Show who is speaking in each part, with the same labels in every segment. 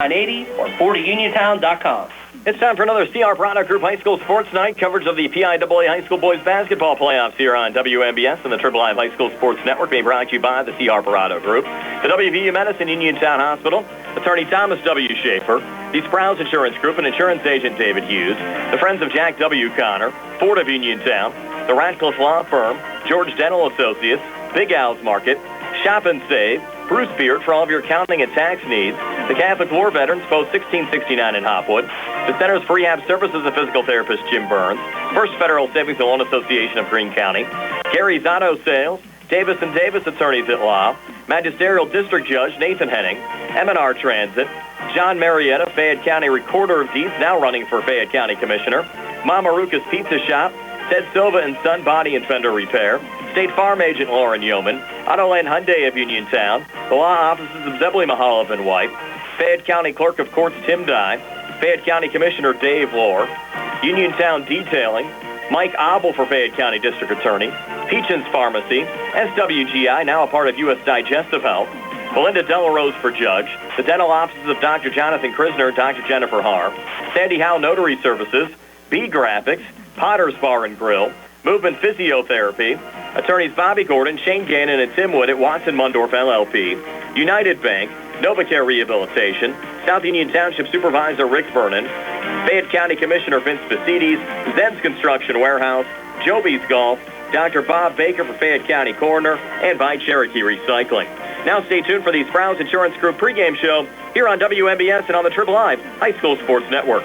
Speaker 1: 980 or 40uniontown.com.
Speaker 2: It's time for another CR Product Group High School Sports Night. Coverage of the PIAA High School Boys Basketball Playoffs here on WMBS and the Triple I High School Sports Network, being brought to you by the CR Product Group, the WVU Medicine Uniontown Hospital, Attorney Thomas W. Schaefer, the Sprouse Insurance Group and Insurance Agent David Hughes, the Friends of Jack W. Connor, Ford of Uniontown, the Ratcliffe Law Firm, George Dental Associates, Big Al's Market, Shop and Save, Bruce Beard for all of your accounting and tax needs, the Catholic War Veterans, Post 1669 in Hopwood, the Centers for Rehab Services of Physical Therapist Jim Burns, First Federal Savings and Loan Association of Greene County, Gary's Auto Sales, Davis & Davis Attorneys at Law, Magisterial District Judge Nathan Henning, M&R Transit, John Marietta, Fayette County Recorder of Deeds, now running for Fayette County Commissioner, Mama Ruca's Pizza Shop, Ted Silva and Son Body and Fender Repair, State Farm Agent Lauren Yeoman, Autoland Hyundai of Uniontown, the law offices of Zebley Mahaloff and White, Fayette County Clerk of Courts Tim Dye, Fayette County Commissioner Dave Lohr, Uniontown Detailing, Mike Abel for Fayette County District Attorney, Peachin's Pharmacy, SWGI, now a part of U.S. Digestive Health, Belinda Delarose for Judge, the dental offices of Dr. Jonathan Krisner and Dr. Jennifer Harr, Sandy Howe Notary Services, B Graphics, Potter's Bar and Grill, Movement Physiotherapy, attorneys Bobby Gordon, Shane Gannon, and Tim Wood at Watson Mundorf LLP, United Bank, NovaCare Rehabilitation, South Union Township Supervisor Rick Vernon, Fayette County Commissioner Vince Facides, Zed's Construction Warehouse, Joby's Golf, Dr. Bob Baker for Fayette County Coroner, and by Cherokee Recycling. Now stay tuned for the Sprouse Insurance Group pregame show here on WMBS and on the Triple I High School Sports Network.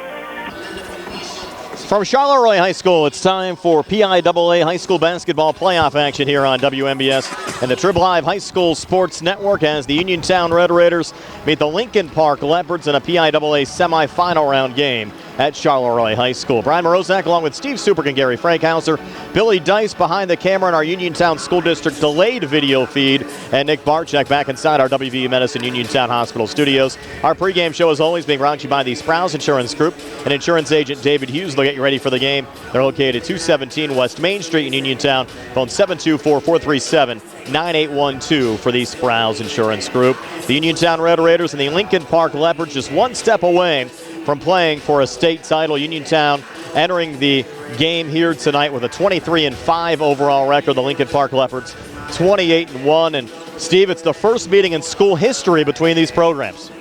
Speaker 3: From Charleroi High School, it's time for PIAA High School Basketball Playoff action here on WMBS and the Triple I High School Sports Network as the Uniontown Red Raiders meet the Lincoln Park Leopards in a PIAA semifinal round game at Charleroi High School. Brian Morozak along with Steve Superk and Gary Frankhauser, Billy Dice behind the camera in our Uniontown School District delayed video feed, and Nick Barczyk back inside our WVU Medicine Uniontown Hospital studios. Our pregame show, as always, being brought to you by the Sprouse Insurance Group and Insurance Agent David Hughes. They'll get you ready for the game. They're located at 217 West Main Street in Uniontown. Phone 724-437-9812 for the Sprouse Insurance Group. The Uniontown Red Raiders and the Lincoln Park Leopards just one step away from playing for a state title. Uniontown entering the game here tonight with a 23-5 overall record. The Lincoln Park Leopards 28-1. And Steve, it's the first meeting in school history between these programs.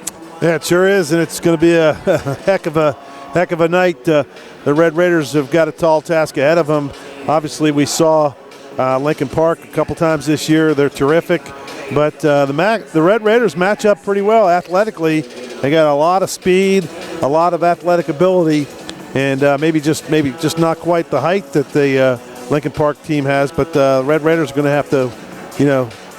Speaker 4: Yeah, it sure is, and it's going to be a heck of a night. The Red Raiders have got a tall task ahead of them. Obviously, we saw Lincoln Park a couple times this year. They're terrific, but the Red Raiders match up pretty well athletically. They got a lot of speed, a lot of athletic ability, and maybe just not quite the height that the Lincoln Park team has. But the Red Raiders are going to have to,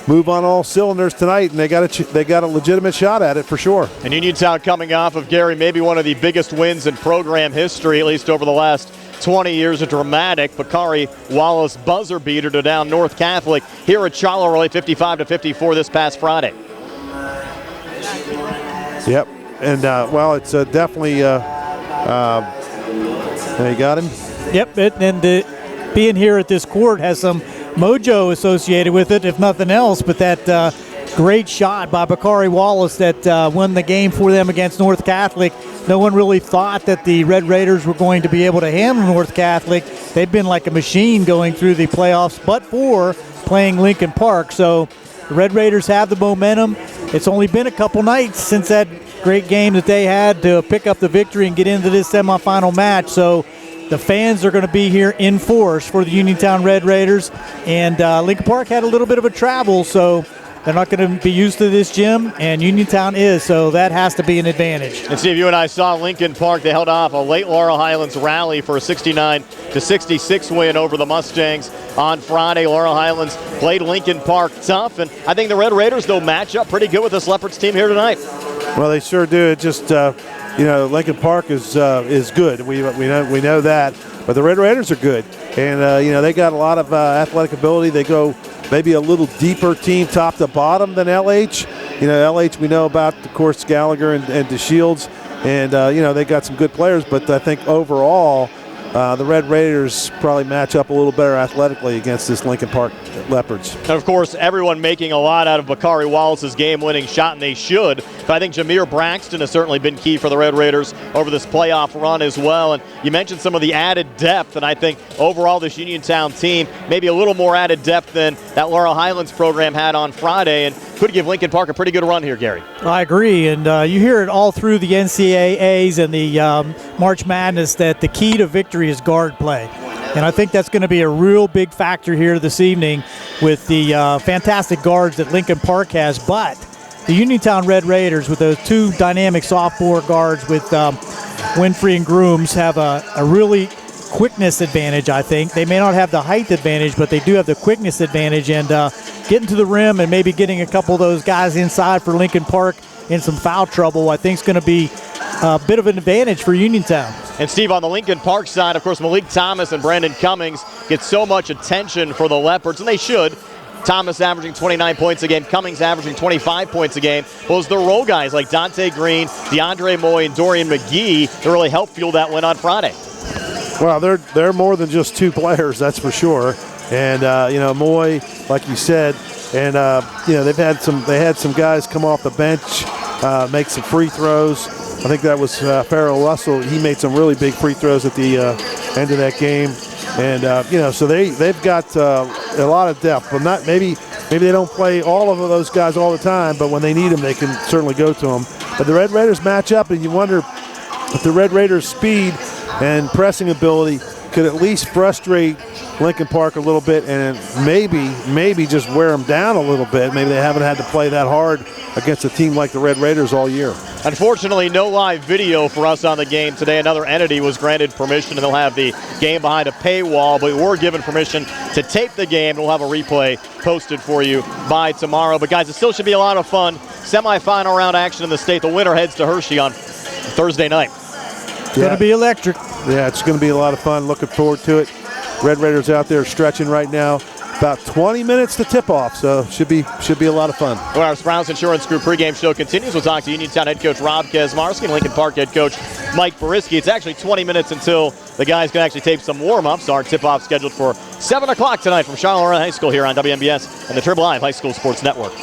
Speaker 4: move on all cylinders tonight, and they got a legitimate shot at it for sure. And
Speaker 3: Uniontown coming off of, Gary, maybe one of the biggest wins in program history, at least over the last 20 years, a dramatic Bakari Wallace buzzer beater to down North Catholic here at Charleroi, 55-54 this past Friday.
Speaker 4: Yep, and it's definitely. You got him.
Speaker 5: Yep, and being here at this court has some mojo associated with it, if nothing else. But that great shot by Bakari Wallace that won the game for them against North Catholic. No one really thought that the Red Raiders were going to be able to handle North Catholic. They've been like a machine going through the playoffs, but for playing Lincoln Park. So the Red Raiders have the momentum. It's only been a couple nights since that great game that they had to pick up the victory and get into this semifinal match. So the fans are going to be here in force for the Uniontown Red Raiders. And Lincoln Park had a little bit of a travel, so they're not going to be used to this gym, and Uniontown is, so that has to be an advantage.
Speaker 3: And Steve, you and I saw Lincoln Park. They held off a late Laurel Highlands rally for a 69-66 win over the Mustangs on Friday. Laurel Highlands played Lincoln Park tough, and I think the Red Raiders, though, match up pretty good with this Leopards team here tonight.
Speaker 4: Well, they sure do. It just, Lincoln Park is good. We know that, but the Red Raiders are good, and they got a lot of athletic ability. They go maybe a little deeper team top to bottom than LH. LH we know about, of course, Gallagher and DeShields, and they got some good players. But I think overall, the Red Raiders probably match up a little better athletically against this Lincoln Park Leopards.
Speaker 3: And, of course, everyone making a lot out of Bakari Wallace's game-winning shot, and they should. But I think Jameer Braxton has certainly been key for the Red Raiders over this playoff run as well. And you mentioned some of the added depth, and I think overall this Uniontown team maybe a little more added depth than that Laurel Highlands program had on Friday, and could give Lincoln Park a pretty good run here, Gary.
Speaker 5: I agree, and you hear it all through the NCAAs and the March Madness that the key to victory is guard play. And I think that's going to be a real big factor here this evening with the fantastic guards that Lincoln Park has. But the Uniontown Red Raiders, with those two dynamic sophomore guards with Winfrey and Grooms, have a really quickness advantage, I think. They may not have the height advantage, but they do have the quickness advantage. And getting to the rim and maybe getting a couple of those guys inside for Lincoln Park in some foul trouble, I think is going to be a bit of an advantage for Uniontown.
Speaker 3: And Steve, on the Lincoln Park side, of course, Malik Thomas and Brandon Cummings get so much attention for the Leopards, and they should. Thomas averaging 29 points a game, Cummings averaging 25 points a game. Those the role guys like Dante Green, DeAndre Moy, and Dorian McGee that really helped fuel that win on Friday.
Speaker 4: Well, they're more than just two players, that's for sure. And Moy, like you said, and they had some guys come off the bench, make some free throws. I think that was Farrell Russell. He made some really big free throws at the end of that game, and so they've got a lot of depth. But not maybe they don't play all of those guys all the time, but when they need them, they can certainly go to them. But the Red Raiders match up, and you wonder if the Red Raiders' speed and pressing ability could at least frustrate Lincoln Park a little bit, and maybe just wear them down a little bit. Maybe they haven't had to play that hard against a team like the Red Raiders all year.
Speaker 3: Unfortunately, no live video for us on the game today. Another entity was granted permission, and they'll have the game behind a paywall, but we're given permission to tape the game, and we'll have a replay posted for you by tomorrow. But, guys, it still should be a lot of fun. Semifinal round action in the state. The winner heads to Hershey on Thursday night.
Speaker 5: It's going to be electric.
Speaker 4: Yeah, it's going to be a lot of fun. Looking forward to it. Red Raiders out there stretching right now. About 20 minutes to tip-off, so should be a lot of fun.
Speaker 3: Well, our Sprouse Insurance Group pregame show continues. We'll talk to Uniontown head coach Rob Kaczmarski and Lincoln Park head coach Mike Boriski. It's actually 20 minutes until the guys can actually tape some warm-ups. Our tip-off scheduled for 7 o'clock tonight from Charleroi High School here on WMBS and the Triple I High School Sports Network.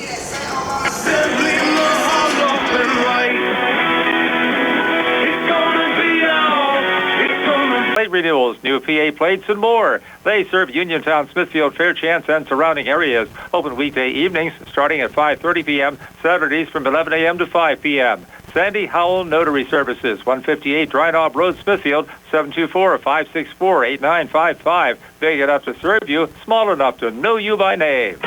Speaker 6: Plate renewals, new PA plates, and more. They serve Uniontown, Smithfield, Fairchance, and surrounding areas. Open weekday evenings starting at 5:30 p.m., Saturdays from 11 a.m. to 5 p.m. Sandy Howell Notary Services, 158 Dry Knob Road, Smithfield, 724-564-8955. Big enough to serve you, small enough to know you by name.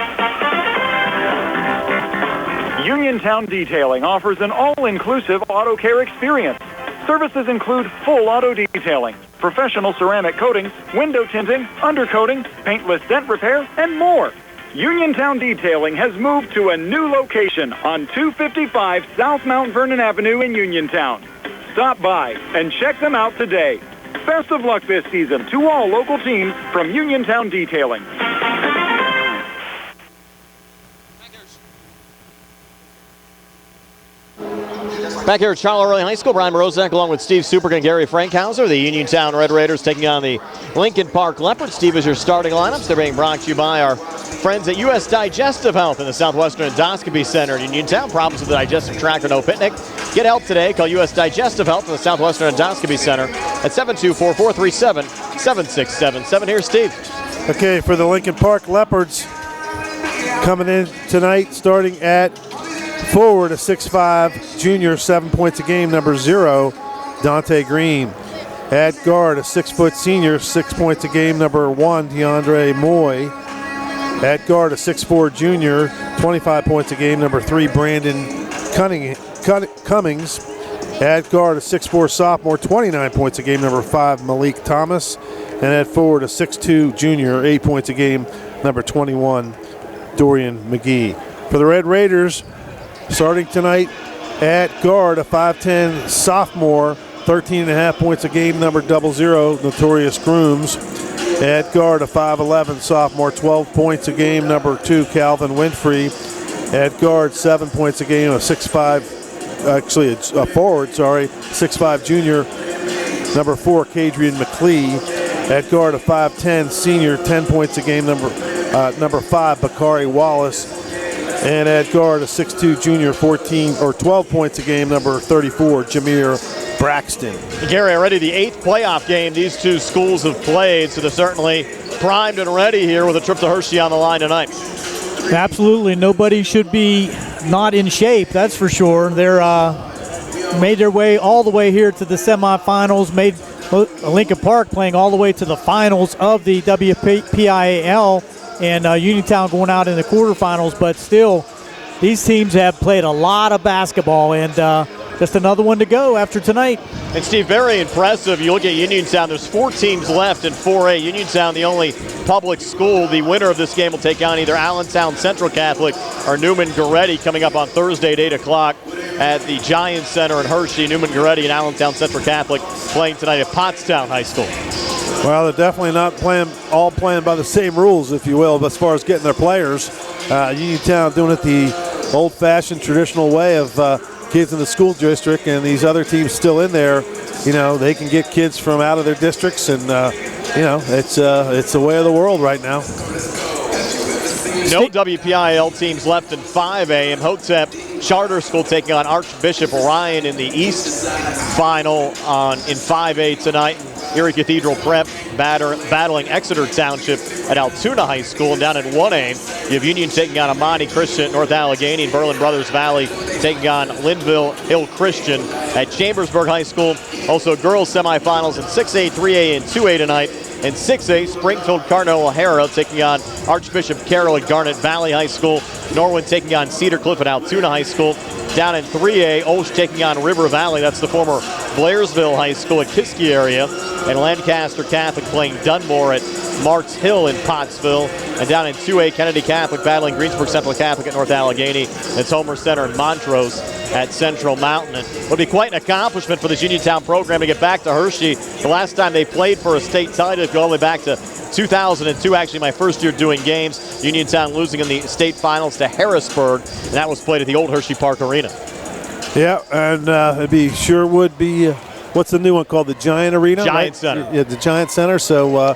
Speaker 7: Uniontown Detailing offers an all-inclusive auto care experience. Services include full auto detailing, professional ceramic coatings, window tinting, undercoating, paintless dent repair, and more. Uniontown Detailing has moved to a new location on 255 South Mount Vernon Avenue in Uniontown. Stop by and check them out today. Best of luck this season to all local teams from Uniontown Detailing.
Speaker 3: Back here at Charleroi High School, Brian Morozek along with Steve Superk and Gary Frankhauser, the Uniontown Red Raiders taking on the Lincoln Park Leopards. Steve, is your starting lineups. They're being brought to you by our friends at U.S. Digestive Health in the Southwestern Endoscopy Center in Uniontown. Problems with the digestive tract or no picnic? Get help today. Call U.S. Digestive Health in the Southwestern Endoscopy Center at 724-437-7677. Here's Steve.
Speaker 4: Okay, for the Lincoln Park Leopards, coming in tonight, starting at forward, a 6'5 junior, 7 points a game, number 0, Dante Green. At guard, a 6-foot senior, 6 points a game, number 1, DeAndre Moy. At guard, a 6'4 junior, 25 points a game, number 3, Brandon Cummings. At guard, a 6'4 sophomore, 29 points a game, number 5, Malik Thomas. And at forward, a 6'2 junior, 8 points a game, number 21, Dorian McGee. For the Red Raiders, starting tonight at guard, a 5'10 sophomore, 13.5 points a game, number 00, Notorious Grooms. At guard, a 5'11 sophomore, 12 points a game, number 2, Calvin Winfrey. At guard, 7 points a game, a 6'5, actually it's a forward, 6'5 junior, number 4, Kadrian McLee. At guard, a 5'10 senior, 10 points a game, number 5, Bakari Wallace. And at guard, a 6'2 junior, 12 points a game, number 34, Jameer Braxton.
Speaker 3: Gary, already the 8th playoff game these two schools have played, so they're certainly primed and ready here with a trip to Hershey on the line tonight.
Speaker 5: Absolutely. Nobody should be not in shape, that's for sure. They're made their way all the way here to the semifinals, made Lincoln Park playing all the way to the finals of the WPIAL, and Uniontown going out in the quarterfinals. But still, these teams have played a lot of basketball, and just another one to go after tonight.
Speaker 3: And Steve, very impressive. You look at Uniontown, there's 4 teams left in 4A. Uniontown, the only public school. The winner of this game will take on either Allentown Central Catholic or Newman Goretti coming up on Thursday at 8 o'clock at the Giants Center in Hershey. Newman Goretti and Allentown Central Catholic playing tonight at Pottstown High School.
Speaker 4: Well, they're definitely not all playing by the same rules, if you will, but as far as getting their players. Uniontown doing it the old-fashioned, traditional way of kids in the school district, and these other teams still in there. You know, they can get kids from out of their districts, and it's the way of the world right now.
Speaker 3: No WPIL teams left in 5A. Imhotep Charter School taking on Archbishop Ryan in the East final in 5A tonight. Erie Cathedral Prep battling Exeter Township at Altoona High School. And down in 1A, you have Union taking on Amani Christian at North Allegheny, and Berlin Brothers Valley taking on Linville Hill Christian at Chambersburg High School. Also girls semifinals in 6A, 3A, and 2A tonight. In 6A, Springfield Cardinal O'Hara taking on Archbishop Carroll at Garnet Valley High School. Norwin taking on Cedar Cliff at Altoona High School. Down in 3A, Olsh taking on River Valley. That's the former Blairsville High School at Kiski area. And Lancaster Catholic playing Dunmore at Marks Hill in Pottsville. And down in 2A, Kennedy Catholic battling Greensburg Central Catholic at North Allegheny. It's Homer Center in Montrose at Central Mountain. And it will be quite an accomplishment for this Uniontown program to get back to Hershey. The last time they played for a state title, go all the way back to 2002, actually my first year doing games. Uniontown losing in the state finals to Harrisburg, and that was played at the old Hershey Park Arena.
Speaker 4: Yeah, and it would be, what's the new one called? The Giant Arena?
Speaker 3: Giant Center.
Speaker 4: Yeah, the Giant Center, so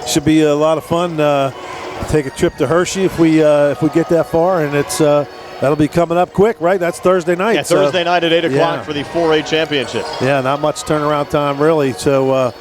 Speaker 4: should be a lot of fun. Take a trip to Hershey if we get that far, and it's that'll be coming up quick, right? That's Thursday night.
Speaker 3: Yeah, Thursday night at 8 o'clock for the 4A championship.
Speaker 4: Yeah, not much turnaround time, really. So,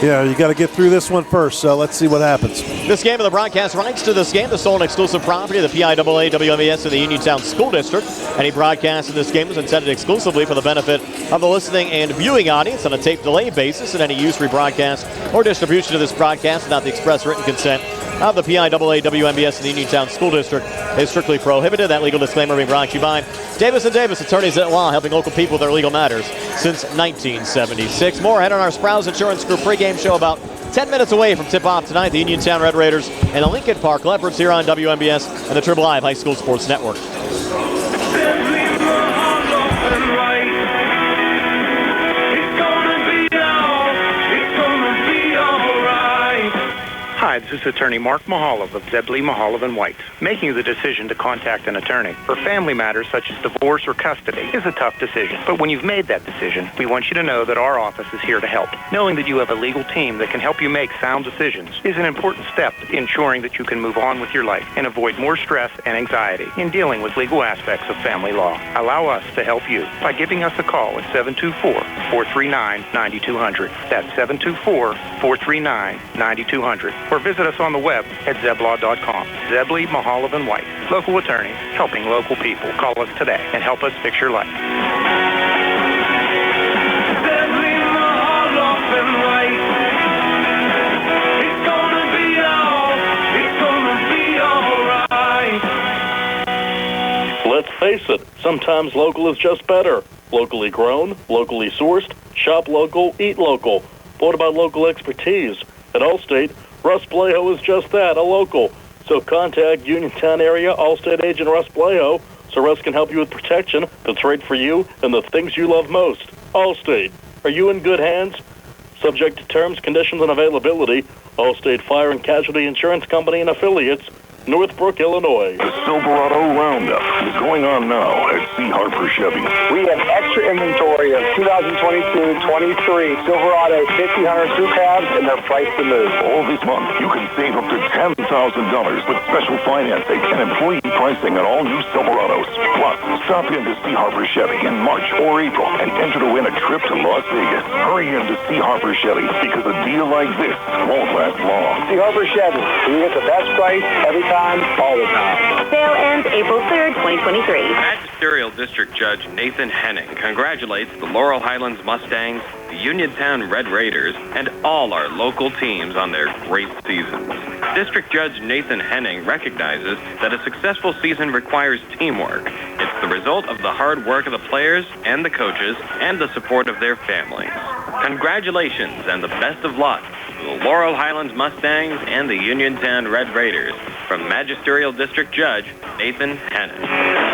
Speaker 4: you got to get through this one first. So let's see what happens.
Speaker 3: This game of the broadcast rights to this game, the sole and exclusive property of the PIAA WMBS of the Uniontown School District. Any broadcast of this game is intended exclusively for the benefit of the listening and viewing audience on a tape delay basis, and any use, rebroadcast, or distribution of this broadcast without the express written consent of the PIAA WMBS in the Uniontown School District is strictly prohibited. That legal disclaimer being brought to you by Davis & Davis, attorneys at law, helping local people with their legal matters since 1976. More ahead on our Sprouse Insurance Group pregame show about 10 minutes away from tip-off tonight. The Uniontown Red Raiders and the Lincoln Park Leopards here on WMBS and the Triple Live High School Sports Network.
Speaker 8: Hi, this is attorney Mark Mahalov of Zebley, Mahalov & White. Making the decision to contact an attorney for family matters such as divorce or custody is a tough decision. But when you've made that decision, we want you to know that our office is here to help. Knowing that you have a legal team that can help you make sound decisions is an important step in ensuring that you can move on with your life and avoid more stress and anxiety in dealing with legal aspects of family law. Allow us to help you by giving us a call at 724-439-9200. That's 724-439-9200. Or visit us on the web at zeblaw.com. Zebley, Mahalov & White. Local attorneys helping local people. Call us today and help us fix your life.
Speaker 9: Zebley, Mahalov & White. It's gonna be alright.
Speaker 10: Let's face it, sometimes local is just better. Locally grown, locally sourced, shop local, eat local. But what about local expertise? At Allstate, Russ Blejo is just that, a local. So contact Uniontown area Allstate agent Russ Blejo so Russ can help you with protection that's right for you and the things you love most. Allstate, are you in good hands? Subject to terms, conditions, and availability. Allstate Fire and Casualty Insurance Company and affiliates. Northbrook, Illinois.
Speaker 11: The Silverado Roundup is going on now at C. Harper Chevy.
Speaker 12: We have extra inventory of 2022-23 Silverado 1500 Crew Cabs, and they're priced to move.
Speaker 11: All this month, you can save up to $10,000 with special financing and employee pricing on all new Silverados. Plus, stop in to C. Harper Chevy in March or April and enter to win a trip to Las Vegas. Hurry in to C. Harper Chevy because a deal like this won't last long.
Speaker 12: C. Harper Chevy, you get the best price every time, all the time.
Speaker 13: Sale ends April 3rd, 2023.
Speaker 14: Magisterial District Judge Nathan Henning congratulates the Laurel Highlands Mustangs, the Uniontown Red Raiders, and all our local teams on their great seasons. District Judge Nathan Henning recognizes that a successful season requires teamwork. It's the result of the hard work of the players and the coaches and the support of their families. Congratulations and the best of luck to the Laurel Highlands Mustangs and the Uniontown Red Raiders. From Magisterial District Judge Nathan Henning.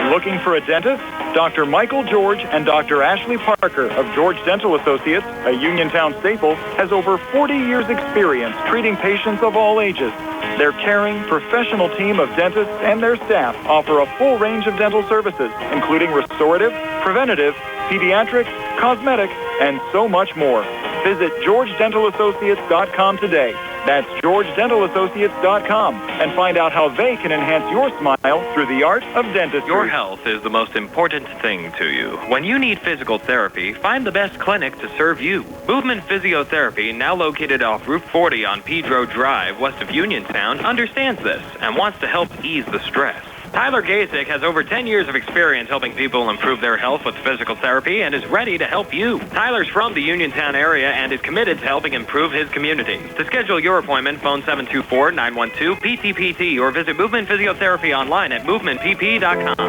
Speaker 7: Looking for a dentist? Dr. Michael George and Dr. Ashley Parker of George Dental Associates, a Uniontown staple, has over 40 years' experience treating patients of all ages. Their caring, professional team of dentists and their staff offer a full range of dental services, including restorative, preventative, pediatric, cosmetic, and so much more. Visit GeorgeDentalAssociates.com today. That's GeorgeDentalAssociates.com and find out how they can enhance your smile through the art of dentistry.
Speaker 14: Your health is the most important thing to you. When you need physical therapy, find the best clinic to serve you. Movement Physiotherapy, now located off Route 40 on Pedro Drive, west of Uniontown, understands this and wants to help ease the stress. Tyler Gasick has over 10 years of experience helping people improve their health with physical therapy and is ready to help you. Tyler's from the Uniontown area and is committed to helping improve his community. To schedule your appointment, phone 724-912-PTPT or visit Movement Physiotherapy online at movementpp.com.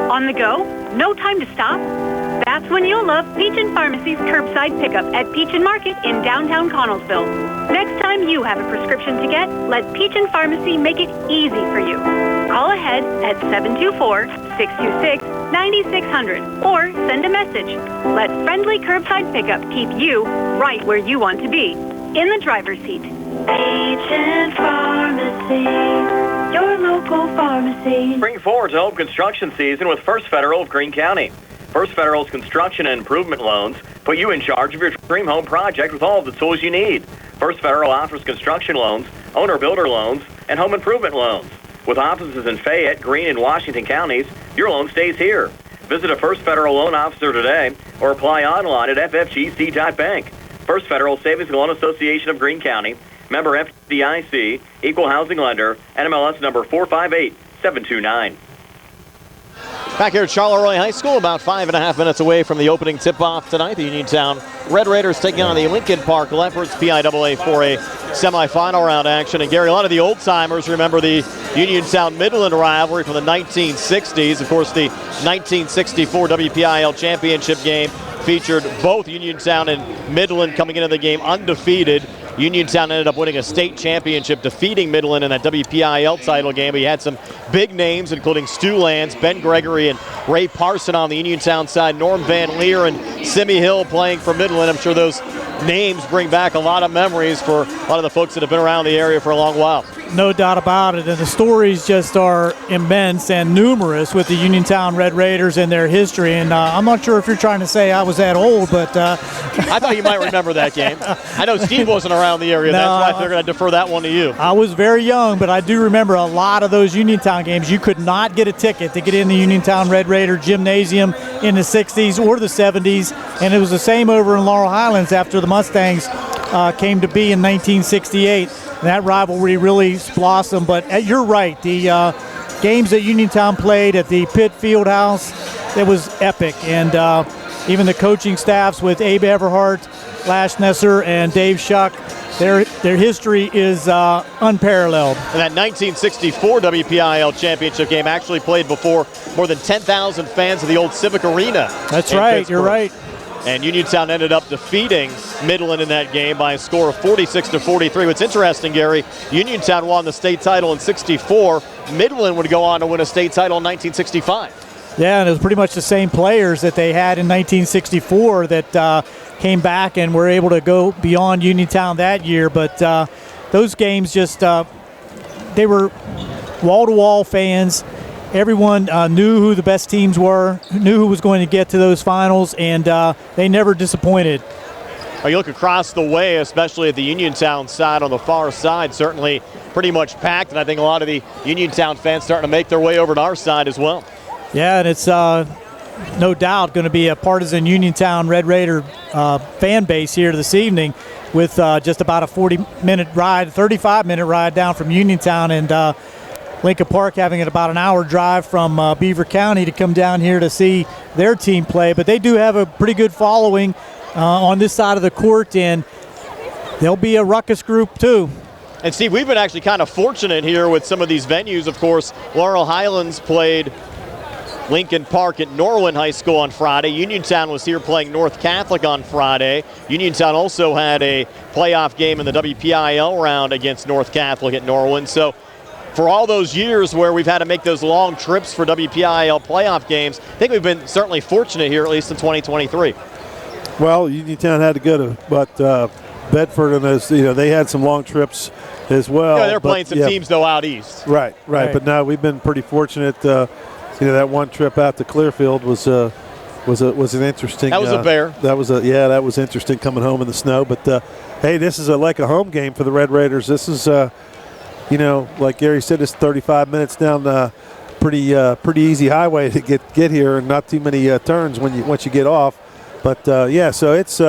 Speaker 13: On the go? No time to stop? That's when you'll love Peachin Pharmacy's curbside pickup at Peachin Market in downtown Connellsville. Next time you have a prescription to get, let Peachin Pharmacy make it easy for you. Call ahead at 724-626-9600 or send a message. Let friendly curbside pickup keep you right where you want to be, in the driver's seat.
Speaker 15: Peachin Pharmacy, your local pharmacy.
Speaker 2: Spring forward to home construction season with First Federal of Greene County. First Federal's construction and improvement loans put you in charge of your dream home project with all of the tools you need. First Federal offers construction loans, owner-builder loans, and home improvement loans. With offices in Fayette, Greene, and Washington counties, your loan stays here. Visit a First Federal loan officer today or apply online at ffgc.bank. First Federal Savings and Loan Association of Greene County, member FDIC, equal housing lender, NMLS number 458729.
Speaker 3: Back here at Charleroi High School, about 5.5 minutes away from the opening tip-off tonight. The Uniontown Red Raiders taking on the Lincoln Park Leopards, PIAA for a semifinal round action. And Gary, a lot of the old-timers remember the Uniontown Midland rivalry from the 1960s. Of course, the 1964 WPIAL championship game featured both Uniontown and Midland coming into the game undefeated. Uniontown ended up winning a state championship, defeating Midland in that WPIAL title game. But he had some big names, including Stu Lance, Ben Gregory, and Ray Parson on the Uniontown side, Norm Van Leer and Simi Hill playing for Midland. I'm sure those names bring back a lot of memories for a lot of the folks that have been around the area for a long while.
Speaker 5: No doubt about it, and the stories just are immense and numerous with the Uniontown Red Raiders and their history. And I'm not sure if you're trying to say I was that old, but
Speaker 3: I thought you might remember that game. I know Steve wasn't around the area. That's why they're going to defer that one to you.
Speaker 5: I was very young, but I do remember a lot of those Uniontown games. You could not get a ticket to get in the Uniontown Red Raider Gymnasium in the 60s or the 70s, and it was the same over in Laurel Highlands after the Mustangs came to be in 1968. That rivalry really blossomed, but you're right. The games that Uniontown played at the Pitt Fieldhouse, it was epic. And even the coaching staffs with Abe Everhart, Lash Nesser, and Dave Shuck, their history is unparalleled.
Speaker 3: And that 1964 WPIAL championship game actually played before more than 10,000 fans of the old Civic Arena.
Speaker 5: That's right, Pittsburgh. You're right.
Speaker 3: And Uniontown ended up defeating Midland in that game by a score of 46-43. What's interesting, Gary, Uniontown won the state title in '64. Midland would go on to win a state title in 1965.
Speaker 5: Yeah, and it was pretty much the same players that they had in 1964 that came back and were able to go beyond Uniontown that year. But those games just they were wall-to-wall fans. Everyone knew who the best teams were, knew who was going to get to those finals, and they never disappointed.
Speaker 3: You look across the way, especially at the Uniontown side on the far side, certainly pretty much packed, and I think a lot of the Uniontown fans starting to make their way over to our side as well.
Speaker 5: Yeah, and it's no doubt going to be a partisan Uniontown Red Raider fan base here this evening with just about a 40-minute ride, 35-minute ride down from Uniontown, and Lincoln Park having about an hour drive from Beaver County to come down here to see their team play. But they do have a pretty good following on this side of the court, and they'll be a ruckus group too.
Speaker 3: And Steve, we've been actually kind of fortunate here with some of these venues. Of course, Laurel Highlands played Lincoln Park at Norwin High School on Friday. Uniontown was here playing North Catholic on Friday. Uniontown also had a playoff game in the WPIAA round against North Catholic at Norwin. So for all those years where we've had to make those long trips for WPIAA playoff games, I think we've been certainly fortunate here, at least in 2023.
Speaker 4: Well, Uniontown had to go to, but Bedford and those, they had some long trips as well.
Speaker 3: Yeah, they're playing some teams though out east.
Speaker 4: Right. But now we've been pretty fortunate. That one trip out to Clearfield was an interesting.
Speaker 3: That was a bear.
Speaker 4: That was interesting coming home in the snow. But hey, this is like a home game for the Red Raiders. This is like Gary said, it's 35 minutes down the pretty easy highway to get here, and not too many turns once you get off. But so it's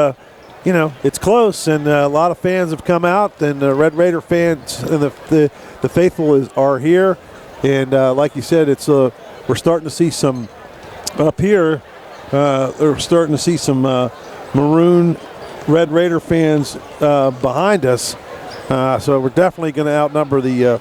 Speaker 4: it's close, and a lot of fans have come out, and the Red Raider fans and the faithful are here, and like you said, it's we're starting to see some up here. We're starting to see some maroon Red Raider fans behind us. So we're definitely going to outnumber the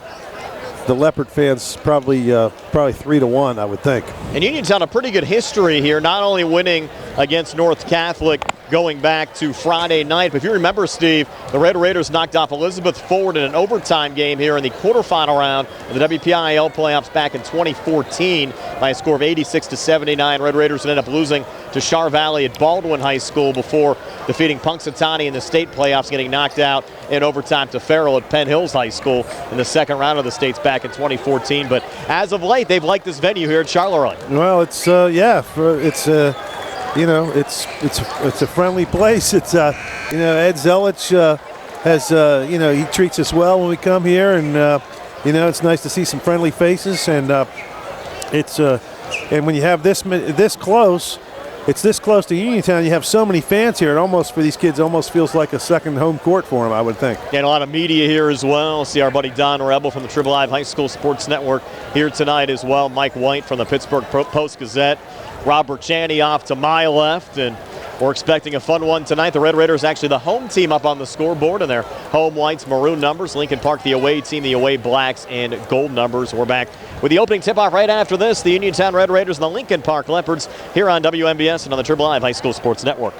Speaker 4: Leopard fans probably 3-1, I would think.
Speaker 3: And Uniontown a pretty good history here, not only winning against North Catholic going back to Friday night, but if you remember, Steve, the Red Raiders knocked off Elizabeth Forward in an overtime game here in the quarterfinal round of the WPIAL playoffs back in 2014 by a score of 86-79. Red Raiders ended up losing to Char Valley at Baldwin High School before defeating Punxsutawney in the state playoffs, getting knocked out in overtime to Farrell at Penn Hills High School in the second round of the states back in 2014. But as of late, they've liked this venue here at Charleroi.
Speaker 4: Well, it's it's a friendly place. It's Ed Zelich has he treats us well when we come here, and it's nice to see some friendly faces, and and when you have this close. It's this close to Uniontown. You have so many fans here. It almost, for these kids, almost feels like a second home court for them, I would think.
Speaker 3: And a lot of media here as well. See our buddy Don Rebel from the Triple Live High School Sports Network here tonight as well. Mike White from the Pittsburgh Post-Gazette. Robert Chaney off to my left, and we're expecting a fun one tonight. The Red Raiders actually the home team up on the scoreboard, and their home whites, maroon numbers. Lincoln Park, the away team, the away blacks, and gold numbers. We're back with the opening tip-off right after this. The Uniontown Red Raiders and the Lincoln Park Leopards here on WMBS and on the Triple Live High School Sports Network.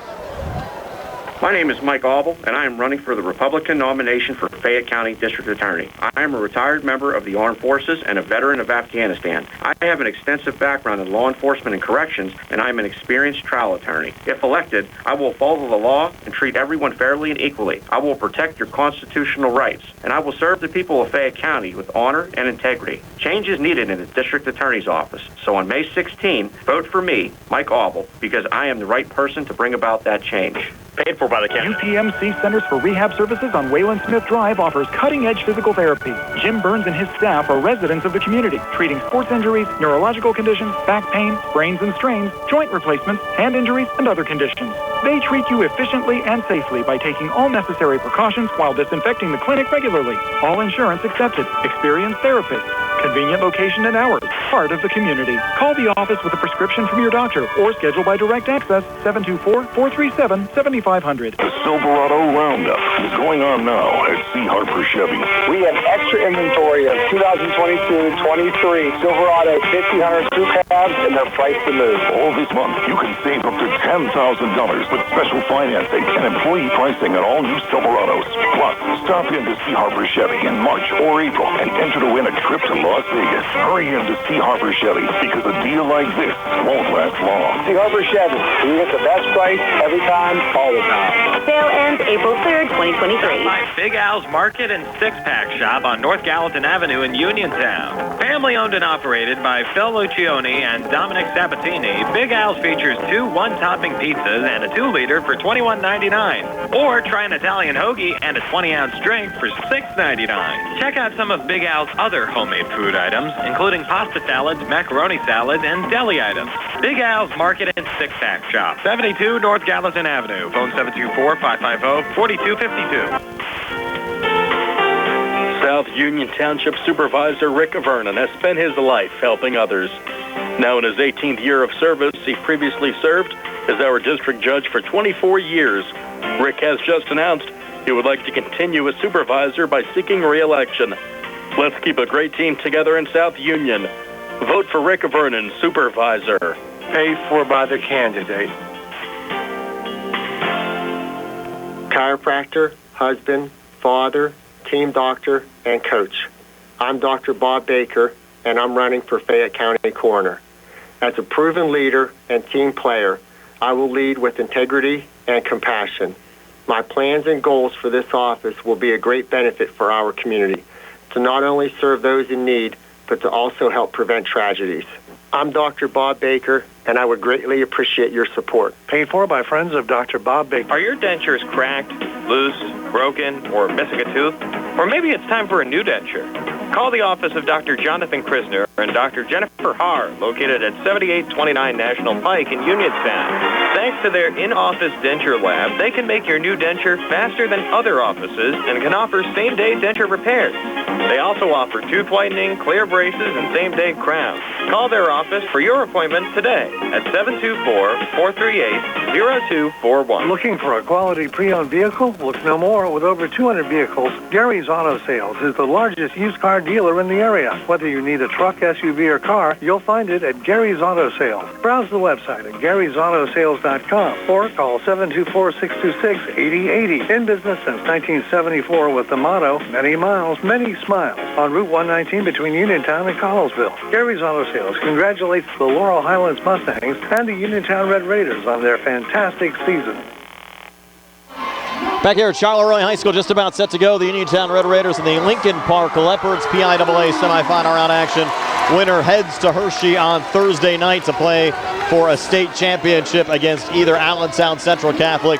Speaker 16: My name is Mike Auble, and I am running for the Republican nomination for Fayette County District Attorney. I am a retired member of the Armed Forces and a veteran of Afghanistan. I have an extensive background in law enforcement and corrections, and I am an experienced trial attorney. If elected, I will follow the law and treat everyone fairly and equally. I will protect your constitutional rights, and I will serve the people of Fayette County with honor and integrity. Change is needed in the District Attorney's office, so on May 16, vote for me, Mike Auble, because I am the right person to bring about that change.
Speaker 2: Paid for by the county.
Speaker 7: UPMC Centers for Rehab Services on Wayland Smith Drive offers cutting-edge physical therapy. Jim Burns and his staff are residents of the community, treating sports injuries, neurological conditions, back pain, sprains and strains, joint replacements, hand injuries, and other conditions. They treat you efficiently and safely by taking all necessary precautions while disinfecting the clinic regularly. All insurance accepted. Experienced therapists. Convenient location and hours. Part of the community. Call the office with a prescription from your doctor or schedule by direct access 724-437-7500.
Speaker 11: The Silverado Roundup is going on now at C. Harper Chevy.
Speaker 12: We have extra inventory of 2022-23 Silverado 1500 crew cabs, and they're priced to move.
Speaker 11: All this month, you can save up to $10,000 with special financing and employee pricing on all new Silverados. Plus, stop in to C. Harper Chevy in March or April and enter to win a trip to Las Vegas. Hurry into C. Harper Chevy because a deal like this won't last long.
Speaker 12: C. Harper Chevy, you get the best price every time, all the time.
Speaker 15: Sale ends
Speaker 13: ends April 3rd, 2023.
Speaker 14: My Big Al's Market and Six-Pack Shop on North Gallatin Avenue in Uniontown. Family owned and operated by Phil Lucioni and Dominic Sabatini, Big Al's features 2 one-topping pizzas and a 2-liter for $21.99. Or try an Italian hoagie and a 20-ounce drink for $6.99. Check out some of Big Al's other homemade food items, including pasta salads, macaroni salads, and deli items. Big Al's Market and Six-Pack Shop, 72 North Gallatin Avenue. Phone 724-550-4252.
Speaker 10: South Union Township Supervisor Rick Vernon has spent his life helping others. Now in his 18th year of service, he previously served as our district judge for 24 years. Rick has just announced he would like to continue as supervisor by seeking re-election. Let's keep a great team together in South Union. Vote for Rick Vernon, supervisor.
Speaker 17: Paid for by the candidate. Chiropractor, husband, father, team doctor, and coach. I'm Dr. Bob Baker, and I'm running for Fayette County Coroner. As a proven leader and team player, I will lead with integrity and compassion. My plans and goals for this office will be a great benefit for our community, to not only serve those in need, but to also help prevent tragedies. I'm Dr. Bob Baker, and I would greatly appreciate your support. Paid for by friends of Dr. Bob Baker.
Speaker 14: Are your dentures cracked, loose, broken, or missing a tooth? Or maybe it's time for a new denture. Call the office of Dr. Jonathan Krisner and Dr. Jennifer Haar, located at 7829 National Pike in Uniontown. Thanks to their in-office denture lab, they can make your new denture faster than other offices and can offer same-day denture repairs. They also offer tooth whitening, clear braces, and same-day crowns. Call their office for your appointment today at 724-438-0241.
Speaker 17: Looking for a quality pre-owned vehicle? Look no more. With over 200 vehicles, Gary's Auto Sales is the largest used car dealer in the area. Whether you need a truck, SUV, or car, you'll find it at Gary's Auto Sales. Browse the website at Gary'sAutoSales.com or call 724-626-8080. In business since 1974 with the motto, many miles, many smiles, on Route 119 between Uniontown and Connellsville. Gary's Auto Sales congratulates the Laurel Highlands Mustangs and the Uniontown Red Raiders on their fantastic season.
Speaker 3: Back here at Charleroi High School, just about set to go. The Uniontown Red Raiders and the Lincoln Park Leopards PIAA semifinal round action. Winner heads to Hershey on Thursday night to play for a state championship against either Allentown Central Catholic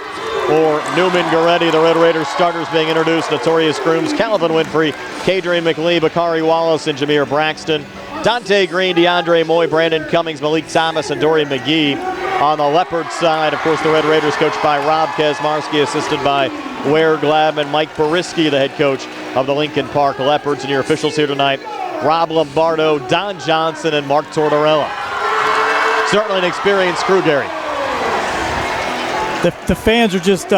Speaker 3: or Newman Goretti. The Red Raiders starters being introduced: Notorious Grooms, Calvin Winfrey, Kadrian McLee, Bakari Wallace, and Jameer Braxton. Dante Green, DeAndre Moy, Brandon Cummings, Malik Thomas, and Dorian McGee. On the Leopard side, of course, the Red Raiders coached by Rob Kesmarski, assisted by Ware Glabman, Mike Boriski, the head coach of the Lincoln Park Leopards. And your officials here tonight: Rob Lombardo, Don Johnson, and Mark Tortorella. Certainly an experienced crew, Gary.
Speaker 5: The fans are just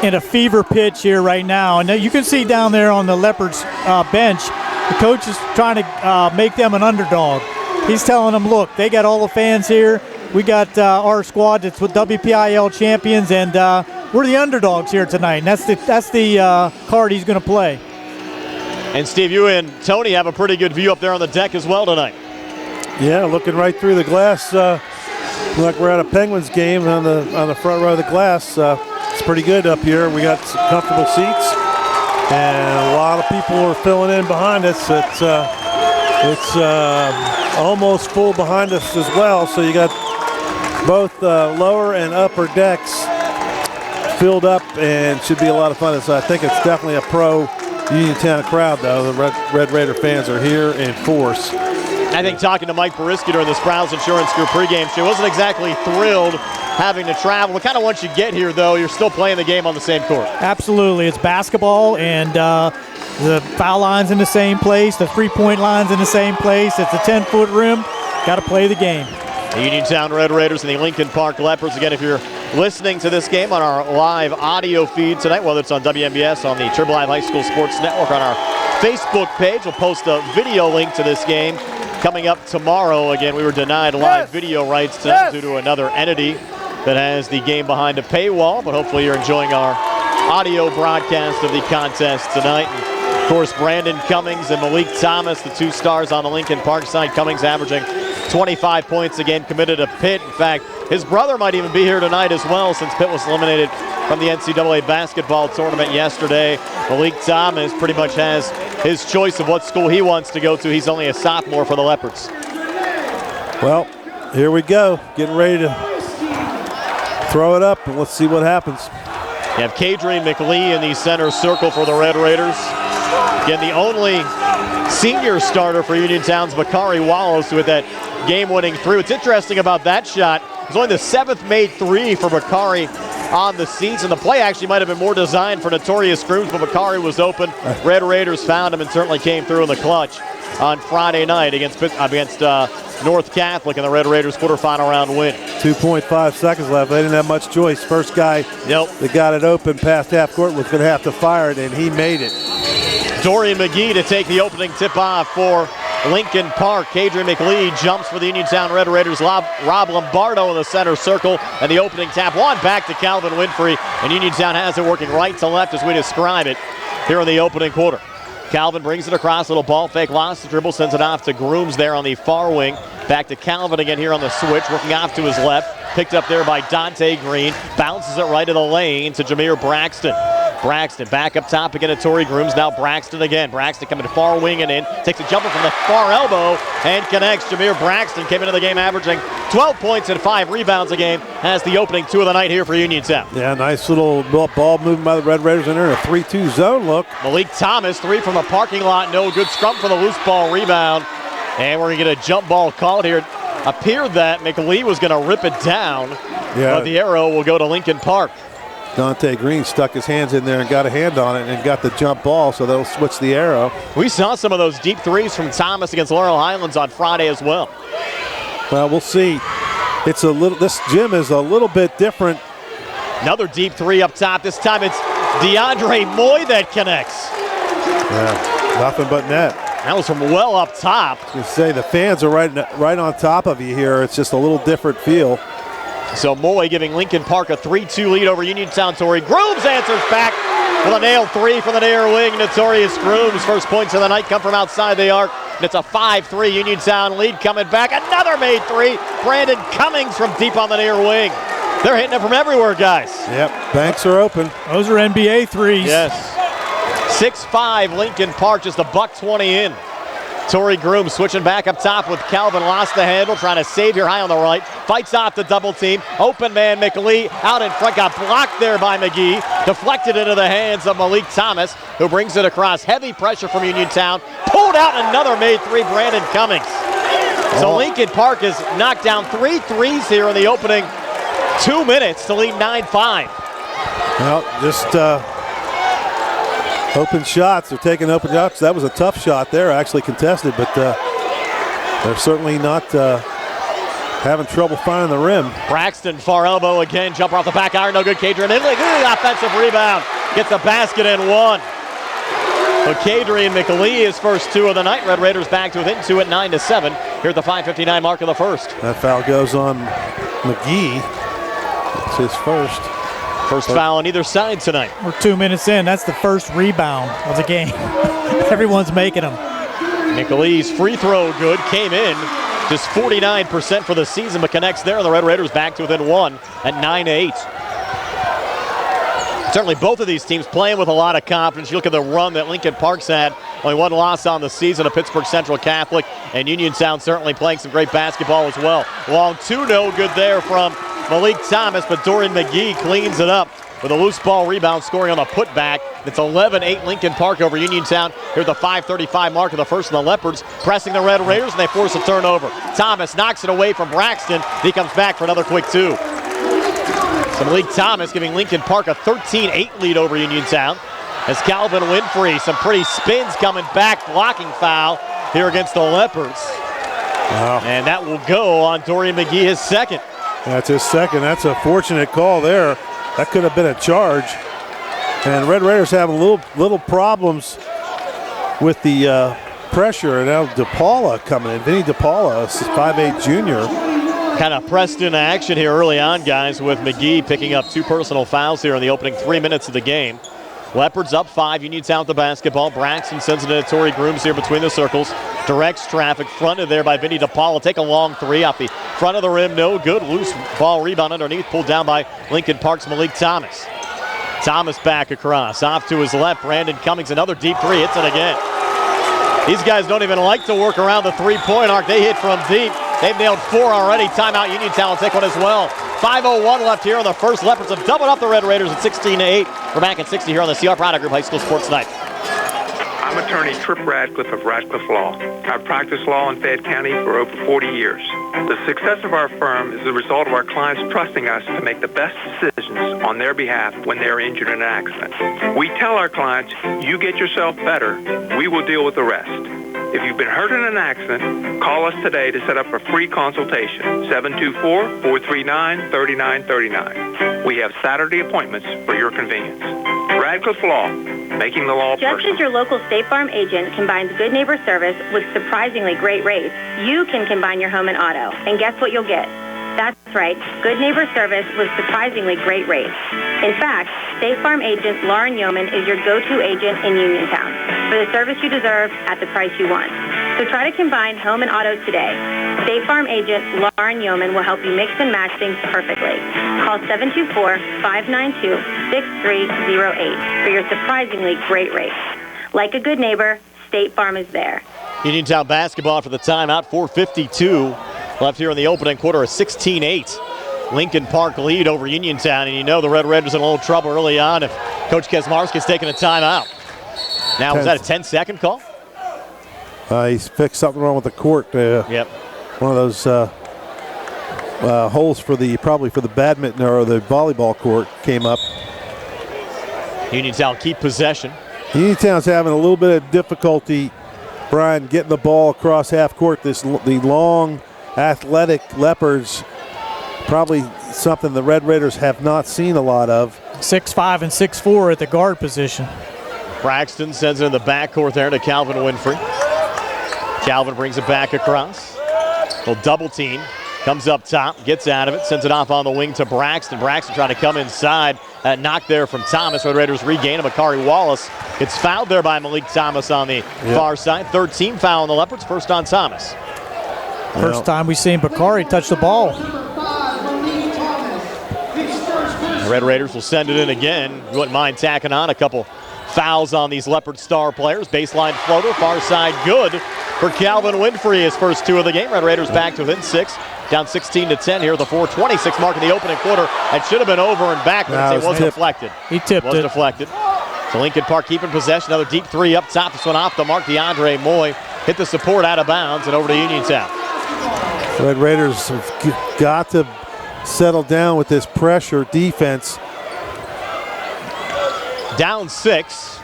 Speaker 5: in a fever pitch here right now. And you can see down there on the Leopards bench, the coach is trying to make them an underdog. He's telling them, look, they got all the fans here. We got our squad that's with WPIAL champions, and we're the underdogs here tonight. And that's the card he's going to play.
Speaker 3: And Steve, you and Tony have a pretty good view up there on the deck as well tonight.
Speaker 4: Yeah, looking right through the glass. Like we're at a Penguins game on the front row of the glass. It's pretty good up here. We got some comfortable seats, and a lot of people are filling in behind us. It's almost full behind us as well. So you got both lower and upper decks filled up, and should be a lot of fun. So I think it's definitely a pro Uniontown crowd, though. The Red Raider fans are here in force.
Speaker 3: I think talking to Mike Boriski during the Sprouse Insurance Group pregame show, wasn't exactly thrilled having to travel. Kind of once you get here, though, you're still playing the game on the same court. Absolutely.
Speaker 5: It's basketball, and the foul line's in the same place. The three-point line's in the same place. It's a 10-foot rim. Got to play the game.
Speaker 3: The Uniontown Red Raiders and the Lincoln Park Leopards. Again, if you're listening to this game on our live audio feed tonight, whether it's on WMBS, on the PIAA High School Sports Network, on our Facebook page, we'll post a video link to this game coming up tomorrow. Again, we were denied live video rights tonight due to another entity that has the game behind a paywall, but hopefully you're enjoying our audio broadcast of the contest tonight. And of course, Brandon Cummings and Malik Thomas, the two stars on the Lincoln Park side. Cummings averaging 25 points a game, committed to Pitt. In fact, His brother might even be here tonight as well, since Pitt was eliminated from the NCAA basketball tournament yesterday. Malik Thomas pretty much has his choice of what school he wants to go to. He's only a sophomore for the Leopards.
Speaker 4: Well, here we go. Getting ready to throw it up, and let's see what happens.
Speaker 3: You have Kadrian McLee in the center circle for the Red Raiders. Again, the only senior starter for Uniontown's Bakari Wallace with that game-winning three. What's interesting about that shot, it was only the 7th made three for Bakari on the season. The play actually might have been more designed for Notorious Grooms, but Bakari was open. Red Raiders found him and certainly came through in the clutch on Friday night against North Catholic in the Red Raiders quarterfinal round win.
Speaker 4: 2.5 seconds left. They didn't have much choice. First guy that got it open past half court was going to have to fire it, and he made it.
Speaker 3: Dorian McGee to take the opening tip-off for Lincoln Park. Kadrian McLee jumps for the Uniontown Red Raiders. Rob Lombardo in the center circle, and the opening tap one back to Calvin Winfrey, and Uniontown has it working right to left as we describe it here in the opening quarter. Calvin brings it across, little ball fake, lost the dribble, sends it off to Grooms there on the far wing. Back to Calvin again here on the switch, working off to his left. Picked up there by Dante Green. Bounces it right to the lane to Jameer Braxton. Braxton back up top again to Torrey Grooms. Now Braxton again. Braxton coming to far wing and in. Takes a jumper from the far elbow and connects. Jameer Braxton came into the game averaging 12 points and 5 rebounds a game. Has the opening two of the night here for Uniontown.
Speaker 4: Yeah, nice little ball movement by the Red Raiders in there. A 3-2 zone look.
Speaker 3: Malik Thomas, three from the parking lot. No good. Scrum for the loose ball rebound. And we're going to get a jump ball called here. Appeared that McLee was going to rip it down, but the arrow will go to Lincoln Park.
Speaker 4: Dante Green stuck his hands in there and got a hand on it and got the jump ball, so they'll switch the arrow.
Speaker 3: We saw some of those deep threes from Thomas against Laurel Highlands on Friday as well.
Speaker 4: Well, we'll see. It's a little. This gym is a little bit different.
Speaker 3: Another deep three up top. This time it's DeAndre Moy that connects.
Speaker 4: Yeah, nothing but net.
Speaker 3: That was from well up top.
Speaker 4: I was going to say, the fans are right on top of you here. It's just a little different feel.
Speaker 3: So Moy giving Lincoln Park a 3-2 lead over Uniontown. Torrey Grooms answers back with a nailed three from the near wing. Notorious Grooms. First points of the night come from outside the arc. And it's a 5-3 Uniontown lead coming back. Another made three. Brandon Cummings from deep on the near wing. They're hitting it from everywhere, guys.
Speaker 4: Yep, banks are open.
Speaker 5: Those are NBA threes.
Speaker 3: Yes. 6-5 Lincoln Park, just a $1.20 in. Torrey Groom switching back up top with Calvin, lost the handle, trying to save here high on the right. Fights off the double team. Open man McLee out in front, got blocked there by McGee. Deflected into the hands of Malik Thomas, who brings it across. Heavy pressure from Uniontown. Pulled out another made three, Brandon Cummings. So Lincoln Park has knocked down 3 threes here in the opening 2 minutes to lead 9-5.
Speaker 4: Well, just open shots. They're taking open shots. That was a tough shot there, actually contested, but they're certainly not having trouble finding the rim.
Speaker 3: Braxton, far elbow again. Jumper off the back iron, no good. Kadrian Italy, offensive rebound. Gets a basket and one. So Kadrian McLee, his first two of the night. Red Raiders back to within two at 9-7. Here at the 5:59 mark of the first.
Speaker 4: That foul goes on McGee. It's his first.
Speaker 3: First foul on either side tonight.
Speaker 5: We're 2 minutes in. That's the first rebound of the game. Everyone's making them.
Speaker 3: McLee's free throw good. Came in just 49% for the season, but connects there. And the Red Raiders back to within one at 9-8. Certainly both of these teams playing with a lot of confidence. You look at the run that Lincoln Park's had. Only one loss on the season to Pittsburgh Central Catholic. And Uniontown certainly playing some great basketball as well. Long two, no good there from Malik Thomas, but Dorian McGee cleans it up with a loose ball rebound, scoring on the putback. It's 11-8 Lincoln Park over Uniontown here at the 5:35 mark of the first, and the Leopards pressing the Red Raiders, and they force a turnover. Thomas knocks it away from Braxton. He comes back for another quick two. So Malik Thomas giving Lincoln Park a 13-8 lead over Uniontown. As Calvin Winfrey, some pretty spins coming back, blocking foul here against the Leopards.
Speaker 4: Wow.
Speaker 3: And that will go on Dorian McGee, his second.
Speaker 4: That's his second. That's a fortunate call there. That could have been a charge. And Red Raiders having little problems with the pressure. And now DePaula coming in. Vinny DePaula, 5'8" junior.
Speaker 3: Kind of pressed into action here early on, guys, with McGee picking up 2 personal fouls here in the opening 3 minutes of the game. Leopards up 5, Uniontown with the basketball. Braxton sends it into Torrey Grooms here between the circles. Directs traffic, fronted there by Vinny DePaula. Take a long three off the Front of the rim, no good. Loose ball rebound underneath, pulled down by Lincoln Park's Malik Thomas. Thomas back across, off to his left. Brandon Cummings, another deep three, hits it again. These guys don't even like to work around the three-point arc. They hit from deep. They've nailed 4 already. Timeout, Uniontown will take one as well. 5:01 left here in the first. Leopards have doubled up the Red Raiders at 16-8. We're back at 60 here on the CR Product Group High School Sports Night.
Speaker 8: I'm attorney Trip Radcliffe of Radcliffe Law. I've practiced law in Fayette County for over 40 years. The success of our firm is the result of our clients trusting us to make the best decisions on their behalf when they're injured in an accident. We tell our clients, you get yourself better, we will deal with the rest. If you've been hurt in an accident, call us today to set up a free consultation, 724-439-3939. We have Saturday appointments for your convenience. Radcliffe Law, making the law
Speaker 18: Just
Speaker 8: personal.
Speaker 18: as your local State Farm agent combines good neighbor service with surprisingly great rates, you can combine your home and auto. And guess what you'll get? That's right, good neighbor service with surprisingly great rates. In fact, State Farm agent Lauren Yeoman is your go-to agent in Uniontown for the service you deserve at the price you want. So try to combine home and auto today. State Farm agent Lauren Yeoman will help you mix and match things perfectly. Call 724-592-6308 for your surprisingly great rates. Like a good neighbor, State Farm is there.
Speaker 3: Uniontown basketball for the timeout, 4:52 left here in the opening quarter, a 16-8 Lincoln Park lead over Uniontown, and you know the Red Raiders in a little trouble early on if Coach Kesmarski's taking a timeout. Now, was that a 10-second call?
Speaker 4: He's fixed something wrong with the court.
Speaker 3: Yep.
Speaker 4: One of those holes for probably for the badminton or the volleyball court came up.
Speaker 3: Uniontown keep possession.
Speaker 4: Uniontown's having a little bit of difficulty, Brian, getting the ball across half court. The long, athletic Leopards, probably something the Red Raiders have not seen a lot of.
Speaker 5: 6'5" and 6'4" at the guard position.
Speaker 3: Braxton sends it in the backcourt there to Calvin Winfrey. Calvin brings it back across. Little double team. Comes up top, gets out of it, sends it off on the wing to Braxton. Braxton trying to come inside. Knock there from Thomas. Red Raiders regain him. Bakari Wallace gets fouled there by Malik Thomas on the far side. Third team foul on the Leopards, first on Thomas.
Speaker 5: First time we've seen Bakari touch the ball.
Speaker 3: The Red Raiders will send it in again. You wouldn't mind tacking on a couple fouls on these Leopard star players. Baseline floater, far side good for Calvin Winfrey, his first 2 of the game. Red Raiders back to within 6. Down 16-10 here, the 4:26 mark in the opening quarter. It should have been over and back, but it was deflected.
Speaker 5: He tipped it.
Speaker 3: Was deflected. So Lincoln Park keeping possession. Another deep 3 up top. This one off the mark. DeAndre Moy hit the support out of bounds and over to Uniontown.
Speaker 4: Red Raiders have got to settle down with this pressure defense.
Speaker 3: Down 6.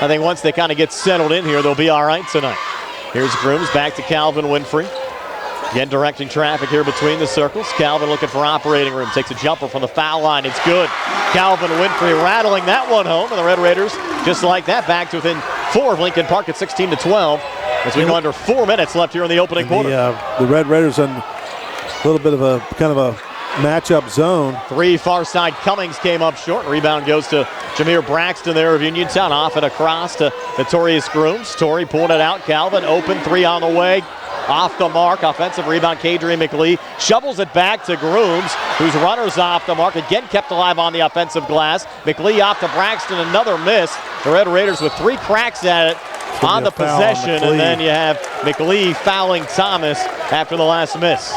Speaker 3: I think once they kind of get settled in here, they'll be all right tonight. Here's Grooms back to Calvin Winfrey. Again, directing traffic here between the circles. Calvin looking for operating room. Takes a jumper from the foul line. It's good. Calvin Winfrey rattling that one home. And the Red Raiders, just like that, back to within 4 of Lincoln Park at 16-12. As we go under 4 minutes left here in the opening quarter.
Speaker 4: The Red Raiders on a little bit of a kind of a matchup zone.
Speaker 3: 3 far side. Cummings came up short. Rebound goes to Jameer Braxton there of Uniontown. Off and across to Notorious Grooms. Torrey pulling it out. Calvin open 3 on the way. Off the mark, offensive rebound, Kadrian McLee shovels it back to Grooms, whose runner's off the mark, again kept alive on the offensive glass. McLee off to Braxton, another miss. The Red Raiders with 3 cracks at it on the possession, and then you have McLee fouling Thomas after the last miss.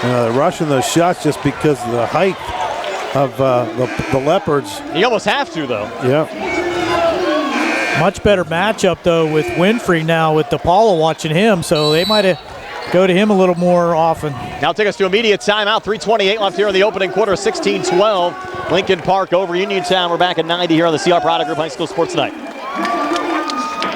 Speaker 4: They're rushing those shots just because of the height of the Leopards.
Speaker 3: You almost have to, though.
Speaker 4: Yeah.
Speaker 5: Much better matchup, though, with Winfrey now with DePaula watching him, so they might have go to him a little more often.
Speaker 3: Now take us to immediate timeout. 3:28 left here in the opening quarter, 16-12. Lincoln Park over Uniontown. We're back at 90 here on the CR Product Group High School Sports Night.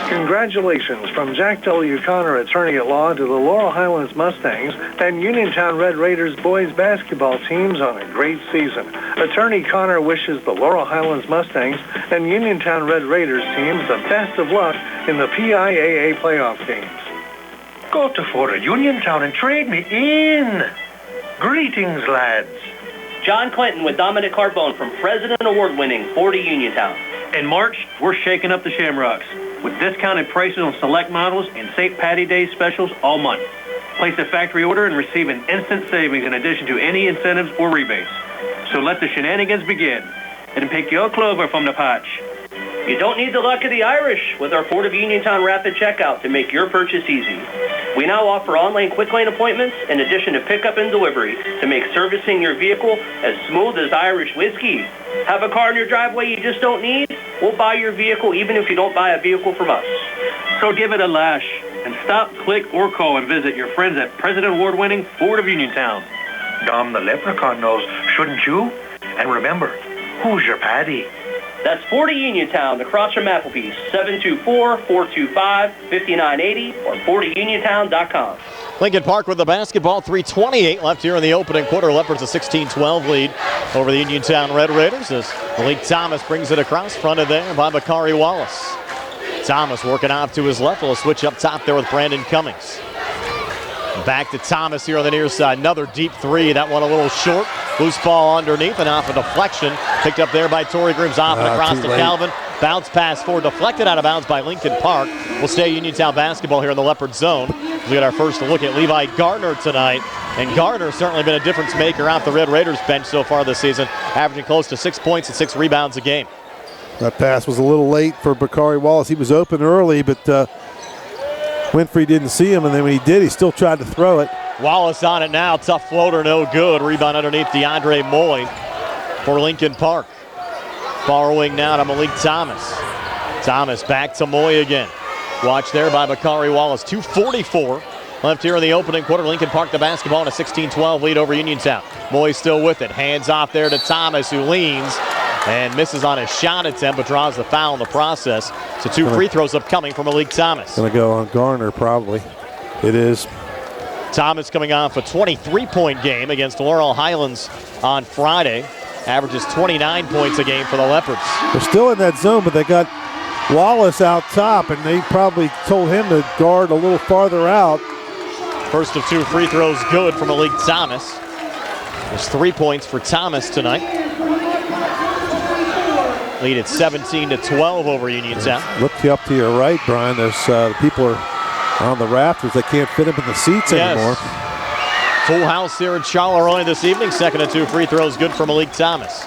Speaker 19: Congratulations from Jack W. Connor, attorney at law, to the Laurel Highlands Mustangs and Uniontown Red Raiders boys basketball teams on a great season. Attorney Connor wishes the Laurel Highlands Mustangs and Uniontown Red Raiders teams the best of luck in the PIAA playoff games.
Speaker 20: Go to Fort Uniontown and trade me in. Greetings, lads.
Speaker 1: John Clinton with Dominic Carbone from President Award-winning 40 Uniontown.
Speaker 21: In March, we're shaking up the Shamrocks with discounted prices on select models and St. Patty Day specials all month. Place a factory order and receive an instant savings in addition to any incentives or rebates. So let the shenanigans begin and pick your clover from the patch.
Speaker 1: You don't need the luck of the Irish with our Port of Uniontown Rapid Checkout to make your purchase easy. We now offer online quick lane appointments in addition to pickup and delivery to make servicing your vehicle as smooth as Irish whiskey. Have a car in your driveway you just don't need? We'll buy your vehicle even if you don't buy a vehicle from us.
Speaker 21: So give it a lash and stop, click, or call and visit your friends at President Award-winning Ford of Uniontown.
Speaker 20: Dom the Leprechaun knows, shouldn't you? And remember, who's your Paddy?
Speaker 1: That's Ford of Uniontown, across from Applebee's, 724-425-5980 or FordofUniontown.com.
Speaker 3: Lincoln Park with the basketball, 3:28 left here in the opening quarter. Leopards a 16-12 lead over the Uniontown Red Raiders as Malik Thomas brings it across, fronted there by Bakari Wallace. Thomas working off to his left. Will switch up top there with Brandon Cummings. Back to Thomas here on the near side. Another deep three. That one a little short. Loose ball underneath and off a deflection. Picked up there by Torrey Grooms. Off and across to Calvin. Bounce pass forward. Deflected out of bounds by Lincoln Park. We'll stay Uniontown basketball here in the Leopard zone. We get our first look at Levi Gardner tonight. And Gardner's certainly been a difference maker off the Red Raiders bench so far this season, averaging close to 6 points and 6 rebounds a game.
Speaker 4: That pass was a little late for Bakari Wallace. He was open early, but Winfrey didn't see him, and then when he did, he still tried to throw it.
Speaker 3: Wallace on it now. Tough floater, no good. Rebound underneath DeAndre Moy for Lincoln Park. Borrowing now to Malik Thomas. Thomas back to Moy again. Watch there by Bakari Wallace. 2:44 left here in the opening quarter. Lincoln Park the basketball in a 16-12 lead over Uniontown. Moy still with it. Hands off there to Thomas, who leans and misses on a shot attempt, but draws the foul in the process. So 2 free throws upcoming from Malik Thomas.
Speaker 4: Gonna go on Garner, probably. It is.
Speaker 3: Thomas coming off a 23-point game against Laurel Highlands on Friday. Averages 29 points a game for the Leopards.
Speaker 4: They're still in that zone, but they got Wallace out top, and they probably told him to guard a little farther out.
Speaker 3: First of 2 free throws good for Malik Thomas. There's 3 points for Thomas tonight. Lead at 17-12 over Uniontown.
Speaker 4: Look up to your right, Brian. There's people are on the rafters. They can't fit up in the seats anymore.
Speaker 3: Full house here in Charleroi this evening. Second of 2 free throws good for Malik Thomas.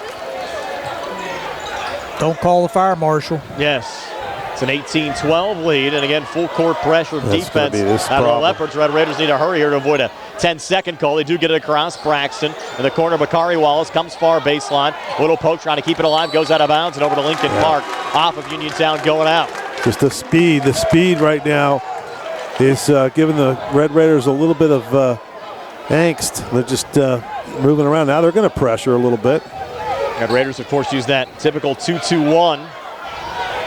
Speaker 5: Don't call the fire marshal.
Speaker 3: Yes. It's an 18-12 lead, and again, full court pressure defense out of the Leopards. Red Raiders need to hurry here to avoid a 10-second call. They do get it across. Braxton in the corner. Bakari Wallace comes far baseline. Little poke trying to keep it alive. Goes out of bounds and over to Lincoln Park. Off of Uniontown going out.
Speaker 4: Just the speed. The speed right now is giving the Red Raiders a little bit of angst. They're just moving around. Now they're going to pressure a little bit.
Speaker 3: Red Raiders, of course, use that typical 2-2-1.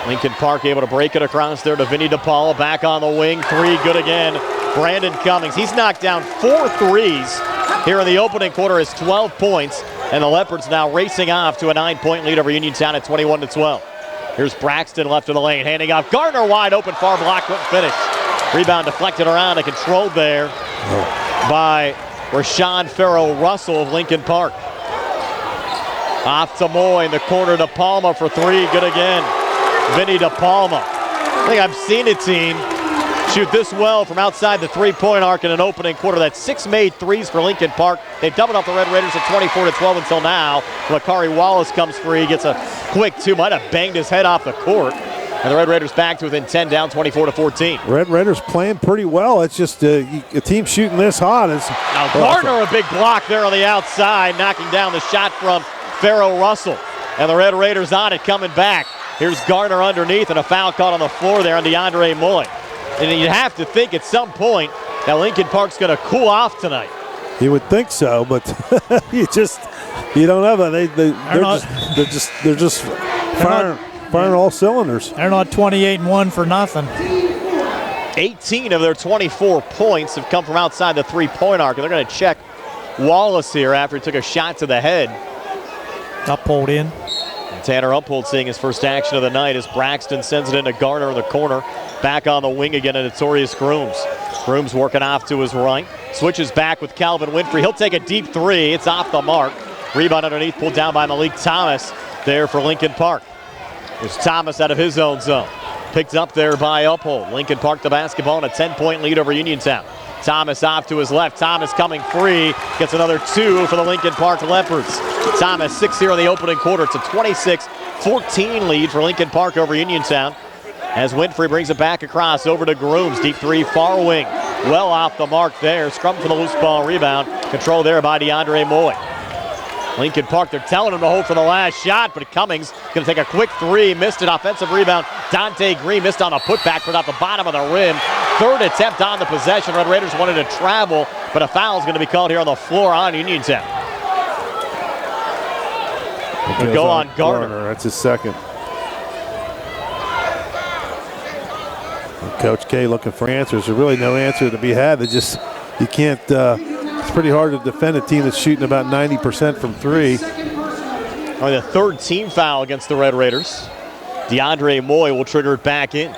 Speaker 3: Lincoln Park able to break it across there to Vinny DePaula. Back on the wing. 3 good again. Brandon Cummings. He's knocked down 4 threes here in the opening quarter. Has 12 points. And the Leopards now racing off to a 9-point lead over Uniontown at 21-12. Here's Braxton left of the lane. Handing off. Gardner wide open. Far block. Couldn't finish. Rebound deflected around and controlled there by Rashawn Farrow-Russell of Lincoln Park. Off to Moy in the corner to Palma for 3. Good again. Vinny DePalma. I think I've seen a team shoot this well from outside the 3-point arc in an opening quarter. That's 6 made threes for Lincoln Park. They've doubled up the Red Raiders at 24-12 until now. Bakari Wallace comes free, gets a quick 2, might have banged his head off the court. And the Red Raiders back to within 10, down 24-14.
Speaker 4: Red Raiders playing pretty well. It's just a team shooting this hot.
Speaker 3: Now Gardner, a big block there on the outside, knocking down the shot from Farrow-Russell. And the Red Raiders on it, coming back. Here's Gardner underneath, and a foul caught on the floor there on DeAndre Moy. And you have to think at some point that Lincoln Park's going to cool off tonight.
Speaker 4: You would think so, but you don't know that. They're just firing all cylinders.
Speaker 5: They're not 28-1 for nothing.
Speaker 3: 18 of their 24 points have come from outside the 3-point arc, and they're going to check Wallace here after he took a shot to the head.
Speaker 5: Uphold in.
Speaker 3: Tanner Uphold seeing his first action of the night as Braxton sends it into Garner in the corner. Back on the wing again to Notorious Grooms. Grooms working off to his right. Switches back with Calvin Winfrey. He'll take a deep 3. It's off the mark. Rebound underneath, pulled down by Malik Thomas there for Lincoln Park. There's Thomas out of his own zone. Picked up there by Uphold. Lincoln Park the basketball and a 10-point lead over Uniontown. Thomas off to his left. Thomas coming free. Gets another 2 for the Lincoln Park Leopards. Thomas 6 here in the opening quarter. It's a 26-14 lead for Lincoln Park over Uniontown. As Winfrey brings it back across over to Grooms. Deep 3 far wing. Well off the mark there. Scrum for the loose ball rebound. Control there by DeAndre Moy. Lincoln Park, they're telling him to hold for the last shot, but Cummings going to take a quick 3. Missed it. Offensive rebound. Dante Green missed on the putback, but at the bottom of the rim. Third attempt on the possession. Red Raiders wanted to travel, but a foul is going to be called here on the floor on Uniontown. We'll go on Garner.
Speaker 4: That's his second. Coach K looking for answers. There's really no answer to be had. They just, you can't, it's pretty hard to defend a team that's shooting about 90% from 3.
Speaker 3: The third team foul against the Red Raiders. DeAndre Moy will trigger it back in.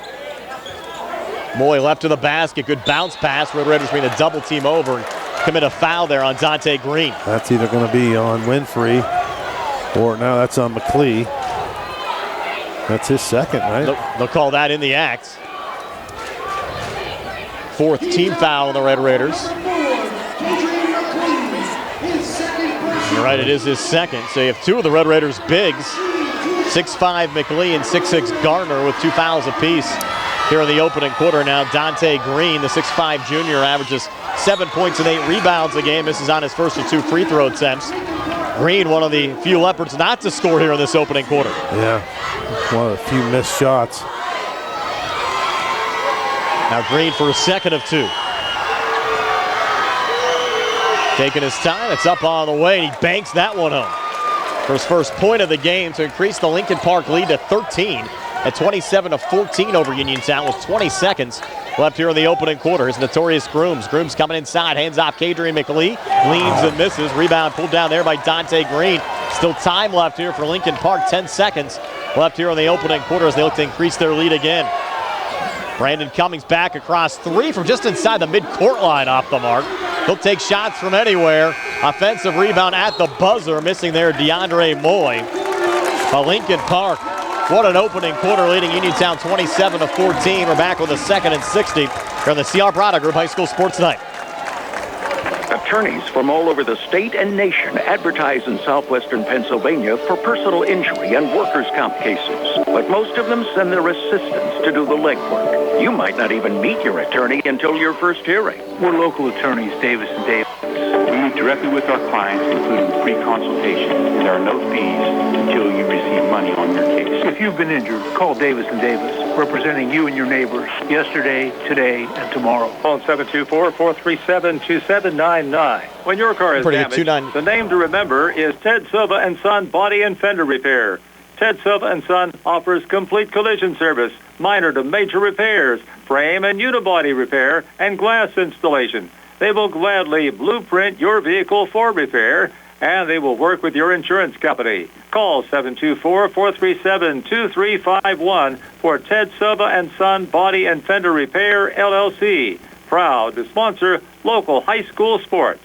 Speaker 3: Moy left to the basket. Good bounce pass. Red Raiders being a double team over and commit a foul there on Dante Green.
Speaker 4: That's either going to be on Winfrey or no, that's on McLee. That's his second, right?
Speaker 3: They'll call that in the act. Fourth team foul on the Red Raiders. You're right, it is his second. So you have 2 of the Red Raiders' bigs. 6'5" McLee and 6'6" Gardner with 2 fouls apiece here in the opening quarter. Now Dante Green, the 6'5" junior, averages 7 points and 8 rebounds a game. Misses on his first of 2 free throw attempts. Green, one of the few Leopards not to score here in this opening quarter.
Speaker 4: Yeah, one of the few missed shots.
Speaker 3: Now Green for a second of 2. Taking his time, it's up on the way, and he banks that one home. For his first point of the game to increase the Lincoln Park lead to 13 at 27-14 over Uniontown with 20 seconds left here in the opening quarter. Here's Notorious Grooms. Grooms coming inside, hands off Kadrian McLee, leans and misses. Rebound pulled down there by Dante Green. Still time left here for Lincoln Park, 10 seconds left here in the opening quarter as they look to increase their lead again. Brandon Cummings back across 3 from just inside the midcourt line off the mark. He'll take shots from anywhere. Offensive rebound at the buzzer, missing there DeAndre Moy. Lincoln Park, what an opening quarter, leading Uniontown 27-14. We're back with a 2nd and 60 here on the CR Prada Group High School Sports Night.
Speaker 6: Attorneys from all over the state and nation advertise in southwestern Pennsylvania for personal injury and workers' comp cases. But most of them send their assistants to do the legwork. You might not even meet your attorney until your first hearing.
Speaker 21: We're local attorneys, Davis & Davis. We meet directly with our clients, including free consultation. There are no fees until you receive money on your case. If you've been injured, call Davis & Davis, representing you and your neighbors yesterday, today, and tomorrow.
Speaker 22: Phone 724-437-2799. When your car is damaged, the name to remember is Ted Silva & Son Body and Fender Repair. Ted Silva & Son offers complete collision service, minor to major repairs, frame and unibody repair, and glass installation. They will gladly blueprint your vehicle for repair, and they will work with your insurance company. Call 724-437-2351 for Ted Silva & Son Body and Fender Repair, LLC. Proud to sponsor local high school sports.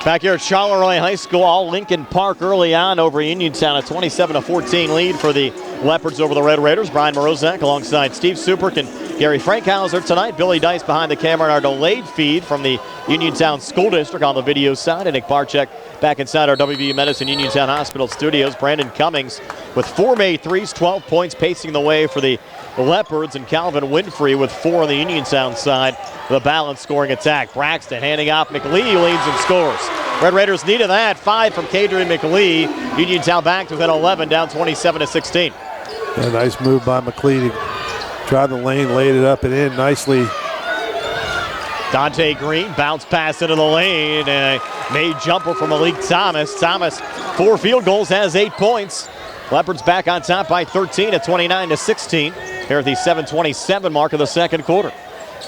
Speaker 3: Back here at Charleroi High School, all Lincoln Park early on over Uniontown, a 27-14 lead for the Leopards over the Red Raiders. Brian Morozak alongside Steve Superick and Gary Frankhauser tonight. Billy Dice behind the camera in our delayed feed from the Uniontown School District on the video side. And Nick Barczyk back inside our WVU Medicine Uniontown Hospital studios. Brandon Cummings with 4 made threes, 12 points, pacing the way for the Leopards, and Calvin Winfrey with 4 on the Uniontown side. The balanced scoring attack. Braxton handing off McLee, leads and scores. Red Raiders needed that. 5 from Kadrian McLee. Uniontown back within 11, down 27-16.
Speaker 4: Yeah, nice move by McLee to drive the lane, laid it up and in nicely.
Speaker 3: Dante Green, bounce pass into the lane, and a made jumper from Malik Thomas. Thomas, 4 field goals, has 8 points. Leopards back on top by 13 at 29-16. Here at the 7:27 mark of the second quarter.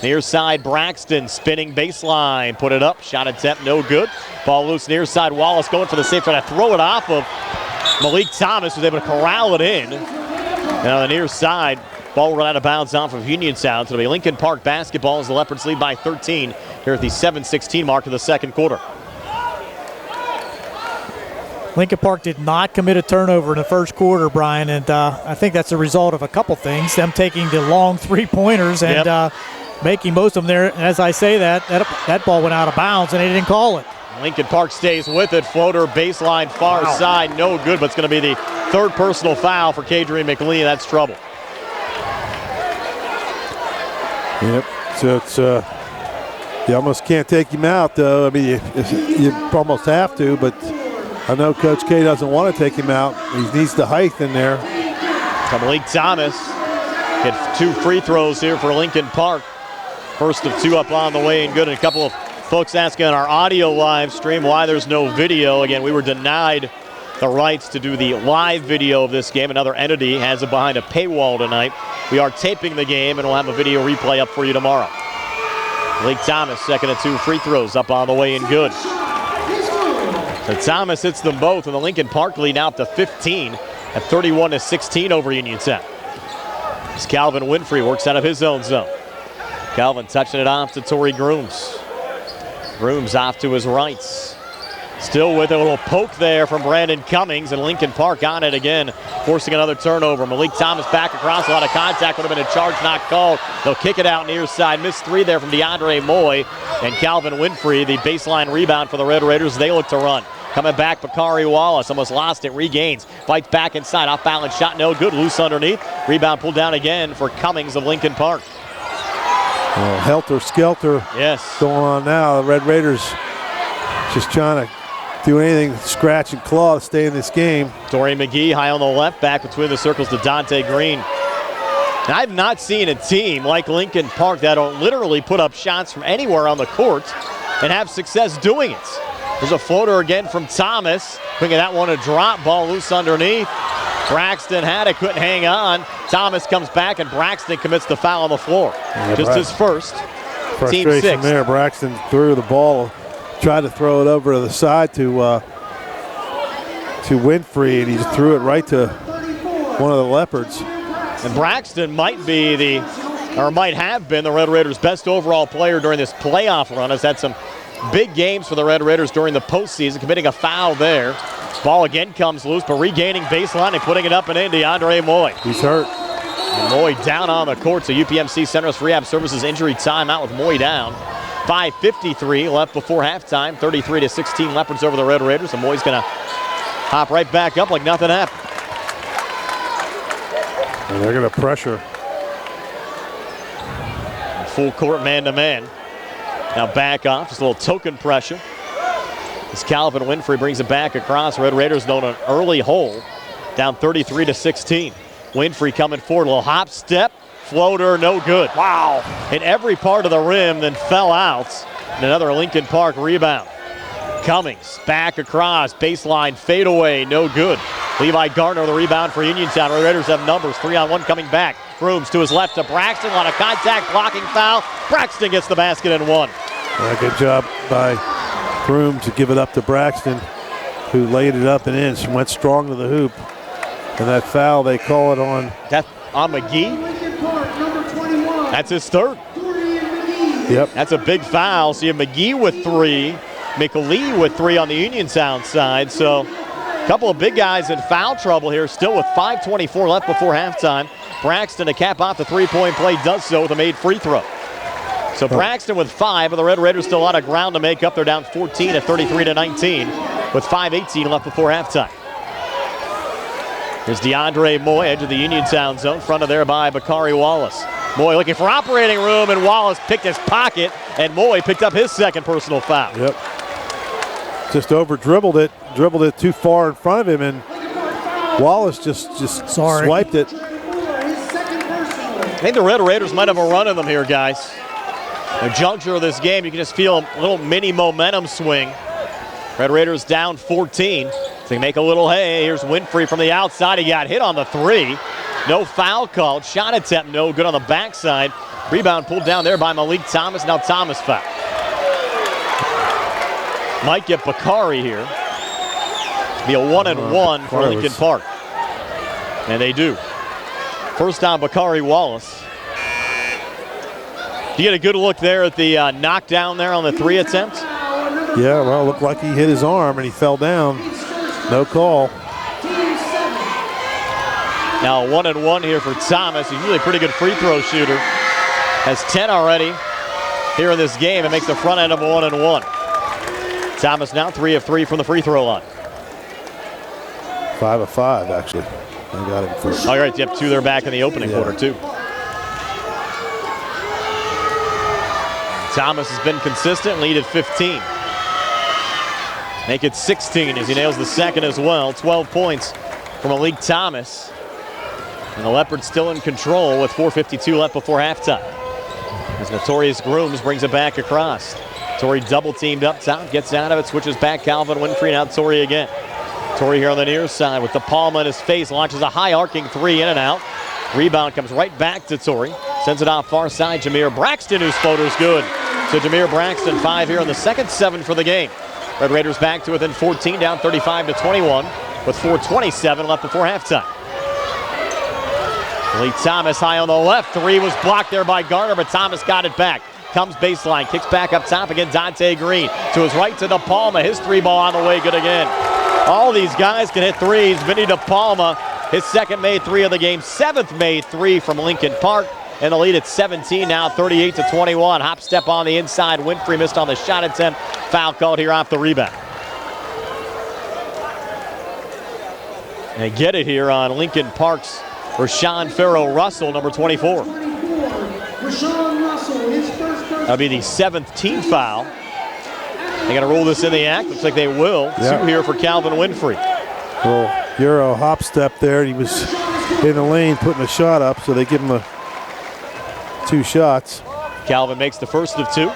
Speaker 3: Near side, Braxton spinning baseline, put it up, shot attempt no good. Ball loose near side, Wallace going for the save, trying to throw it off of Malik Thomas, was able to corral it in. Now the near side, ball run out of bounds off of Uniontown. So it'll be Lincoln Park basketball as the Leopards lead by 13 here at the 7:16 mark of the second quarter.
Speaker 5: Lincoln Park did not commit a turnover in the first quarter, Brian, and I think that's a result of a couple things. Them taking the long three-pointers and making most of them there. And as I say that ball went out of bounds, and they didn't call it.
Speaker 3: Lincoln Park stays with it. Floater baseline far side, no good, but it's going to be the third personal foul for Kadrian McLean. That's trouble.
Speaker 4: Yep, so it's you almost can't take him out, though. I mean, you almost have to, but I know Coach K doesn't want to take him out. He needs the height in there.
Speaker 3: Malik Thomas get 2 free throws here for Lincoln Park. First of 2 up on the way and good. And a couple of folks asking on our audio live stream why there's no video. Again, we were denied the rights to do the live video of this game. Another entity has it behind a paywall tonight. We are taping the game, and we'll have a video replay up for you tomorrow. Malik Thomas, second of 2 free throws up on the way and good. So Thomas hits them both, and the Lincoln Park lead now up to 15 at 31-16 over Uniontown. As Calvin Winfrey works out of his own zone. Calvin touching it off to Torrey Grooms. Grooms off to his right. Still with a little poke there from Brandon Cummings, and Lincoln Park on it again, forcing another turnover. Malik Thomas back across, a lot of contact, would have been a charge not called. They'll kick it out near side. Missed 3 there from DeAndre Moy, and Calvin Winfrey, the baseline rebound for the Red Raiders. They look to run. Coming back, Bakari Wallace almost lost it, regains, fights back inside, off balance shot, no good, loose underneath. Rebound pulled down again for Cummings of Lincoln Park.
Speaker 4: Well, helter-skelter going on now. The Red Raiders just trying to do anything, scratch and claw to stay in this game.
Speaker 3: Dorian McGee high on the left, back between the circles to Dante Green. Now, I've not seen a team like Lincoln Park that'll literally put up shots from anywhere on the court and have success doing it. There's a floater again from Thomas. Thinking that one a drop ball loose underneath. Braxton had it, couldn't hang on. Thomas comes back, and Braxton commits the foul on the floor.
Speaker 4: Yeah,
Speaker 3: just his first.
Speaker 4: Frustration
Speaker 3: Team 6.
Speaker 4: there. Braxton threw the ball, tried to throw it over to the side to Winfrey, and he just threw it right to one of the Leopards.
Speaker 3: And Braxton might have been the Red Raiders' best overall player during this playoff run. Has had some big games for the Red Raiders during the postseason, committing a foul there. Ball again comes loose, but regaining baseline and putting it up and in, DeAndre Moy.
Speaker 4: He's hurt.
Speaker 3: And Moy down on the court, so UPMC Centerist Rehab Services injury timeout with Moy down. 5:53 left before halftime, 33-16 Leopards over the Red Raiders, and Moy's gonna hop right back up like nothing happened.
Speaker 4: And they're gonna pressure.
Speaker 3: Full court man-to-man. Now back off, just a little token pressure. As Calvin Winfrey brings it back across, Red Raiders know an early hole, down 33-16. Winfrey coming forward, a little hop step, floater, no good. Wow. Hit every part of the rim, then fell out. And another Lincoln Park rebound. Cummings back across, baseline fadeaway, no good. Levi Gardner the rebound for Uniontown. Red Raiders have numbers, 3-on-1 coming back. Grooms to his left to Braxton, a lot of contact, blocking foul. Braxton gets the basket and 1.
Speaker 4: Good job by Grooms to give it up to Braxton, who laid it up and in, went strong to the hoop. And that foul, they call it on.
Speaker 3: That's on McGee? That's his third.
Speaker 4: Yep.
Speaker 3: That's a big foul. So you have McGee with 3, McLee with 3 on the Uniontown side. So a couple of big guys in foul trouble here, still with 5:24 left before halftime. Braxton to cap off the three-point play does so with a made free throw. So Braxton with 5, but the Red Raiders still a lot of ground to make up. They're down 14 at 33-19 with 5:18 left before halftime. Here's DeAndre Moy, edge of the Uniontown zone, fronted there by Bakari Wallace. Moy looking for operating room, and Wallace picked his pocket, and Moy picked up his second personal foul.
Speaker 4: Yep. Just dribbled it too far in front of him, and Wallace just swiped it.
Speaker 3: I think the Red Raiders might have a run in them here, guys. The juncture of this game, you can just feel a little mini momentum swing. Red Raiders down 14. So they make a little hay. Here's Winfrey from the outside. He got hit on the 3. No foul called. Shot attempt no good on the backside. Rebound pulled down there by Malik Thomas. Now Thomas foul. Might get Bakari here. Be a 1-and-1 for Lincoln Park. And they do. First down, Bakari Wallace. You get a good look there at the knockdown there on the 3 attempt.
Speaker 4: Yeah, well, it looked like he hit his arm and he fell down. No call.
Speaker 3: Now 1-1 here for Thomas. He's really a pretty good free throw shooter. Has 10 already here in this game and makes the front end of a 1-1. Thomas now 3 of 3 from the free throw line.
Speaker 4: 5 of 5, actually. I got him first.
Speaker 3: All right, yep, 2 there back in the opening quarter, too. Thomas has been consistent, lead at 15. Make it 16 as he nails the second as well. 12 points from Malik Thomas. And the Leopards still in control with 4:52 left before halftime. As Notorious Grooms brings it back across. Torrey double teamed up top, gets out of it, switches back. Calvin Winfrey, now Torrey again. Torrey here on the near side with the palm in his face, launches a high arcing three in and out. Rebound comes right back to Torrey. Sends it off far side, Jameer Braxton, whose floater's good. So Jameer Braxton, 5 here in the second, 7 for the game. Red Raiders back to within 14, down 35-21 with 4:27 left before halftime. Lee Thomas high on the left. 3 was blocked there by Garner, but Thomas got it back. Comes baseline, kicks back up top again. Dante Green to his right to De Palma. His 3 ball on the way, good again. All these guys can hit threes. Vinny De Palma, his second made 3 of the game. 7th made 3 from Lincoln Park. And the lead at 17 now, 38-21. Hop step on the inside. Winfrey missed on the shot attempt. Foul called here off the rebound. And they get it here on Lincoln Park's Rashawn Farrow-Russell, number 24. That'll be the 7th team foul. They're going to rule this in the act. Looks like they will.
Speaker 4: Yeah.
Speaker 3: 2 here for Calvin Winfrey.
Speaker 4: Well, Euro hop step there. He was in the lane putting a shot up, so they give him 2 shots.
Speaker 3: Calvin makes the first of 2.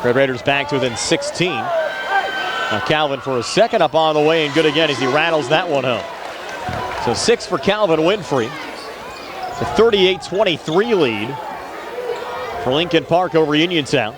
Speaker 3: Red Raiders back to within 16. Now Calvin for a second up on the way and good again as he rattles that one home. So 6 for Calvin Winfrey. It's a 38-23 lead for Lincoln Park over Uniontown.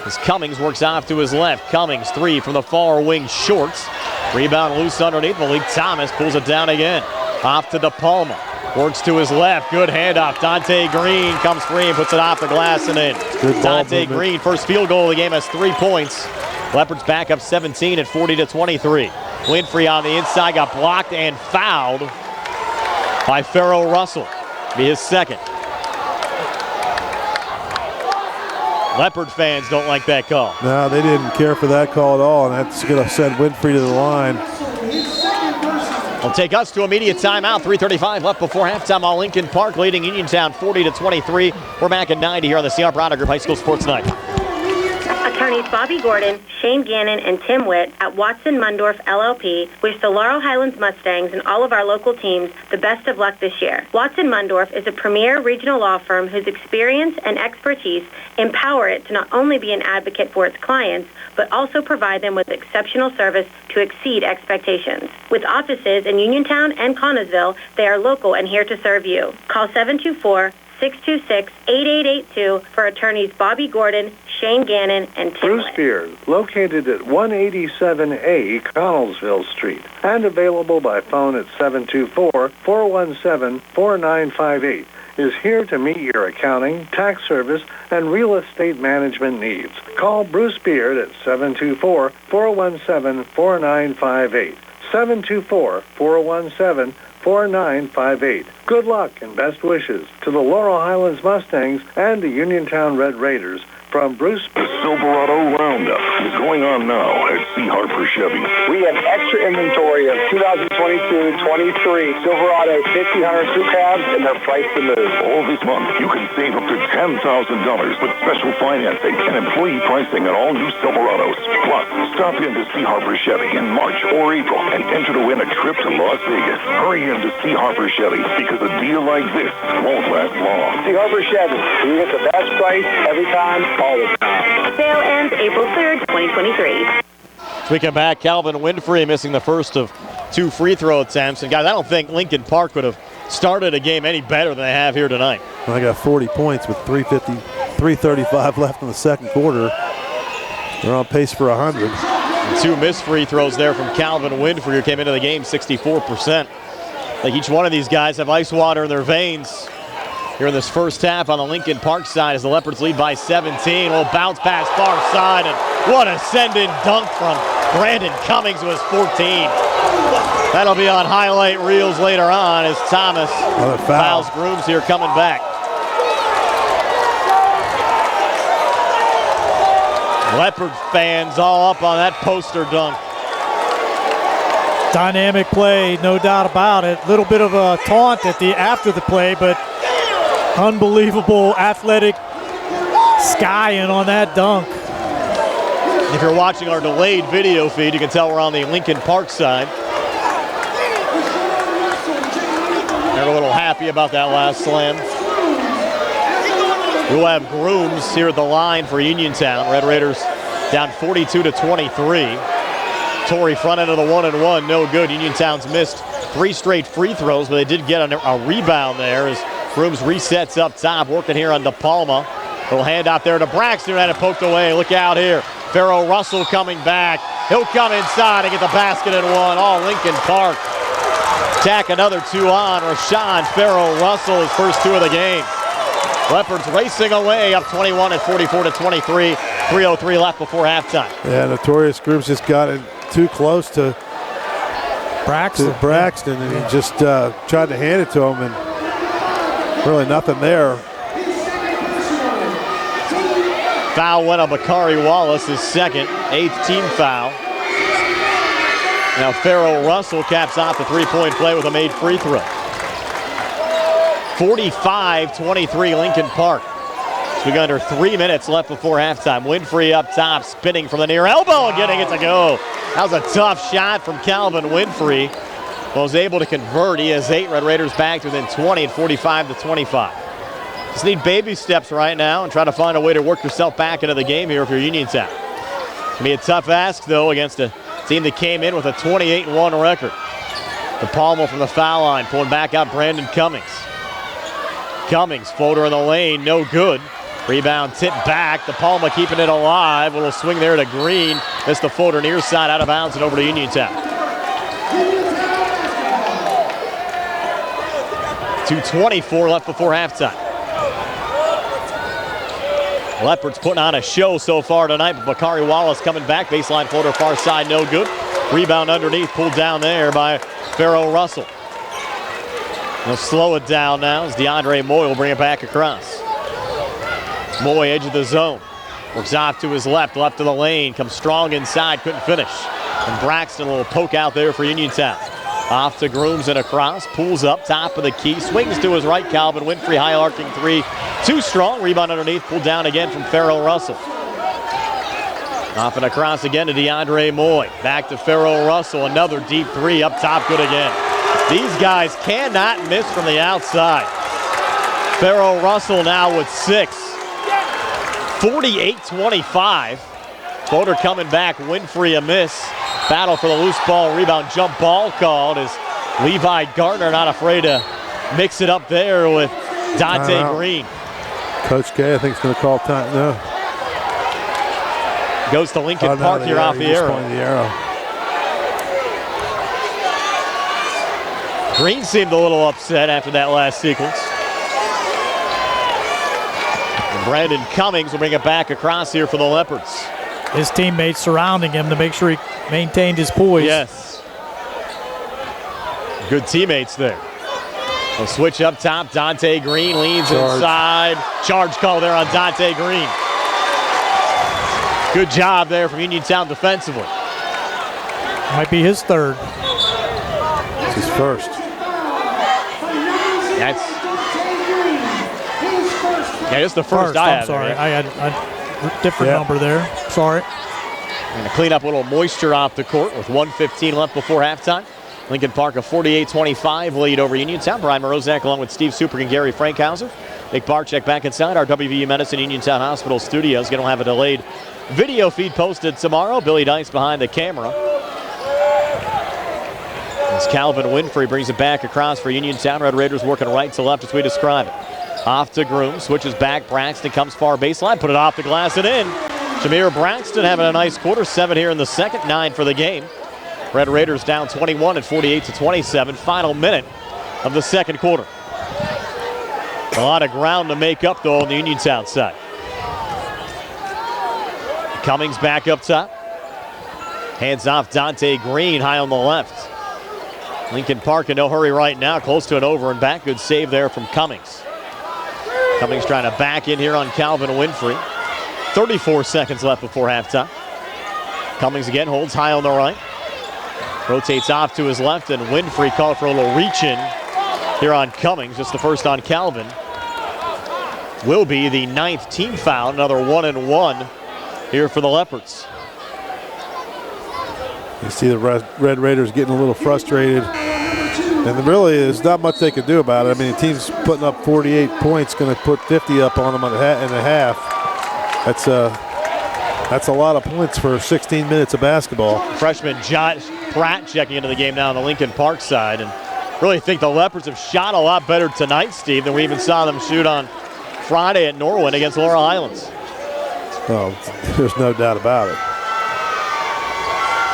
Speaker 3: As Cummings works off to his left. Cummings 3 from the far wing, shorts. Rebound loose underneath. Malik Thomas pulls it down again. Off to De Palma. Works to his left. Good handoff. Dante Green comes free and puts it off the glass and in. Dante Green, first field goal of the game, has 3 points. Leopards back up 17 at 40-23. Winfrey on the inside got blocked and fouled by Farrow-Russell. Be his second. Leopard fans don't like that call.
Speaker 4: No, they didn't care for that call at all, and that's going to send Winfrey to the line.
Speaker 3: Will take us to immediate timeout. 3:35 left before halftime on Lincoln Park, leading Uniontown 40-23. We're back at 90 here on the C.R. Brada Group High School Sports Night.
Speaker 18: Attorneys Bobby Gordon, Shane Gannon, and Tim Witt at Watson Mundorf LLP wish the Laurel Highlands Mustangs and all of our local teams the best of luck this year. Watson Mundorf is a premier regional law firm whose experience and expertise empower it to not only be an advocate for its clients, but also provide them with exceptional service to exceed expectations. With offices in Uniontown and Connellsville, they are local and here to serve you. Call 724-626-8882 for attorneys Bobby Gordon, Shane Gannon, and Tim
Speaker 19: Bruce Beard, located at 187A Connellsville Street, and available by phone at 724-417-4958, is here to meet your accounting, tax service, and real estate management needs. Call Bruce Beard at 724-417-4958. 724-417-4958. Good luck and best wishes to the Laurel Highlands Mustangs and the Uniontown Red Raiders. From Bruce.
Speaker 11: The Silverado Roundup is going on now at C. Harper Chevy.
Speaker 12: We have extra inventory of 2022-23 Silverado 1500 crew cabs, and they're priced to move.
Speaker 11: All this month, you can save up to $10,000 with special financing and employee pricing on all new Silverados. Plus, stop in to C. Harper Chevy in March or April and enter to win a trip to Las Vegas. Hurry in to C. Harper Chevy because a deal like this won't last long.
Speaker 12: C. Harper Chevy, you get the best price every time, all the time.
Speaker 18: Sale ends April 3rd, 2023.
Speaker 3: We come back, Calvin Winfrey missing the first of 2 free throw attempts. And guys, I don't think Lincoln Park would have started a game any better than they have here tonight.
Speaker 4: I got 40 points with 3:35 left in the second quarter. They're on pace for 100.
Speaker 3: And 2 missed free throws there from Calvin Winfrey, who came into the game 64%. Like each one of these guys have ice water in their veins here in this first half on the Lincoln Park side as the Leopards lead by 17. Will bounce pass far side, and what a send-in dunk from Brandon Cummings was 14. That'll be on highlight reels later on as Thomas fouls Grooms here coming back. Leopard fans all up on that poster dunk.
Speaker 5: Dynamic play, no doubt about it. Little bit of a taunt after the play, but unbelievable athletic skying on that dunk.
Speaker 3: If you're watching our delayed video feed, you can tell we're on the Lincoln Park side. They're a little happy about that last slam. We'll have Grooms here at the line for Uniontown. Red Raiders down 42-23. Torrey front end of the 1-and-1, no good. Uniontown's missed 3 straight free throws, but they did get a rebound there as Grooms resets up top, working here on De Palma. Little handoff there to Braxton, had it poked away. Look out here. Farrell Russell coming back. He'll come inside and get the basket and one. All Lincoln Park. Tack another 2 on. Rashawn Farrell Russell, his first 2 of the game. Leopards racing away up 21 at 44-23. 3:03 left before halftime.
Speaker 4: Yeah, Notorious Grooms just got it too close to Braxton, and he just tried to hand it to him, and really nothing there.
Speaker 3: Foul went on Bakari Wallace, his second, 8th team foul. Now Farrell Russell caps off the 3-point play with a made free throw. 45-23 Lincoln Park. So we got under 3 minutes left before halftime. Winfrey up top, spinning from the near elbow and getting it to go. That was a tough shot from Calvin Winfrey. Was able to convert. He has 8. Red Raiders back to within 20 at 45-25. Just need baby steps right now and try to find a way to work yourself back into the game here if you're Uniontown. It'll be a tough ask, though, against a team that came in with a 28-1 record. De Palma from the foul line, pulling back out Brandon Cummings. Cummings, floater in the lane, no good. Rebound tipped back. De Palma keeping it alive. A little swing there to Green. Missed the floater near side, out of bounds, and over to Uniontown. 2:24 left before halftime. Leopards putting on a show so far tonight, but Bakari Wallace coming back. Baseline floater far side, no good. Rebound underneath, pulled down there by Farrell Russell. They'll slow it down now as DeAndre Moy will bring it back across. Moy, edge of the zone. Works off to his left of the lane. Comes strong inside, couldn't finish. And Braxton, a little poke out there for Uniontown. Off to Grooms and across. Pulls up, top of the key. Swings to his right, Calvin Winfrey, high arcing 3. Too strong. Rebound underneath, pulled down again from Farrell Russell. Off and across again to DeAndre Moy. Back to Farrell Russell. Another deep 3 up top, good again. These guys cannot miss from the outside. Farrell Russell now with 6. 48-25. Floater coming back. Winfrey a miss. Battle for the loose ball. Rebound jump ball called as Levi Gardner not afraid to mix it up there with Dante Green.
Speaker 4: Coach K, I think, is going to call time. No.
Speaker 3: Goes to Lincoln Park here off the arrow. Green seemed a little upset after that last sequence. And Brandon Cummings will bring it back across here for the Leopards.
Speaker 5: His teammates surrounding him to make sure he maintained his poise.
Speaker 3: Yes. Good teammates there. A switch up top. Dante Green leans inside. Charge call there on Dante Green. Good job there from Uniontown defensively.
Speaker 5: Might be his third.
Speaker 4: It's his first.
Speaker 3: It's the first I had.
Speaker 5: I'm sorry. I had a different number there. Sorry.
Speaker 3: Going to clean up a little moisture off the court with 1:15 left before halftime. Lincoln Park a 48-25 lead over Uniontown. Brian Morozak along with Steve Super and Gary Frankhauser. Nick Barczyk back inside our WVU Medicine Uniontown Hospital studios. Going to have a delayed video feed posted tomorrow. Billy Dice behind the camera. As Calvin Winfrey brings it back across for Uniontown. Red Raiders working right to left as we describe it. Off to Groom, switches back. Braxton comes far baseline, put it off the glass and in. Jameer Braxton having a nice quarter. 7 here in the second, 9 for the game. Red Raiders down 21 at 48-27. Final minute of the second quarter. A lot of ground to make up, though, on the Uniontown side. Cummings back up top. Hands off Dante Green, high on the left. Lincoln Park in no hurry right now, close to an over and back. Good save there from Cummings. Cummings trying to back in here on Calvin Winfrey. 34 seconds left before halftime. Cummings again holds high on the right. Rotates off to his left, and Winfrey called for a little reach in here on Cummings. Just the first on Calvin. Will be the 9th team foul. Another 1-1 here for the Leopards.
Speaker 4: You see the Red Raiders getting a little frustrated. And really, there's not much they can do about it. I mean, the team's putting up 48 points, going to put 50 up on them in a half. That's a lot of points for 16 minutes of basketball.
Speaker 3: Freshman Josh Pratt checking into the game now on the Lincoln Park side. And really think the Leopards have shot a lot better tonight, Steve, than we even saw them shoot on Friday at Norwin against Laurel Highlands.
Speaker 4: Oh, there's no doubt about it.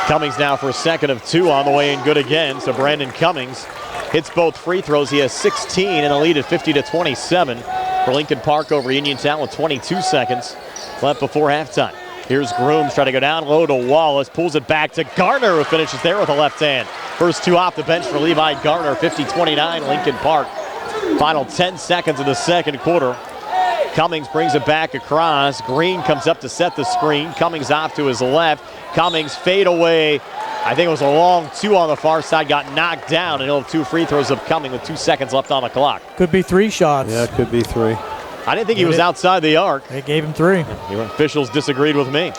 Speaker 3: Cummings now for a second of 2 on the way and good again. So Brandon Cummings hits both free throws. He has 16 and a lead at 50-27 for Lincoln Park over Uniontown with 22 seconds left before halftime. Here's Grooms trying to go down low to Wallace. Pulls it back to Garner, who finishes there with a left hand. First 2 off the bench for Levi Garner. 50-29 Lincoln Park. Final 10 seconds of the second quarter. Cummings brings it back across. Green comes up to set the screen. Cummings off to his left. Cummings fade away. I think it was a long 2 on the far side. Got knocked down, and he'll have 2 free throws upcoming with 2 seconds left on the clock.
Speaker 5: Could be 3 shots.
Speaker 4: Yeah, it could be 3.
Speaker 3: I didn't think he was outside the arc.
Speaker 5: They gave him 3.
Speaker 3: The officials disagreed with me.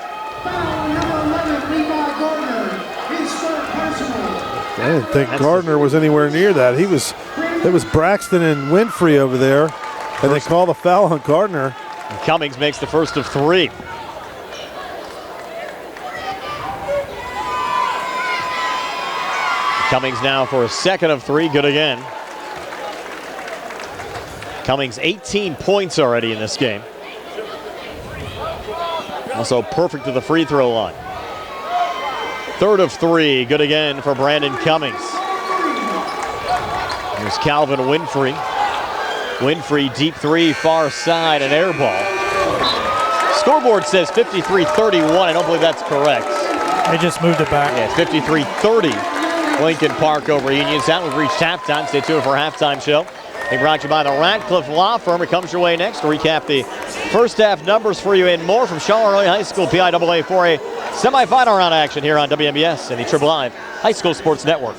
Speaker 4: I didn't think Gardner was anywhere near that. It was Braxton and Winfrey over there, and they call the foul on Gardner.
Speaker 3: And Cummings makes the first of 3. Cummings now for a second of 3, good again. Cummings 18 points already in this game. Also perfect to the free throw line. Third of 3, good again for Brandon Cummings. Here's Calvin Winfrey. Winfrey deep 3, far side, an air ball. Scoreboard says 53-31. I don't believe that's correct.
Speaker 5: They just moved it back.
Speaker 3: Yeah, 53-30. Lincoln Park over Uniontown. We've reached halftime. Stay tuned for our halftime show. Being brought to you by the Radcliffe Law Firm. It comes your way next to recap the first half numbers for you and more from Charleroi High School PIAA 4A semifinal round action here on WMBS and the Triple Live High School Sports Network.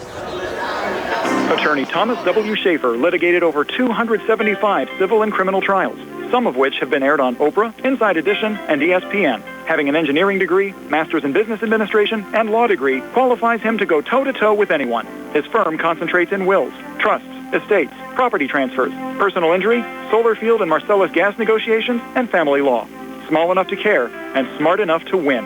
Speaker 7: Attorney Thomas W. Schaefer litigated over 275 civil and criminal trials, some of which have been aired on Oprah, Inside Edition, and ESPN. Having an engineering degree, master's in business administration, and law degree qualifies him to go toe-to-toe with anyone. His firm concentrates in wills, trusts, estates, property transfers, personal injury, solar field and Marcellus gas negotiations, and family law. Small enough to care and smart enough to win.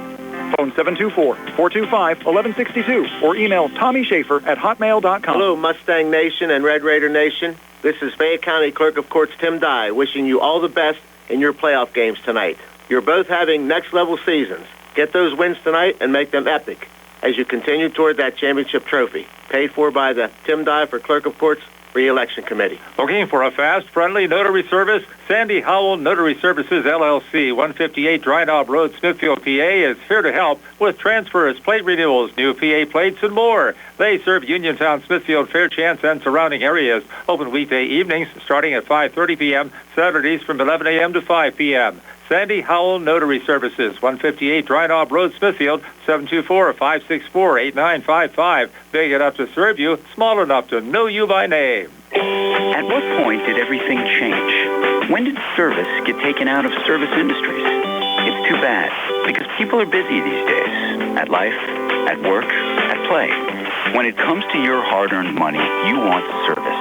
Speaker 7: Phone 724-425-1162 or email TommySchaefer@hotmail.com.
Speaker 9: Hello, Mustang Nation and Red Raider Nation. This is Fayette County Clerk of Courts Tim Dye wishing you all the best in your playoff games tonight. You're both having next-level seasons. Get those wins tonight and make them epic as you continue toward that championship trophy. Paid for by the Tim Dye for Clerk of Courts Re-Election Committee.
Speaker 22: Looking for a fast, friendly notary service? Sandy Howell Notary Services, LLC, 158 Dry Knob Road, Smithfield, PA, is here to help with transfers, plate renewals, new PA plates, and more. They serve Uniontown, Smithfield, Fairchance, and surrounding areas. Open weekday evenings starting at 5:30 p.m., Saturdays from 11 a.m. to 5 p.m. Sandy Howell Notary Services, 158 Dry Knob Road, Smithfield, 724-564-8955. Big enough to serve you, small enough to know you by name.
Speaker 16: At what point did everything change? When did service get taken out of service industries? It's too bad, because people are busy these days. At life, at work, at play. When it comes to your hard-earned money, you want service.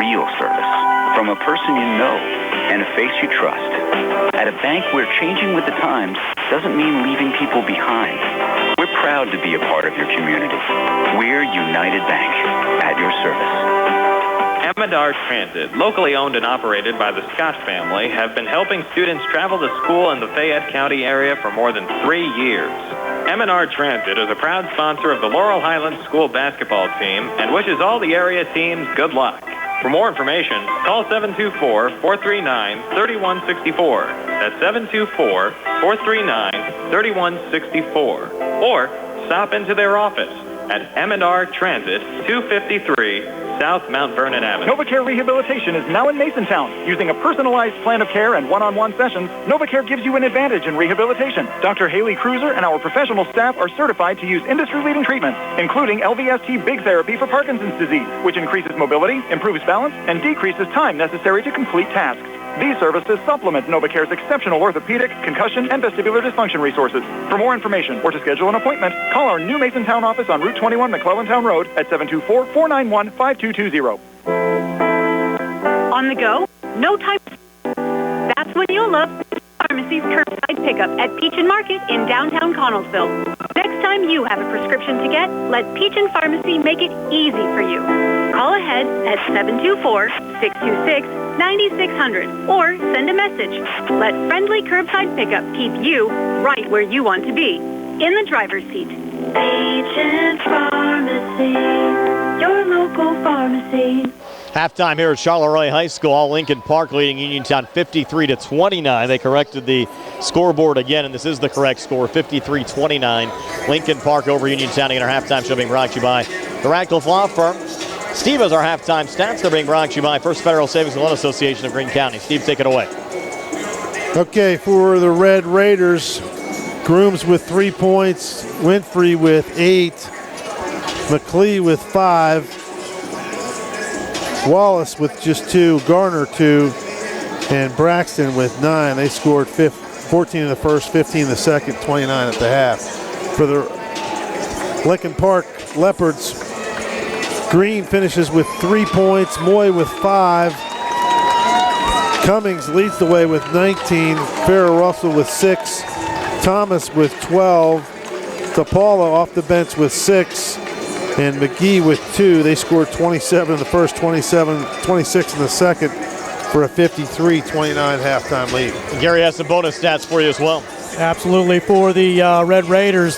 Speaker 16: Real service. From a person you know and a face you trust. At a bank where changing with the times doesn't mean leaving people behind. We're proud to be a part of your community. We're United Bank, at your service.
Speaker 14: Amadar Transit, locally owned and operated by the Scott family, have been helping students travel to school in the Fayette County area for more than 3 years. M&R Transit is a proud sponsor of the Laurel Highlands School basketball team and wishes all the area teams good luck. For more information, call 724-439-3164. That's 724-439-3164. Or stop into their office at M&R Transit, 253 South Mount Vernon Avenue.
Speaker 7: NovaCare Rehabilitation is now in Masontown. Using a personalized plan of care and one-on-one sessions, NovaCare gives you an advantage in rehabilitation. Dr. Haley Cruiser and our professional staff are certified to use industry-leading treatments, including LVST Big Therapy for Parkinson's disease, which increases mobility, improves balance, and decreases time necessary to complete tasks. These services supplement NovaCare's exceptional orthopedic, concussion, and vestibular dysfunction resources. For more information or to schedule an appointment, call our new Masontown office on Route 21 McClellantown Road at 724-491-5220.
Speaker 13: On the go? No time. That's when you'll love Pharmacy's curbside pickup at Peach and Market in downtown Connellsville. Next time you have a prescription to get, let Peach and Pharmacy make it easy for you. Call ahead at 724-626-9600 or send a message. Let friendly curbside pickup keep you right where you want to be, in the driver's seat.
Speaker 2: Peach and Pharmacy, your local pharmacy.
Speaker 3: Halftime here at Charleroi High School. All Lincoln Park leading Uniontown 53-29. They corrected the scoreboard again, and this is the correct score, 53-29. Lincoln Park over Uniontown. And our halftime show being brought to you by the Radcliffe Law Firm. Steve has our halftime stats. They're being brought to you by First Federal Savings and Loan Association of Greene County. Steve, take it away.
Speaker 4: Okay, for the Red Raiders, Grooms with 3 points, Winfrey with 8, McLee with 5, Wallace with just 2, Garner 2, and Braxton with 9. They scored 14 in the first, 15 in the second, 29 at the half. For the Lincoln Park Leopards, Green finishes with 3 points, Moy with 5, Cummings leads the way with 19, Farrah Russell with 6, Thomas with 12, Tapala off the bench with 6, and McGee with 2. They scored 27 in the first, 26 in the second for a 53-29 halftime lead.
Speaker 3: Gary has some bonus stats for you as well.
Speaker 5: Absolutely. For the Red Raiders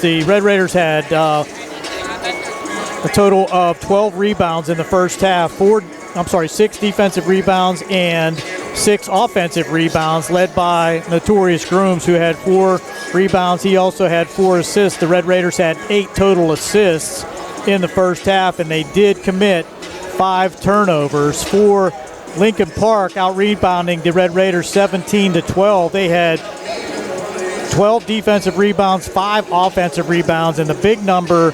Speaker 5: had a total of 12 rebounds in the first half. 6 defensive rebounds and 6 offensive rebounds, led by Notorious Grooms, who had 4 rebounds. He also had 4 assists. The Red Raiders had 8 total assists in the first half, and they did commit 5 turnovers. For Lincoln Park, out-rebounding the Red Raiders 17-12. They had 12 defensive rebounds, 5 offensive rebounds, and the big number,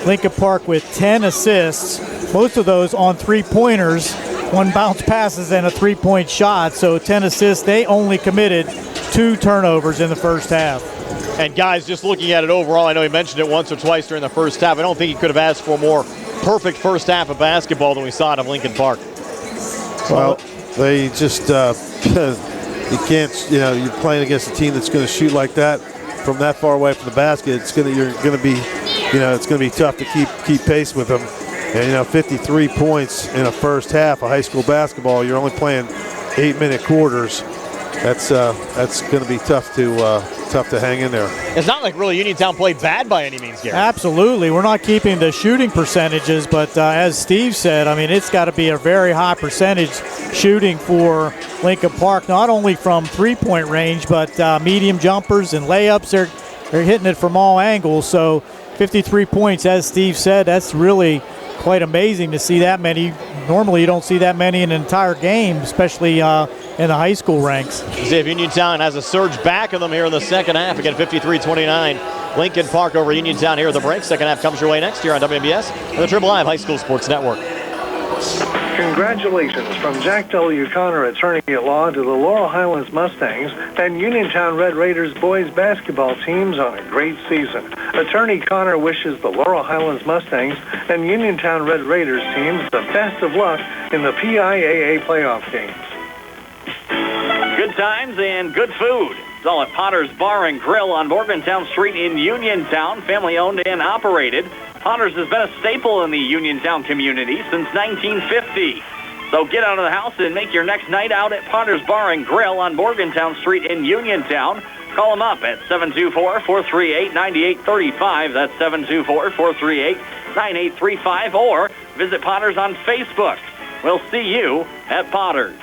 Speaker 5: Lincoln Park with 10 assists, most of those on 3-pointers, 1 bounce passes and a 3-point shot. So 10 assists. They only committed 2 turnovers in the first half.
Speaker 3: And guys, just looking at it overall, I know he mentioned it once or twice during the first half. I don't think he could have asked for a more perfect first half of basketball than we saw out of Lincoln Park.
Speaker 4: Well, they just, you can't, you're playing against a team that's going to shoot like that from that far away from the basket. It's going to be tough to keep pace with them. And 53 points in a first half of high school basketball. You're only playing 8-minute quarters. That's going to be tough to hang in there.
Speaker 3: It's not like really Uniontown played bad by any means, Gary.
Speaker 5: Absolutely. We're not keeping the shooting percentages, but as Steve said, I mean, it's got to be a very high percentage shooting for Lincoln Park, not only from 3-point range, but medium jumpers and layups. They're hitting it from all angles. So 53 points, as Steve said, that's really quite amazing to see that many. Normally you don't see that many in an entire game, especially in the high school ranks.
Speaker 3: See if Uniontown has a surge back of them here in the second half. Again, 53-29. Lincoln Park over Uniontown here at the break. Second half comes your way next year on WMBS and the Triple Live High School Sports Network.
Speaker 19: Congratulations from Jack W. Connor, attorney at law, to the Laurel Highlands Mustangs and Uniontown Red Raiders boys basketball teams on a great season. Attorney Connor wishes the Laurel Highlands Mustangs and Uniontown Red Raiders teams the best of luck in the PIAA playoff games.
Speaker 22: Good times and good food. It's all at Potter's Bar and Grill on Morgantown Street in Uniontown, family owned and operated. Potter's has been a staple in the Uniontown community since 1950. So get out of the house and make your next night out at Potter's Bar and Grill on Morgantown Street in Uniontown. Call them up at 724-438-9835. That's 724-438-9835. Or visit Potter's on Facebook. We'll see you at Potter's.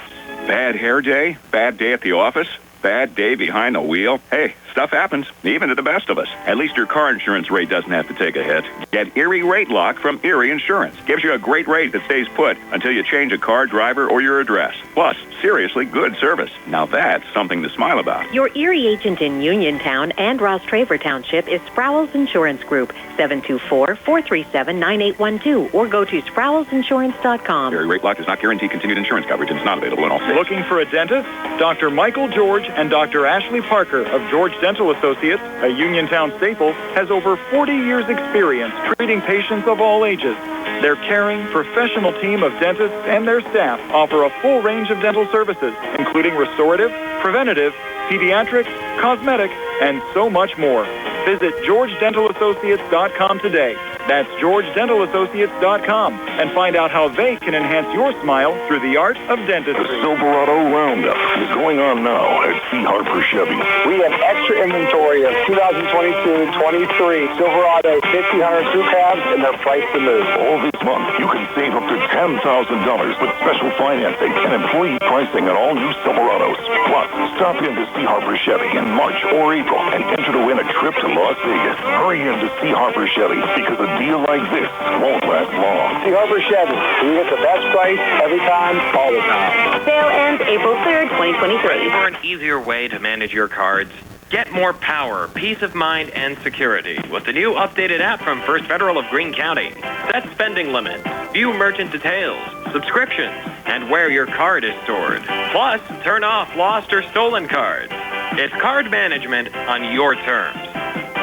Speaker 15: Bad hair day? Bad day at the office? Bad day behind the wheel? Hey, stop
Speaker 11: Stuff happens, even to the best of us. At least your car insurance rate doesn't have to take a hit. Get Erie Rate Lock from Erie Insurance. Gives you a great rate that stays put until you change a car, driver, or your address. Plus, seriously good service. Now that's something to smile about.
Speaker 10: Your Erie agent in Uniontown and Ross Traver Township is Sproul's Insurance Group, 724-437-9812, or go to sproulsinsurance.com.
Speaker 11: Erie Rate Lock does not guarantee continued insurance coverage and is not available in all states.
Speaker 7: Looking for a dentist? Dr. Michael George and Dr. Ashley Parker of George Dental Associates, a Uniontown staple, has over 40 years' experience treating patients of all ages. Their caring, professional team of dentists and their staff offer a full range of dental services, including restorative, preventative, pediatric, cosmetic, and so much more. Visit GeorgeDentalAssociates.com today. That's GeorgeDentalAssociates.com, and find out how they can enhance your smile through the art of dentistry.
Speaker 11: The Silverado Roundup is going on now at C. Harper Chevy.
Speaker 12: We have extra inventory of 2022-23 Silverado 1500 crew cabs, and they're priced to move.
Speaker 11: All this month, you can save up to $10,000 with special financing and employee pricing on all new Silverados. Plus, stop in to C. Harper Chevy in March or April and enter to win a trip to Las Vegas. Hurry in to C. Harper Chevy, because a deal like this won't last long.
Speaker 12: C. Harper Chevy, we get the best price every time, all the time.
Speaker 10: Sale ends April 3rd, 2023.
Speaker 14: Ready for an easier way to manage your cards? Get more power, peace of mind, and security with the new updated app from First Federal of Greene County. Set spending limits, view merchant details, subscriptions, and where your card is stored. Plus, turn off lost or stolen cards. It's card management on your terms.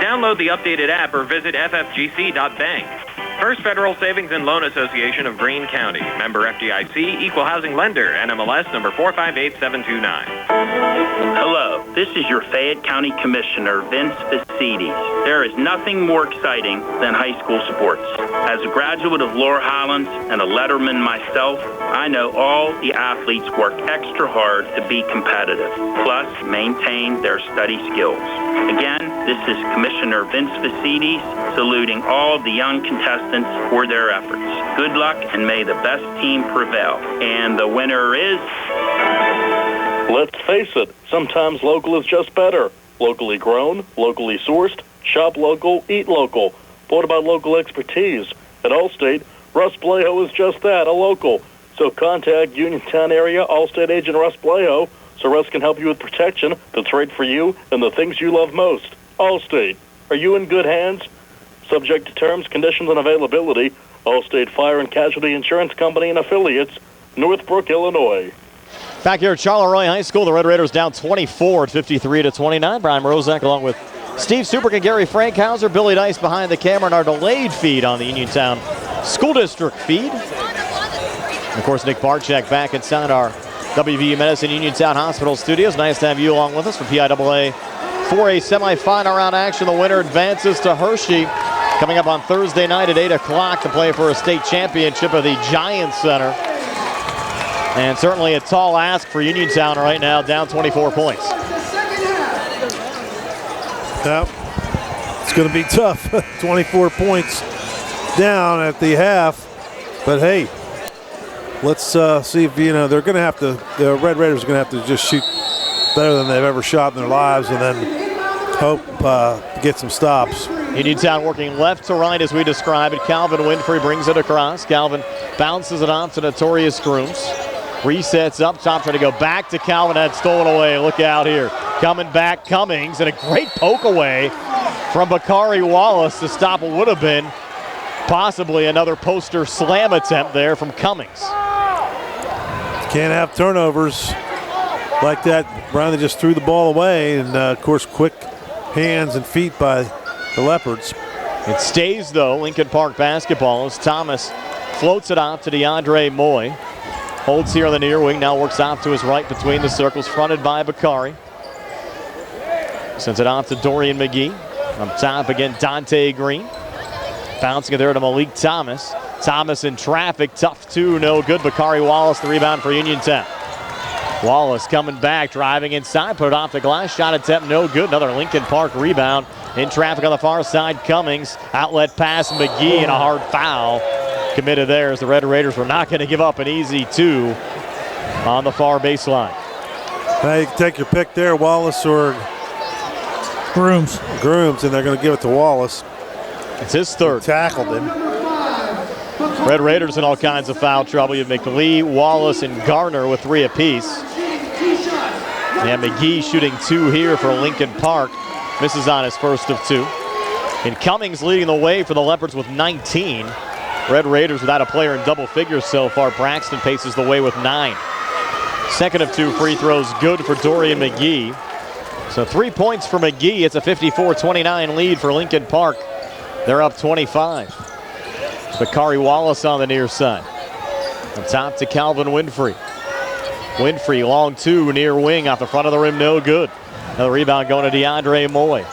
Speaker 14: Download the updated app or visit ffgc.bank. First Federal Savings and Loan Association of Greene County. Member FDIC, Equal Housing Lender, NMLS number 458729.
Speaker 15: Hello, this is your Fayette County Commissioner, Vince Facides. There is nothing more exciting than high school sports. As a graduate of Laurel Highlands and a letterman myself, I know all the athletes work extra hard to be competitive, plus maintain their study skills. Again, this is Commissioner Vince Facides saluting all of the young contestants for their efforts. Good luck, and may the best team prevail. And the winner is...
Speaker 23: Let's face it, sometimes local is just better. Locally grown, locally sourced, shop local, eat local. But what about local expertise? At Allstate, Russ Blejo is just that, a local. So contact Uniontown area Allstate agent Russ Blejo so Russ can help you with protection that's right for you and the things you love most. Allstate, are you in good hands? Subject to terms, conditions, and availability. Allstate Fire and Casualty Insurance Company and affiliates, Northbrook, Illinois.
Speaker 3: Back here at Charleroi High School, the Red Raiders down 24 at 53-29. Brian Rozak along with Steve Superick and Gary Frankhauser. Billy Dice behind the camera in our delayed feed on the Uniontown School District feed. And of course, Nick Barczyk back inside our WVU Medicine Uniontown Hospital studios. Nice to have you along with us for PIAA for a semifinal round action. The winner advances to Hershey. Coming up on Thursday night at 8 o'clock to play for a state championship at the Giants Center. And certainly a tall ask for Uniontown right now, down 24 points.
Speaker 4: Yep. It's going to be tough. 24 points down at the half. But hey, let's see if, they're going to have to, the Red Raiders are going to have to just shoot better than they've ever shot in their lives and then hope to get some stops.
Speaker 3: Uniontown working left to right as we describe it. Calvin Winfrey brings it across. Calvin bounces it off to Notorious Grooms. Resets up top, trying to go back to Calvin. That's stolen away. Look out here. Coming back, Cummings, and a great poke away from Bakari Wallace to stop what would have been possibly another poster slam attempt there from Cummings.
Speaker 4: Can't have turnovers like that. Brown just threw the ball away, and of course, quick hands and feet by the Leopards.
Speaker 3: It stays, though, Lincoln Park basketball as Thomas floats it off to DeAndre Moy. Holds here on the near wing, now works off to his right between the circles, fronted by Bakari. Sends it off to Dorian McGee. On top again, Dante Green. Bouncing it there to Malik Thomas. Thomas in traffic, tough two, no good. Bakari Wallace, the rebound for Uniontown. Wallace coming back, driving inside, put it off the glass, shot attempt, no good. Another Lincoln Park rebound. In traffic on the far side, Cummings. Outlet pass, McGee, and a hard foul committed there as the Red Raiders were not going to give up an easy two on the far baseline.
Speaker 4: Now you can take your pick there, Wallace or
Speaker 5: Grooms,
Speaker 4: and they're going to give it to Wallace.
Speaker 3: It's his third.
Speaker 4: He tackled him.
Speaker 3: Red Raiders in all kinds of foul trouble. You have McLee, Wallace, and Garner with 3 apiece. And McGee shooting 2 here for Lincoln Park. Misses on his first of 2. And Cummings leading the way for the Leopards with 19. Red Raiders without a player in double figures so far. Braxton paces the way with 9. Second of 2 free throws good for Dorian McGee. So 3 points for McGee. It's a 54-29 lead for Lincoln Park. They're up 25. Bakari Wallace on the near side. Up top to Calvin Winfrey. Winfrey long 2 near wing off the front of the rim, no good. Another rebound going to DeAndre Moy.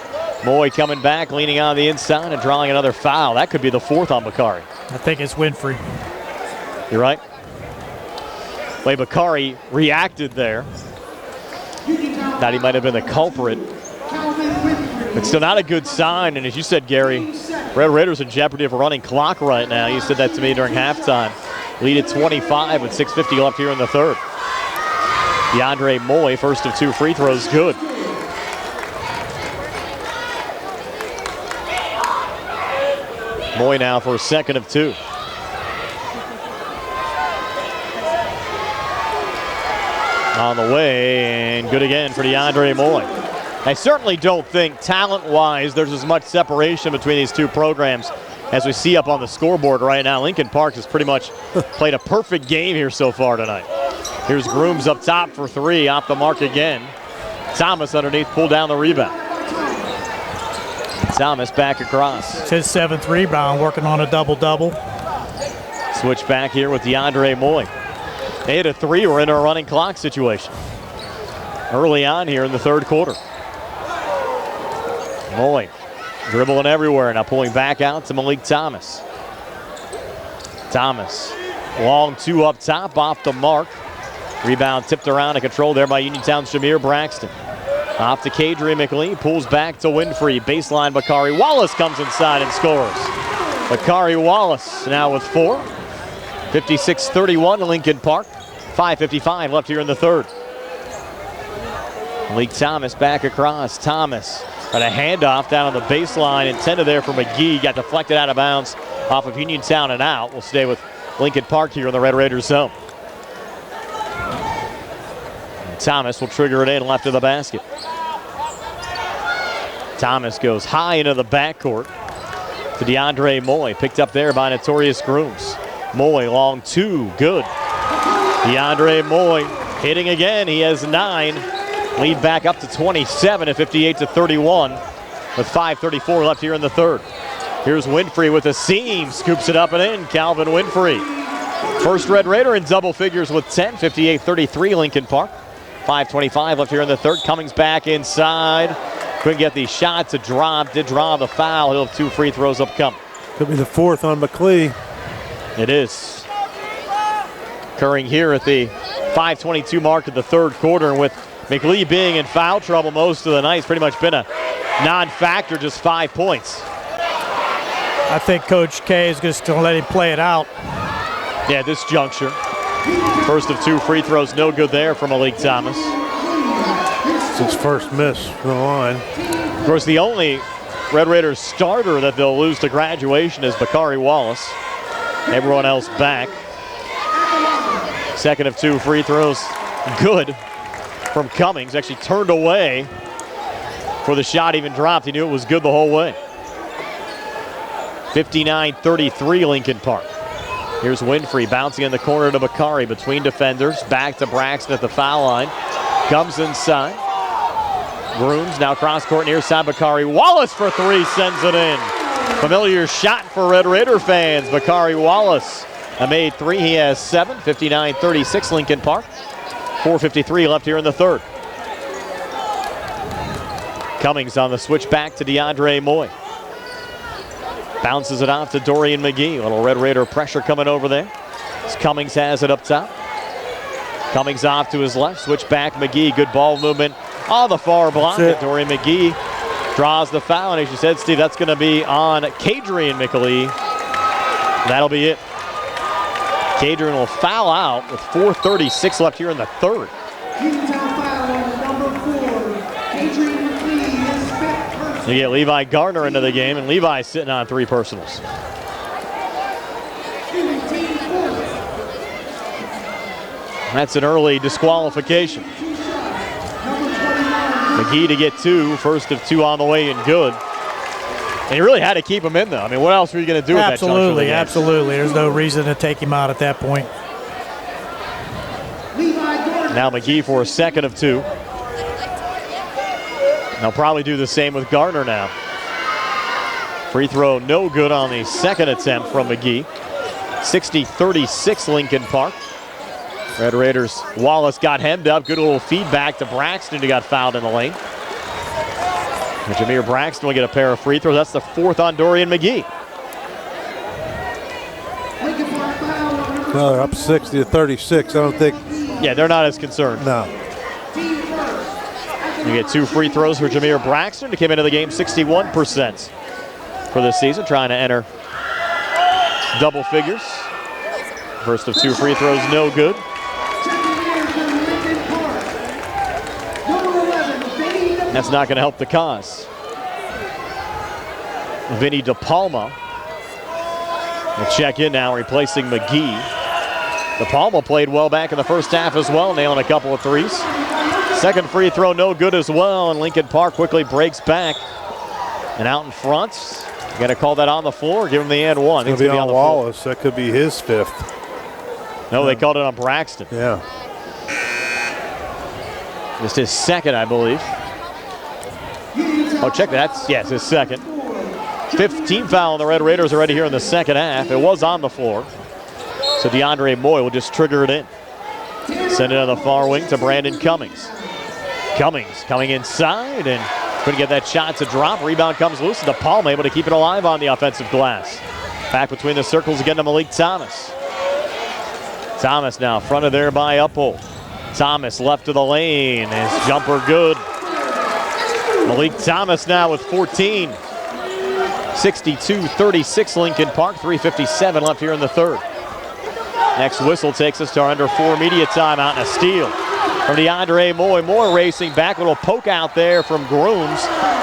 Speaker 3: Moy coming back, leaning on the inside and drawing another foul. That could be the 4th on Bakari.
Speaker 5: I think it's Winfrey.
Speaker 3: You're right. Way Bakari reacted there. Thought he might have been the culprit. But still not a good sign. And as you said, Gary, Red Raiders in jeopardy of a running clock right now. You said that to me during halftime. Lead at 25 with 6:50 left here in the third. DeAndre Moy, first of 2 free throws, good. Moy now for a second of 2. On the way, and good again for DeAndre Moy. I certainly don't think talent-wise there's as much separation between these two programs as we see up on the scoreboard right now. Lincoln Park has pretty much played a perfect game here so far tonight. Here's Grooms up top for 3, off the mark again. Thomas underneath, pulled down the rebound. Thomas back across.
Speaker 5: It's his 7th rebound, working on a double-double.
Speaker 3: Switch back here with DeAndre Moy. They hit a 3, we're in a running clock situation. Early on here in the third quarter. Moy dribbling everywhere, now pulling back out to Malik Thomas. Thomas, long 2 up top, off the mark. Rebound tipped around and controlled there by Uniontown's Jameer Braxton. Off to Kadrian McLean, pulls back to Winfrey. Baseline, Bakari Wallace comes inside and scores. Bakari Wallace now with 4. 56-31 Lincoln Park. 5:55 left here in the third. Malik Thomas back across. Thomas got a handoff down on the baseline, intended there for McGee. Got deflected out of bounds off of Uniontown and out. We'll stay with Lincoln Park here in the Red Raiders zone. And Thomas will trigger it in left of the basket. Thomas goes high into the backcourt to DeAndre Moy. Picked up there by Notorious Grooms. Moy long 2, good. DeAndre Moy hitting again. He has 9. Lead back up to 27 at 58-31 with 5:34 left here in the third. Here's Winfrey with a seam, scoops it up and in. Calvin Winfrey. First Red Raider in double figures with 10, 58-33 Lincoln Park. 5:25 left here in the third. Cummings back inside. Couldn't get the shot to drop. Did draw the foul. He'll have 2 free throws upcoming.
Speaker 4: Could be the 4th on McLee.
Speaker 3: It is. Occurring here at the 5:22 mark of the third quarter, and with McLee being in foul trouble most of the night, it's pretty much been a non-factor, just 5 points.
Speaker 5: I think Coach K is just going to let him play it out.
Speaker 3: Yeah, at this juncture. First of 2 free throws, no good there from Malik Thomas.
Speaker 4: It's his first miss from the line.
Speaker 3: Of course, the only Red Raiders starter that they'll lose to graduation is Bakari Wallace. Everyone else back. Second of 2 free throws, good from Cummings. Actually turned away before the shot even dropped. He knew it was good the whole way. 59-33 Lincoln Park. Here's Winfrey bouncing in the corner to Bakari between defenders. Back to Braxton at the foul line. Comes inside. Grooms now cross court near side. Bakari Wallace for 3, sends it in. Familiar shot for Red Raider fans. Bakari Wallace made 3. He has 7. 59-36 Lincoln Park. 4:53 left here in the third. Cummings on the switch back to DeAndre Moy. Bounces it off to Dorian McGee. A little Red Raider pressure coming over there. As Cummings has it up top. Cummings off to his left. Switch back McGee. Good ball movement on the far block. Dorian McGee draws the foul. And as you said, Steve, that's going to be on Kadrian McLee. That'll be it. Kadrian will foul out with 4:36 left here in the third. You get Levi Gardner into the game, and Levi's sitting on 3 personals. That's an early disqualification. McGee to get 2, first of 2 on the way and good. And you really had to keep him in, though. I mean, what else were you going to do with that chunk of the game?
Speaker 5: Absolutely. There's no reason to take him out at that point.
Speaker 3: Now McGee for a second of 2. They'll probably do the same with Gardner now. Free throw no good on the second attempt from McGee. 60-36 Lincoln Park. Red Raiders, Wallace got hemmed up. Good little feedback to Braxton, who got fouled in the lane. And Jameer Braxton will get a pair of free throws. That's the 4th on Dorian McGee.
Speaker 4: Well, they're up 60-36. I don't think.
Speaker 3: Yeah, they're not as concerned.
Speaker 4: No.
Speaker 3: You get 2 free throws for Jameer Braxton, who came into the game 61% for this season, trying to enter double figures. First of 2 free throws, no good. That's not going to help the cause. Vinny DePalma will check in now, replacing McGee. DePalma played well back in the first half as well, nailing a couple of threes. Second free throw, no good as well, and Lincoln Park quickly breaks back. And out in front, you got to call that on the floor, give him the and one.
Speaker 4: It's going to be on Wallace. That could be his 5th.
Speaker 3: No, they called it on Braxton.
Speaker 4: Yeah.
Speaker 3: Just his second, I believe. Oh, check that. Yes, his second. 15 foul on the Red Raiders already here in the second half. It was on the floor. So DeAndre Moy will just trigger it in. Send it on the far wing to Brandon Cummings. Cummings coming inside and couldn't get that shot to drop. Rebound comes loose, and DePalma able to keep it alive on the offensive glass. Back between the circles again to Malik Thomas. Thomas now fronted there by Uphold. Thomas left of the lane. His jumper good. Malik Thomas now with 14. 62-36 Lincoln Park. 3:57 left here in the third. Next whistle takes us to our under 4 media timeout, and a steal from DeAndre Moy. Moore racing back. A little poke out there from Grooms.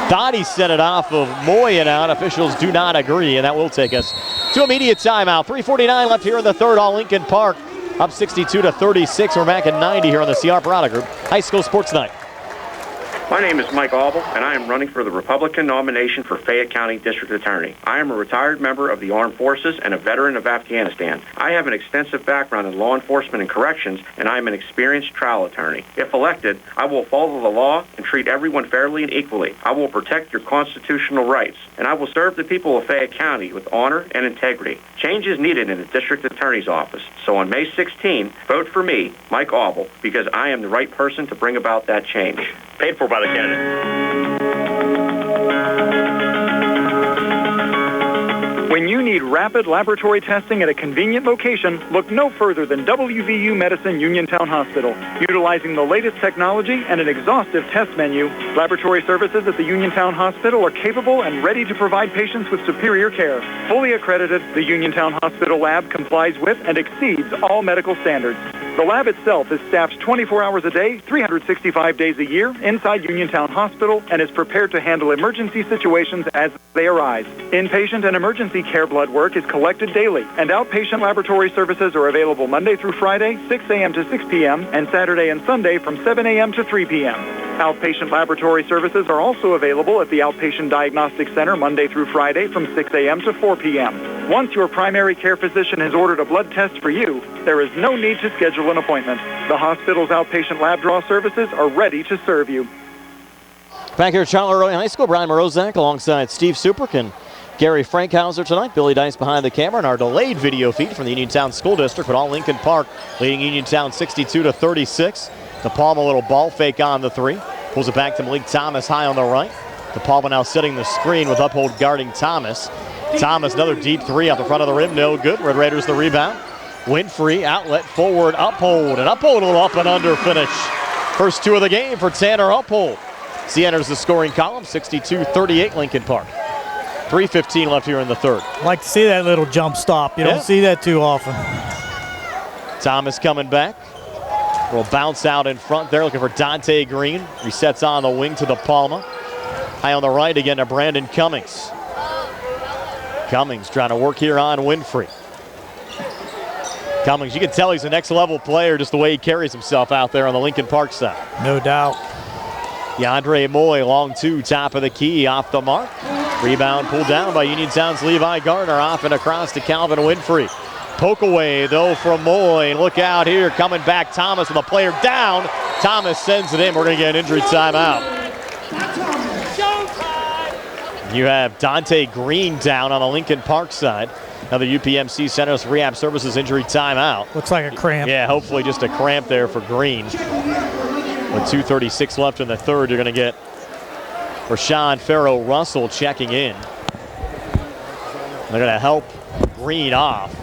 Speaker 3: Thought he set it off of Moy and out. Officials do not agree, and that will take us to a media timeout. 3:49 left here in the third. All Lincoln Park up 62-36. We're back at 90 here on the CR Parada Group High School Sports Night.
Speaker 8: My name is Mike Auble, and I am running for the Republican nomination for Fayette County District Attorney. I am a retired member of the Armed Forces and a veteran of Afghanistan. I have an extensive background in law enforcement and corrections, and I am an experienced trial attorney. If elected, I will follow the law and treat everyone fairly and equally. I will protect your constitutional rights, and I will serve the people of Fayette County with honor and integrity. Change is needed in the District Attorney's office, so on May 16, vote for me, Mike Auble, because I am the right person to bring about that change. Paid for by the candidate.
Speaker 7: When you need rapid laboratory testing at a convenient location, look no further than WVU Medicine Uniontown Hospital. Utilizing the latest technology and an exhaustive test menu, laboratory services at the Uniontown Hospital are capable and ready to provide patients with superior care. Fully accredited, the Uniontown Hospital lab complies with and exceeds all medical standards. The lab itself is staffed 24 hours a day, 365 days a year inside Uniontown Hospital and is prepared to handle emergency situations as they arise. Inpatient and emergency care blood work is collected daily, and outpatient laboratory services are available Monday through Friday, 6 a.m. to 6 p.m., and Saturday and Sunday from 7 a.m. to 3 p.m. Outpatient laboratory services are also available at the Outpatient Diagnostic Center Monday through Friday from 6 a.m. to 4 p.m. Once your primary care physician has ordered a blood test for you, there is no need to schedule an appointment. The hospital's outpatient lab draw services are ready to serve you.
Speaker 3: Back here at Charleroi High School, Brian Morozak alongside Steve Superk and Gary Frankhauser tonight. Billy Dice behind the camera, and our delayed video feed from the Uniontown School District, but all Lincoln Park leading Uniontown 62-36. DePalma a little ball fake on the three. Pulls it back to Malik Thomas high on the right. DePalma now setting the screen with Uphold guarding Thomas. Thomas, another deep three off the front of the rim, no good. Red Raiders the rebound. Winfrey, outlet forward, Uphold, and Uphold a little up and under finish. First 2 of the game for Tanner Uphold. He enters the scoring column, 62-38 Lincoln Park. 3:15 left here in the third.
Speaker 5: Like to see that little jump stop. You don't see that too often.
Speaker 3: Thomas coming back. Little bounce out in front there, looking for Dante Green. Resets on the wing to DePalma. High on the right again to Brandon Cummings. Cummings trying to work here on Winfrey. Cummings, you can tell he's a next level player just the way he carries himself out there on the Lincoln Park side.
Speaker 5: No doubt.
Speaker 3: DeAndre Moy, long two, top of the key, off the mark. Rebound pulled down by Uniontown's Levi Gardner, off and across to Calvin Winfrey. Poke away, though, from Moy. Look out here, coming back Thomas with a player down. Thomas sends it in. We're going to get an injury timeout. You have Dante Green down on the Lincoln Park side. Another UPMC Centers Rehab Services injury timeout.
Speaker 5: Looks like a cramp.
Speaker 3: Yeah, hopefully just a cramp there for Green. With 2:36 left in the third, you're going to get Rashawn Farrow-Russell checking in. They're going to help Green off.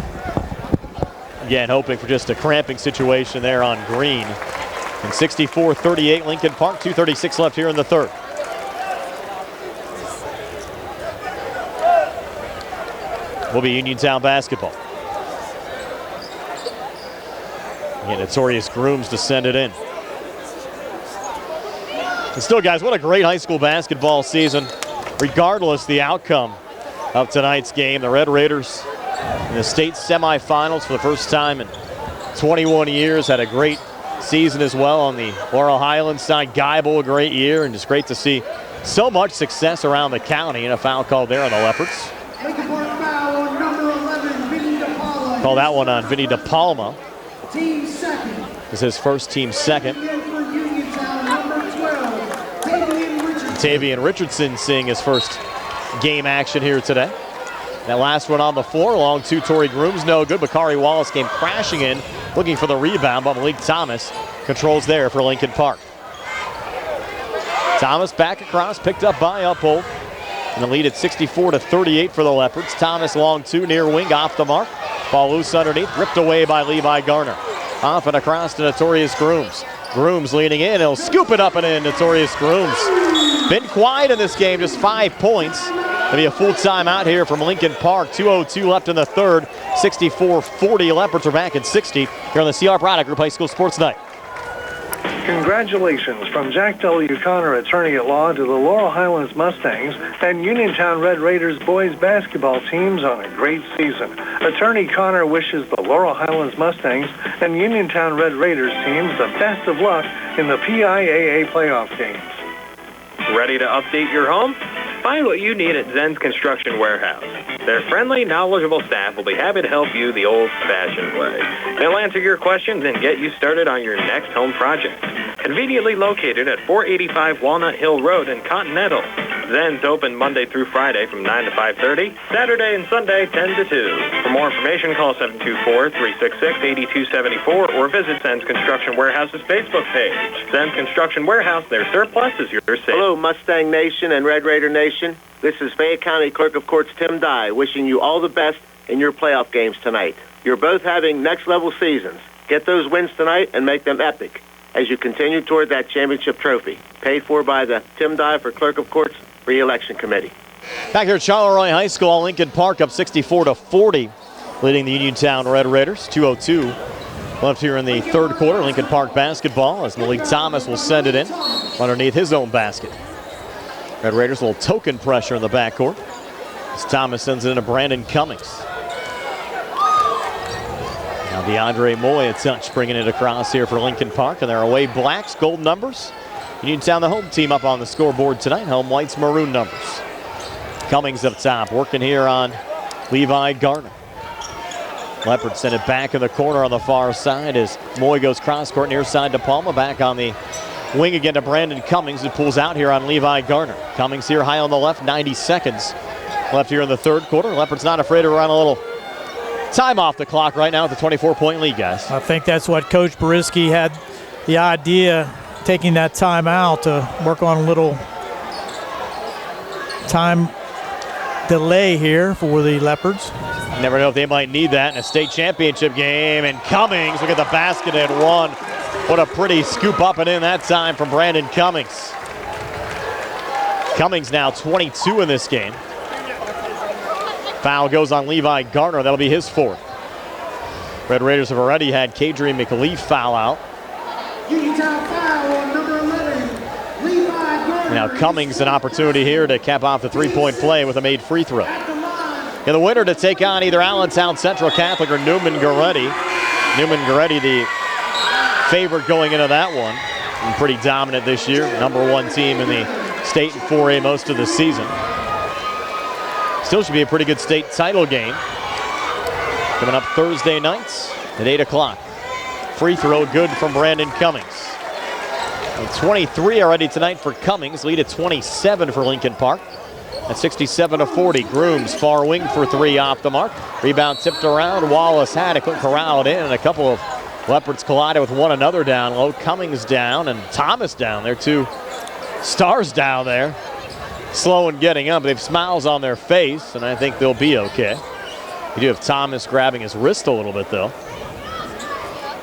Speaker 3: Again, hoping for just a cramping situation there on Green. And 64-38 Lincoln Park, 2:36 left here in the third. Will be Uniontown basketball. And Notorious Grooms to send it in. And still, guys, what a great high school basketball season. Regardless the outcome of tonight's game, the Red Raiders in the state semifinals for the first time in 21 years. Had a great season as well on the Laurel Highlands side. Geibel, a great year, and just great to see so much success around the county, and a foul called there on the Leopards. Call that one on Vinny DePalma.
Speaker 2: Team second.
Speaker 3: This is his first team second. Tavian Richardson seeing his first game action here today. That last one on the floor, long two, Torrey Grooms, no good. Bakari Wallace came crashing in, looking for the rebound, but Malik Thomas controls there for Lincoln Park. Thomas back across, picked up by Uphold. And the lead at 64-38 for the Leopards. Thomas long two, near wing, off the mark. Ball loose underneath, ripped away by Levi Garner. Off and across to Notorious Grooms. Grooms leaning in, he'll scoop it up and in, Notorious Grooms. Been quiet in this game, just 5 points. There'll be a full timeout here from Lincoln Park. 2:02 left in the third. 64-40, Leopards are back at 60 here on the CR Product Group High School Sports Night.
Speaker 19: Congratulations from Jack W. Connor, attorney at law, to the Laurel Highlands Mustangs and Uniontown Red Raiders boys basketball teams on a great season. Attorney Connor wishes the Laurel Highlands Mustangs and Uniontown Red Raiders teams the best of luck in the PIAA playoff games.
Speaker 14: Ready to update your home? Find what you need at Zen's Construction Warehouse. Their friendly, knowledgeable staff will be happy to help you the old-fashioned way. They'll answer your questions and get you started on your next home project. Conveniently located at 485 Walnut Hill Road in Continental. Zen's open Monday through Friday from 9 to 5:30, Saturday and Sunday 10 to 2. For more information, call 724-366-8274 or visit Zen's Construction Warehouse's Facebook page. Zen's Construction Warehouse, their surplus is your safe.
Speaker 9: Hello, Mustang Nation and Red Raider Nation. This is Fayette County Clerk of Courts Tim Dye wishing you all the best in your playoff games tonight. You're both having next-level seasons. Get those wins tonight and make them epic as you continue toward that championship trophy. Paid for by the Tim Dye for Clerk of Courts Re-Election Committee.
Speaker 3: Back here at Charleroi High School, Lincoln Park up 64-40, leading the Uniontown Red Raiders. 2:02 left here in the third quarter. Lincoln Park basketball as Malik Thomas will send it in underneath his own basket. Red Raiders a little token pressure in the backcourt as Thomas sends it in to Brandon Cummings. Now DeAndre Moy a touch, bringing it across here for Lincoln Park, and their away blacks, gold numbers. Uniontown, the home team, up on the scoreboard tonight. Home whites, maroon numbers. Cummings up top, working here on Levi Garner. Leopards send it back in the corner on the far side as Moy goes cross-court near side to Palma. Back on the wing again to Brandon Cummings, who pulls out here on Levi Garner. Cummings here high on the left, 90 seconds left here in the third quarter. Leopards not afraid to run a little time off the clock right now with a 24-point lead, guys.
Speaker 5: I think that's what Coach Boriski had the idea, taking that time out to work on a little time delay here for the Leopards.
Speaker 3: You never know if they might need that in a state championship game. And Cummings, look at the basket at one. What a pretty scoop up and in that time from Brandon Cummings. Cummings now 22 in this game. Foul goes on Levi Garner. That'll be his fourth. Red Raiders have already had Kadrian McLeaf foul out.
Speaker 2: Uniontown foul on number 11, Levi Garner.
Speaker 3: Now Cummings an opportunity here to cap off the three-point play with a made free throw. And the winner to take on either Allentown Central Catholic or Newman Goretti. Newman Goretti the favorite going into that one. And pretty dominant this year. #1 team in the state in 4A most of the season. Still should be a pretty good state title game. Coming up Thursday nights at 8 o'clock. Free throw good from Brandon Cummings. And 23 already tonight for Cummings. Lead at 27 for Lincoln Park. At 67-40, Grooms far wing for 3 off the mark. Rebound tipped around. Wallace had it, corralled in, and a couple of Leopards collided with one another down low. Cummings down and Thomas down there. 2 stars down there. Slow in getting up. They have smiles on their face, and I think they'll be okay. You do have Thomas grabbing his wrist a little bit, though.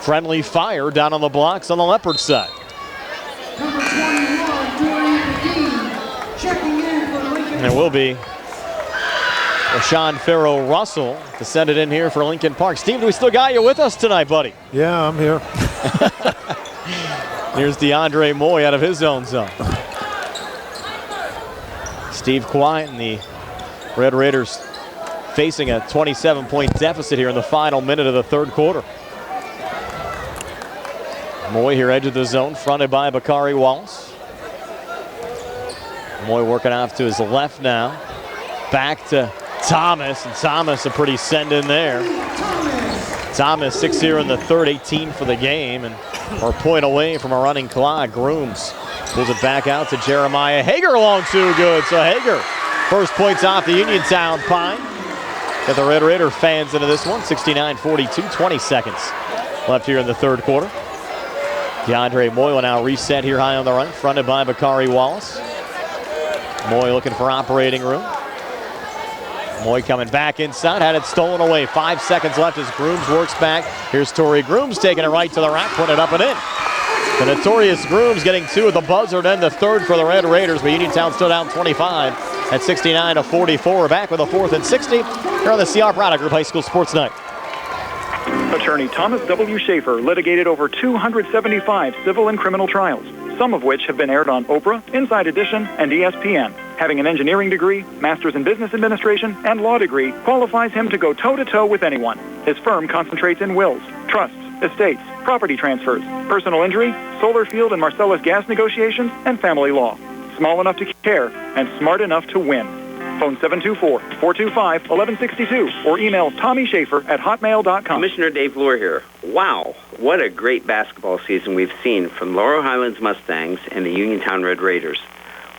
Speaker 3: Friendly fire down on the blocks on the Leopard side.
Speaker 2: Number 21, Dorian McGee, checking in for the Lincoln.
Speaker 3: And it will be Rashawn Farrow-Russell to send it in here for Lincoln Park. Steve, do we still got you with us tonight, buddy?
Speaker 4: Yeah, I'm here.
Speaker 3: Here's DeAndre Moy out of his own zone. Steve quiet, and the Red Raiders facing a 27-point deficit here in the final minute of the third quarter. Moy here, edge of the zone, fronted by Bakari Wallace. Moy working off to his left now. Back to Thomas, and Thomas a pretty send in there. Thomas 6 here in the third, 18 for the game, and we're a point away from a running clock. Grooms pulls it back out to Jeremiah Hager, long two, good. So Hager, first points off the Uniontown Pine. Got the Red Raider fans into this one, 69-42, 20 seconds left here in the third quarter. DeAndre Moy will now reset here high on the right, fronted by Bakari Wallace. Moy looking for operating room. Moy coming back inside, had it stolen away. 5 seconds left as Grooms works back. Here's Torrey Grooms taking it right to the rack, putting it up and in. The notorious Grooms getting 2 at the buzzer, then the third for the Red Raiders, but Uniontown still down 25 at 69-44. We're back with a 4th and 60 here on the CR Product Group High School Sports Night.
Speaker 7: Attorney Thomas W. Schaefer litigated over 275 civil and criminal trials, some of which have been aired on Oprah, Inside Edition, and ESPN. Having an engineering degree, master's in business administration, and law degree qualifies him to go toe-to-toe with anyone. His firm concentrates in wills, trusts, estates, property transfers, personal injury, solar field and Marcellus gas negotiations, and family law. Small enough to care and smart enough to win. Phone 724-425-1162 or email TommySchaefer@hotmail.com.
Speaker 1: Commissioner Dave Lohr here. Wow, what a great basketball season we've seen from Laurel Highlands Mustangs and the Uniontown Red Raiders.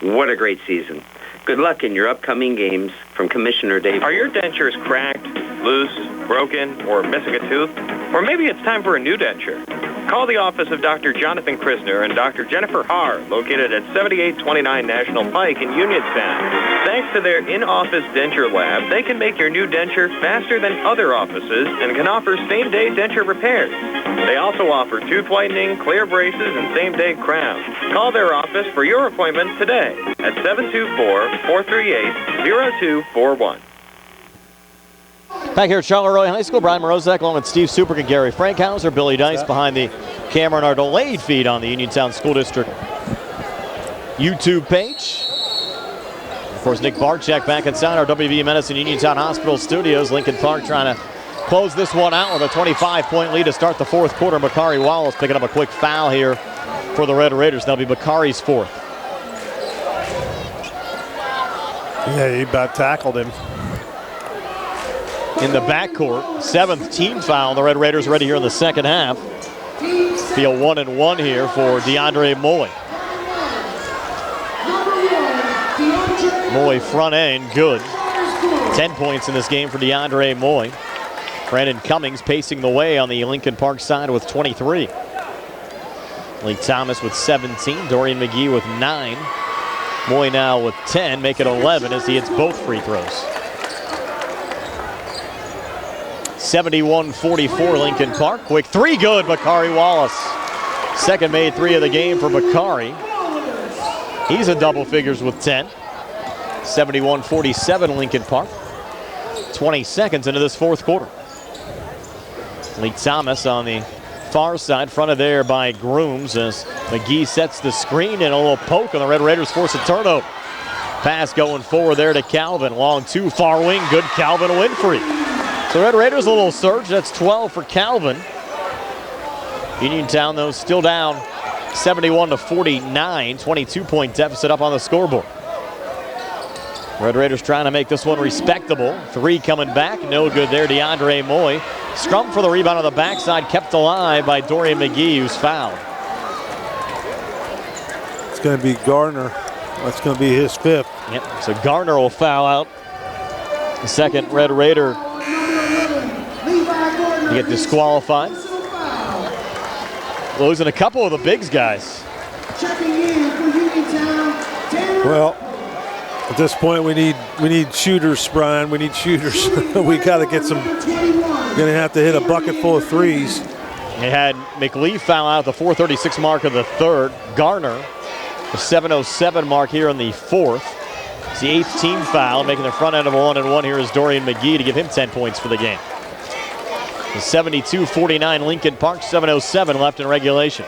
Speaker 1: What a great season. Good luck in your upcoming games from Commissioner Dave.
Speaker 14: Are your dentures cracked, loose, broken, or missing a tooth? Or maybe it's time for a new denture. Call the office of Dr. Jonathan Krisner and Dr. Jennifer Haar, located at 7829 National Pike in Uniontown. Thanks to their in-office denture lab, they can make your new denture faster than other offices and can offer same-day denture repairs. They also offer tooth whitening, clear braces, and same-day crowns. Call their office for your appointment today at 724-438-0241.
Speaker 3: Back here at Charleroi High School, Brian Morozek along with Steve Superk and Gary Frankhauser. Billy Dice behind the camera in our delayed feed on the Uniontown School District YouTube page. Of course, Nick Barczyk back inside our WV Medicine Uniontown Hospital studios. Lincoln Park trying to close this one out with a 25-point lead to start the fourth quarter. Bakari Wallace picking up a quick foul here for the Red Raiders. That'll be Bakari's 4th.
Speaker 4: Yeah, he about tackled him.
Speaker 3: In the backcourt, 7th team foul. The Red Raiders ready here in the second half. Be a 1-and-1 here for DeAndre Moy. Moy front end, good. 10 points in this game for DeAndre Moy. Brandon Cummings pacing the way on the Lincoln Park side with 23. Lee Thomas with 17. Dorian McGee with 9. Moy now with 10, make it 11 as he hits both free throws. 71-44 Lincoln Park. Quick 3, good, Bakari Wallace. Second made 3 of the game for Bakari. He's in double figures with 10. 71-47 Lincoln Park. 20 seconds into this fourth quarter. Lee Thomas on the far side, fronted there by Grooms as McGee sets the screen and a little poke, and the Red Raiders force a turnover. Pass going forward there to Calvin. Long two, far wing, good Calvin Winfrey. So Red Raiders a little surge, that's 12 for Calvin. Uniontown, though, still down 71-49, 22-point deficit up on the scoreboard. Red Raiders trying to make this one respectable. 3 coming back, no good there. DeAndre Moy. Scrum for the rebound on the backside, kept alive by Dorian McGee, who's fouled.
Speaker 4: It's going to be Gardner. That's going to be his 5th.
Speaker 3: Yep, so Gardner will foul out. The second Red Raider to get disqualified. Losing a couple of the bigs guys.
Speaker 4: Well, at this point we need shooters, Brian. We need shooters. We got to get some. We're going to have to hit a bucket full of threes.
Speaker 3: They had McLeaf foul out at the 4:36 mark of the third. Garner, the 7:07 mark here in the fourth. It's the 8th team foul, making the front end of a 1-and-1 here is Dorian McGee to give him 10 points for the game. The 72-49 Lincoln Park, 7:07 left in regulation.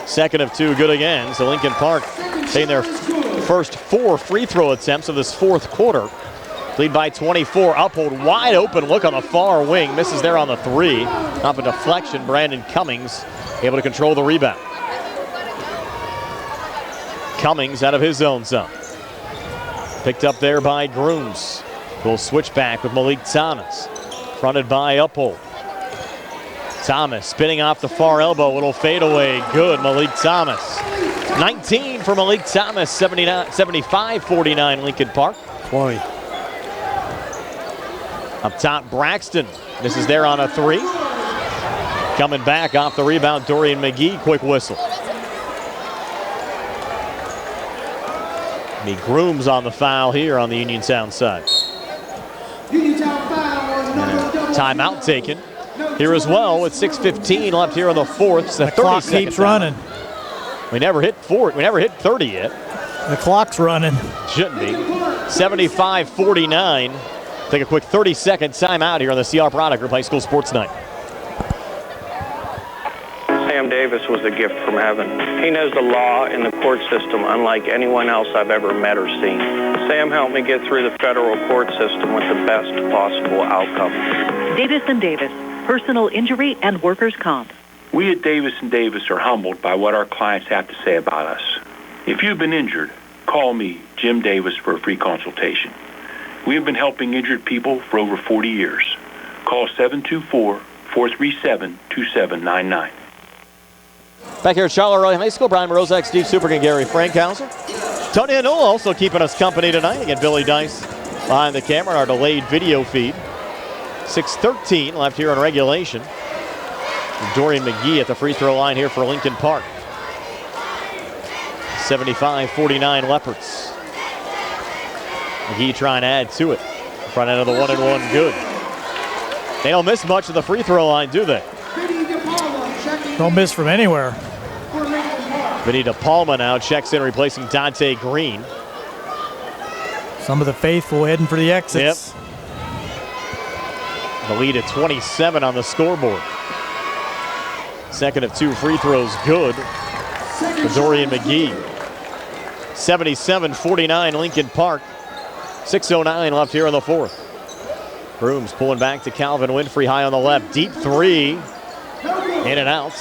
Speaker 3: Second of 2, good again. So Lincoln Park taking their first 4 free throw attempts of this fourth quarter. Lead by 24. Uphold wide open look on the far wing. Misses there on the 3. Off a deflection. Brandon Cummings able to control the rebound. Cummings out of his own zone. Picked up there by Grooms. We'll switch back with Malik Thomas. Fronted by Uphold. Thomas spinning off the far elbow. Little fadeaway. Good. Malik Thomas. 19 for Malik Thomas. 75-49 Lincoln Park.
Speaker 4: 20.
Speaker 3: Up top, Braxton. This is there on a 3. Coming back off the rebound, Dorian McGee. Quick whistle. And he Grooms on the foul here on the Uniontown side. Timeout taken here as well with 6:15 left here in the fourth.
Speaker 5: The clock keeps running.
Speaker 3: We never hit 30 yet.
Speaker 5: The clock's running.
Speaker 3: Shouldn't be. 75-49. Take a quick 30-second timeout here on the CR Product Group High School Sports Night.
Speaker 6: Sam Davis was a gift from heaven. He knows the law and the court system unlike anyone else I've ever met or seen. Sam helped me get through the federal court system with the best possible outcome.
Speaker 17: Davis & Davis, personal injury and workers' comp.
Speaker 21: We at Davis & Davis are humbled by what our clients have to say about us. If you've been injured, call me, Jim Davis, for a free consultation. We have been helping injured people for over 40 years. Call 724-437-2799.
Speaker 3: Back here at Charleroi High School, Brian Morozak, Steve Superkin, and Gary Frankhauser. Tony Anuel also keeping us company tonight. Again, Billy Dice behind the camera in our delayed video feed. 6:13 left here in regulation. Dorian McGee at the free throw line here for Lincoln Park. 75-49 Leopards. McGee trying to add to it. Front end of the 1-and-1 good. They don't miss much of the free throw line, do they?
Speaker 5: Don't miss from anywhere.
Speaker 3: Vinny DePalma now checks in, replacing Dante Green.
Speaker 5: Some of the faithful heading for the exits.
Speaker 3: Yep. The lead at 27 on the scoreboard. Second of 2 free throws good for Dorian McGee. 77-49 Lincoln Park. 6:09 left here in the fourth. Grooms pulling back to Calvin Winfrey, high on the left. Deep 3. In and out.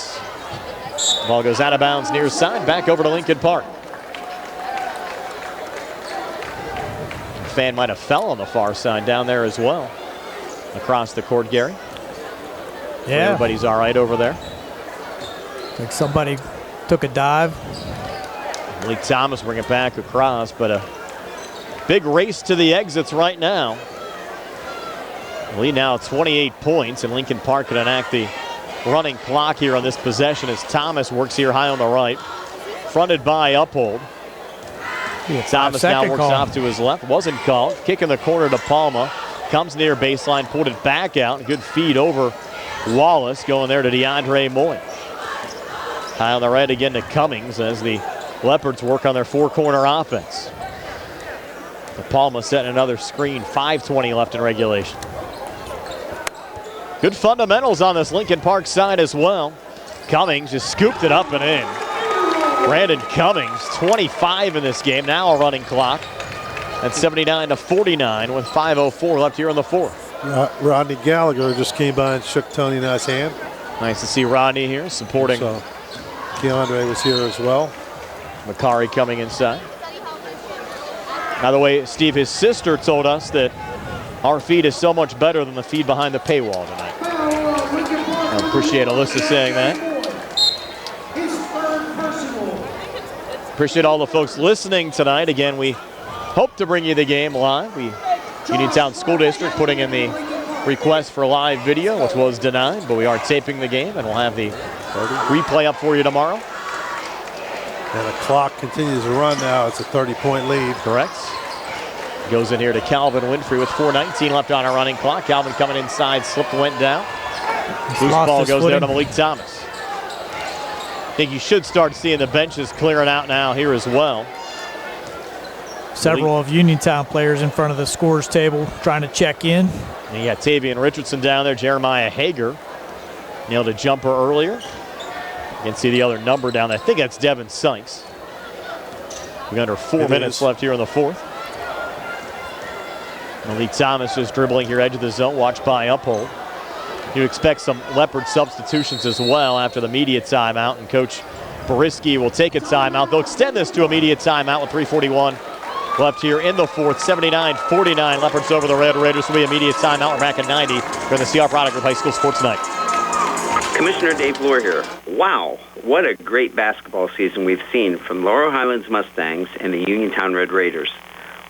Speaker 3: Ball goes out of bounds near side. Back over to Lincoln Park. Fan might have fell on the far side down there as well. Across the court, Gary.
Speaker 5: Yeah.
Speaker 3: Everybody's all right over there.
Speaker 5: Like somebody took a dive.
Speaker 3: Malik Thomas bring it back across, but a big race to the exits right now. Lead now 28 points, and Lincoln Park can enact the running clock here on this possession as Thomas works here high on the right. Fronted by Uphold. Thomas now works off to his left. Wasn't called. Kick in the corner to Palma. Comes near baseline, pulled it back out. Good feed over Wallace, going there to DeAndre Moy. High on the right again to Cummings as the Leopards work on their 4-corner offense. Palma setting another screen. 5:20 left in regulation. Good fundamentals on this Lincoln Park side as well. Cummings just scooped it up and in. Brandon Cummings, 25 in this game, now a running clock. At 79-49 with 5:04 left here in the fourth.
Speaker 4: Rodney Gallagher just came by and shook Tony and I's hand.
Speaker 3: Nice to see Rodney here supporting.
Speaker 4: So Keandre was here as well.
Speaker 3: Macari coming inside. By the way, Steve, his sister told us that our feed is so much better than the feed behind the paywall tonight. I appreciate Alyssa saying that. Appreciate all the folks listening tonight. Again, we hope to bring you the game live. Uniontown School District putting in the request for live video, which was denied, but we are taping the game, and we'll have the replay up for you tomorrow.
Speaker 4: And the clock continues to run now. It's a 30-point lead.
Speaker 3: Correct. Goes in here to Calvin Winfrey with 4:19 left on our running clock. Calvin coming inside, slipped, went down. Loose ball goes there to Malik Thomas. I think you should start seeing the benches clearing out now here as well.
Speaker 5: Several of Uniontown players in front of the scorers table trying to check in.
Speaker 3: And you got Tavian Richardson down there. Jeremiah Hager nailed a jumper earlier. You can see the other number down there. I think that's Devin Sykes. We've got under 4 minutes left here in the fourth. Malik Thomas is dribbling here edge of the zone, watched by Uphold. You expect some Leopard substitutions as well after the media timeout, and Coach Boriski will take a timeout. They'll extend this to a media timeout with 3:41 left here in the fourth. 79-49, Leopards over the Red Raiders. Will be immediate timeout. We're back at 90 for the CR Product Group High School Sports Night.
Speaker 1: Commissioner Dave Lohr here. Wow, what a great basketball season we've seen from Laurel Highlands Mustangs and the Uniontown Red Raiders.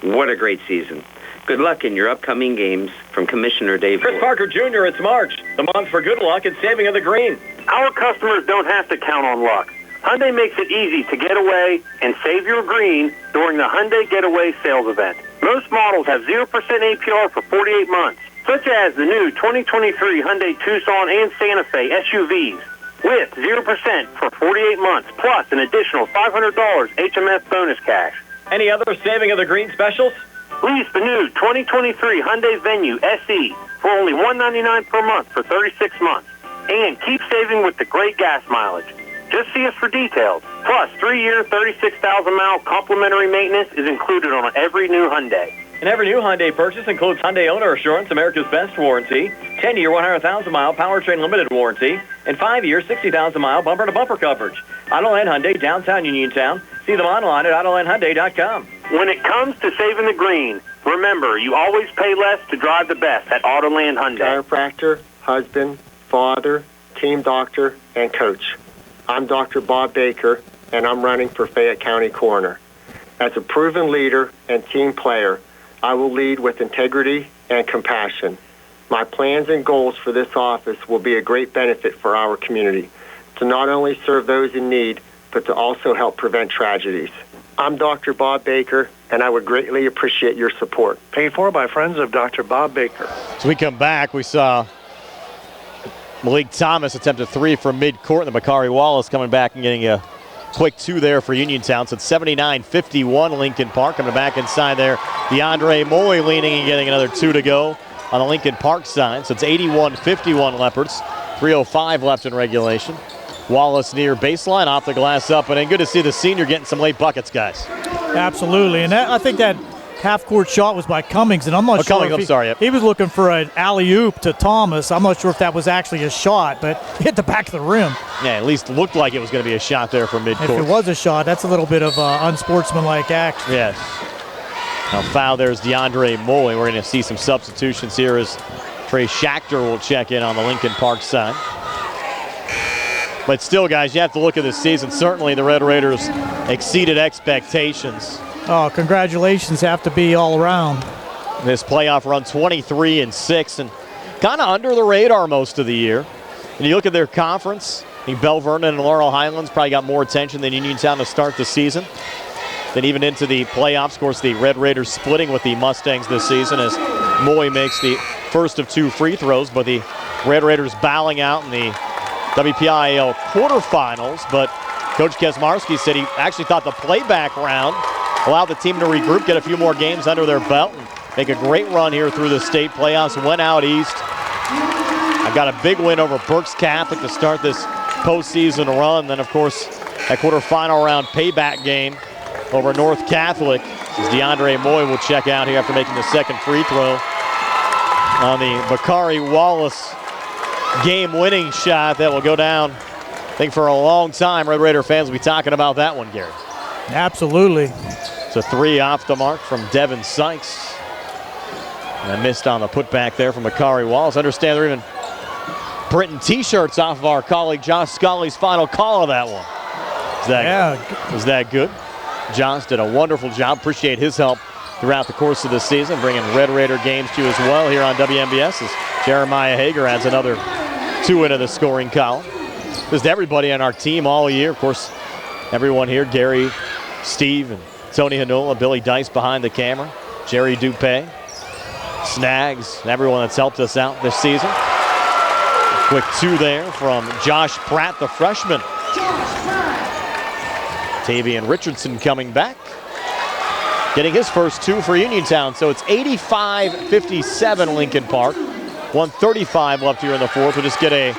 Speaker 1: What a great season. Good luck in your upcoming games from Commissioner Dave
Speaker 22: Chris
Speaker 1: Lohr.
Speaker 22: Parker Jr., it's March, the month for good luck and saving of the green.
Speaker 16: Our customers don't have to count on luck. Hyundai makes it easy to get away and save your green during the Hyundai Getaway Sales Event. Most models have 0% APR for 48 months, such as the new 2023 Hyundai Tucson and Santa Fe SUVs with 0% for 48 months, plus an additional $500 HMF bonus cash.
Speaker 22: Any other saving of the green specials?
Speaker 16: Lease the new 2023 Hyundai Venue SE for only $199 per month for 36 months. And keep saving with the great gas mileage. Just see us for details. Plus, 3-year, 36,000-mile complimentary maintenance is included on every new Hyundai.
Speaker 22: And every new Hyundai purchase includes Hyundai Owner Assurance, America's Best Warranty, 10-year, 100,000-mile powertrain limited warranty, and 5-year, 60,000-mile bumper-to-bumper coverage. Autoland Hyundai, downtown Uniontown. See them online at AutolandHyundai.com.
Speaker 16: When it comes to saving the green, remember, you always pay less to drive the best at Autoland Hyundai.
Speaker 18: Chiropractor, husband, father, team doctor, and coach. I'm Dr. Bob Baker, and I'm running for Fayette County Coroner. As a proven leader and team player, I will lead with integrity and compassion. My plans and goals for this office will be a great benefit for our community, to not only serve those in need, but to also help prevent tragedies. I'm Dr. Bob Baker, and I would greatly appreciate your support.
Speaker 19: Paid for by friends of Dr. Bob Baker.
Speaker 3: So we come back, we saw Malik Thomas attempt a three from mid-court, and the Macari Wallace coming back and getting a quick two there for Uniontown. So it's 79-51 Lincoln Park. Coming back inside there, DeAndre Moy leaning and getting another two to go on the Lincoln Park side. So it's 81-51 Leopards. 3:05 left in regulation. Wallace near baseline, off the glass up and in. Good to see the senior getting some late buckets, guys.
Speaker 5: Absolutely, and I think that half-court shot was by Cummings, and I'm not sure if he was looking for an alley-oop to Thomas. I'm not sure if that was actually a shot, but hit the back of the rim.
Speaker 3: Yeah, at least looked like it was going to be a shot there from midcourt.
Speaker 5: If it was a shot, that's a little bit of unsportsmanlike action.
Speaker 3: Yes. Now foul, there's DeAndre Moy. We're going to see some substitutions here as Trey Schachter will check in on the Lincoln Park side. But still, guys, you have to look at this season. Certainly the Red Raiders exceeded expectations.
Speaker 5: Oh, congratulations have to be all around.
Speaker 3: This playoff run, 23-6, and kind of under the radar most of the year. And you look at their conference, I think Bell Vernon and Laurel Highlands probably got more attention than Uniontown to start the season. Then even into the playoffs, of course, the Red Raiders splitting with the Mustangs this season as Moy makes the first of two free throws, but the Red Raiders bowing out in the WPIAA quarterfinals. But Coach Kesmarski said he actually thought the playback round allowed the team to regroup, get a few more games under their belt, and make a great run here through the state playoffs. Went out east, I got a big win over Berks Catholic to start this postseason run. Then, of course, that quarterfinal round payback game over North Catholic. As DeAndre Moy will check out here after making the second free throw on the Bakari Wallace game-winning shot that will go down, I think, for a long time. Red Raider fans will be talking about that one, Gary.
Speaker 5: Absolutely.
Speaker 3: It's a 3 off the mark from Devin Sykes. And I missed on the putback there from Bakari Wallace. Understand they're even printing T-shirts off of our colleague Josh Scully's final call of that one. Was that good? Josh did a wonderful job. Appreciate his help throughout the course of the season, bringing Red Raider games to you as well here on WMBS as Jeremiah Hager adds another 2 into the scoring column. Just everybody on our team all year. Of course, everyone here, Gary, Steve, and Tony Hanola, Billy Dice behind the camera, Jerry Dupay, Snags, and everyone that's helped us out this season. A quick 2 there from Josh Pratt, the freshman. Tavian Richardson coming back, getting his first 2 for Uniontown. So it's 85-57 Lincoln Park. 1:35 left here in the fourth. We'll just get a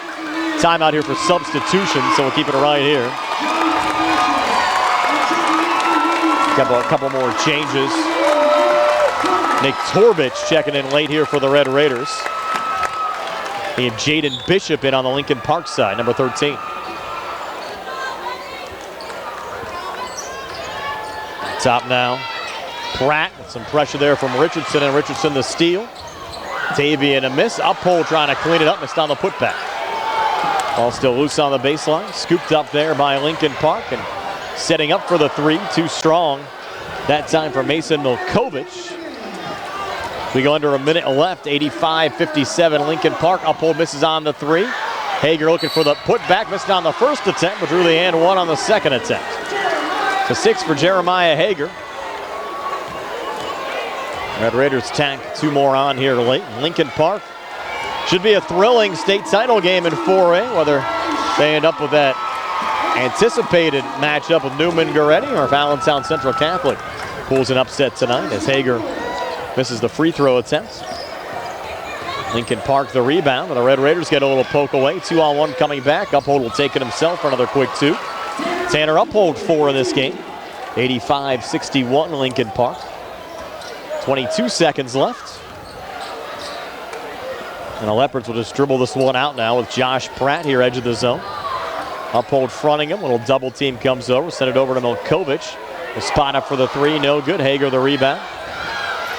Speaker 3: timeout here for substitution, so we'll keep it right here. A couple more changes. Nick Torbich checking in late here for the Red Raiders. And Jaden Bishop in on the Lincoln Park side, number 13. Top now, Pratt with some pressure there from Richardson, and Richardson the steal. Tavian a miss. Uphold trying to clean it up, missed on the putback. Ball still loose on the baseline. Scooped up there by Lincoln Park and setting up for the 3. Too strong that time for Mason Milkovich. We go under a minute left. 85-57 Lincoln Park. Uphold misses on the 3. Hager looking for the putback. Missed on the first attempt, but drew the and 1 on the second attempt. So 6 for Jeremiah Hager. Red Raiders tack 2 more on here late. Lincoln Park should be a thrilling state title game in 4A, whether they end up with that anticipated matchup with Newman Goretti or if Allentown Central Catholic pulls an upset tonight as Hager misses the free throw attempt. Lincoln Park the rebound, and the Red Raiders get a little poke away. 2-on-1 coming back. Uphold will take it himself for another quick 2. Tanner Uphold 4 in this game. 85-61 Lincoln Park. 22 seconds left. And the Leopards will just dribble this one out now with Josh Pratt here, edge of the zone. Uphold fronting him. Little double team comes over. Send it over to Milkovich. The spot up for the 3. No good. Hager the rebound.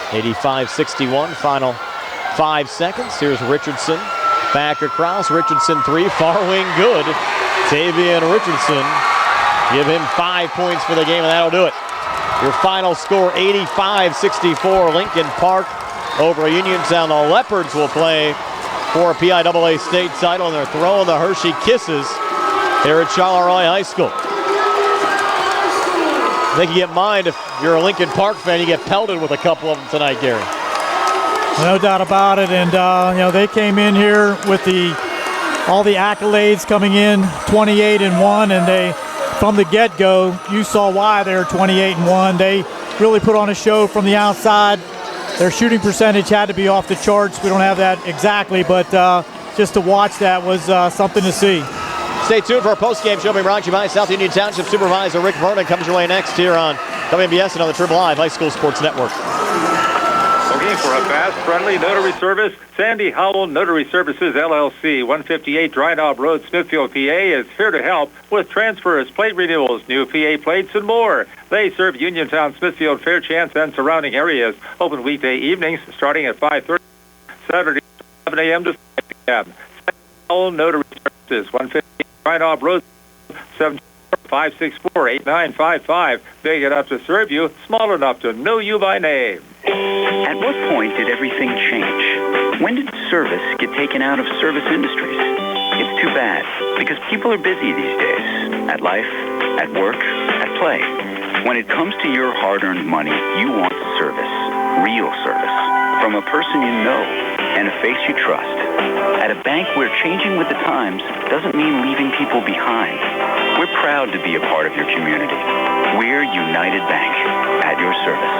Speaker 3: 85-61. Final 5 seconds. Here's Richardson. Back across. Richardson 3. Far wing good. Tavian Richardson. Give him 5 points for the game, and that'll do it. Your final score, 85-64, Lincoln Park over Uniontown. The Leopards will play for a PIAA state title, and they're throwing the Hershey Kisses here at Charleroi High School. I think you get mine if you're a Lincoln Park fan. You get pelted with a couple of them tonight, Gary.
Speaker 5: No doubt about it, and they came in here with all the accolades coming in, 28-1, and they. From the get-go, you saw why they're 28-1. They really put on a show from the outside. Their shooting percentage had to be off the charts. We don't have that exactly, but just to watch that was something to see.
Speaker 3: Stay tuned for our post-game show being brought to you by South Union Township Supervisor Rick Vernon. Comes your way next here on WMBS and on the Triple Live High School Sports Network.
Speaker 22: Looking for a fast, friendly notary service? Sandy Howell Notary Services, LLC, 158 Dry Knob Road, Smithfield, PA, is here to help with transfers, plate renewals, new PA plates, and more. They serve Uniontown, Smithfield, Fairchance, and surrounding areas. Open weekday evenings starting at 5:30, Saturday 7 a.m. to 5 p.m. Sandy Howell Notary Services, 158 Dry Knob Road, 75564-8955. Big enough to serve you, small enough to know you by name.
Speaker 11: At what point did everything change? When did service get taken out of service industries? It's too bad, because people are busy these days. At life, at work, at play. When it comes to your hard-earned money, you want service. Real service. From a person you know and a face you trust. At a bank where changing with the times doesn't mean leaving people behind. We're proud to be a part of your community. We're United Bank, at your service.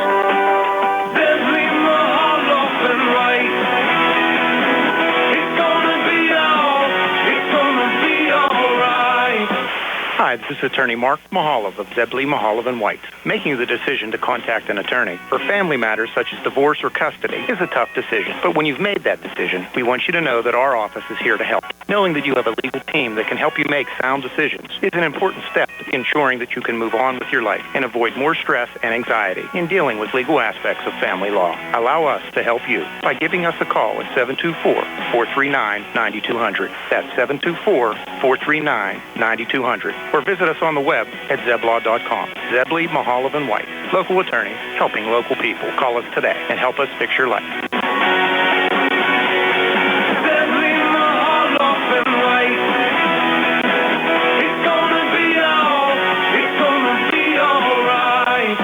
Speaker 11: There's me, my heart off and right. It's gonna be a
Speaker 12: Hi, this is attorney Mark Mahalev of Zebley, Mahalev & White. Making the decision to contact an attorney for family matters such as divorce or custody is a tough decision. But when you've made that decision, we want you to know that our office is here to help. Knowing that you have a legal team that can help you make sound decisions is an important step to ensuring that you can move on with your life and avoid more stress and anxiety in dealing with legal aspects of family law. Allow us to help you by giving us a call at 724-439-9200. That's 724-439-9200. Or visit us on the web at zeblaw.com. Zebley, Mahalev & White. Local attorneys helping local people. Call us today and help us fix your life.
Speaker 2: Zebley, Mahalev & White. It's gonna be all right.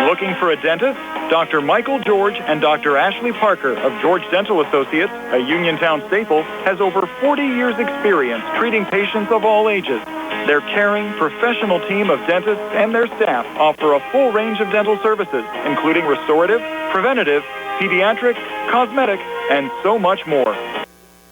Speaker 7: Looking for a dentist? Dr. Michael George and Dr. Ashley Parker of George Dental Associates, a Uniontown staple, has over 40 years' experience treating patients of all ages. Their caring, professional team of dentists and their staff offer a full range of dental services, including restorative, preventative, pediatric, cosmetic, and so much more.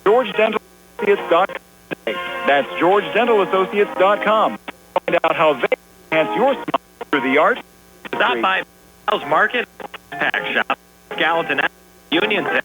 Speaker 7: GeorgeDentalAssociates.com today. That's GeorgeDentalAssociates.com. Find out how they enhance your smile through the art.
Speaker 14: Stop by House Market Pack Shop, Gallatin, Uniontown.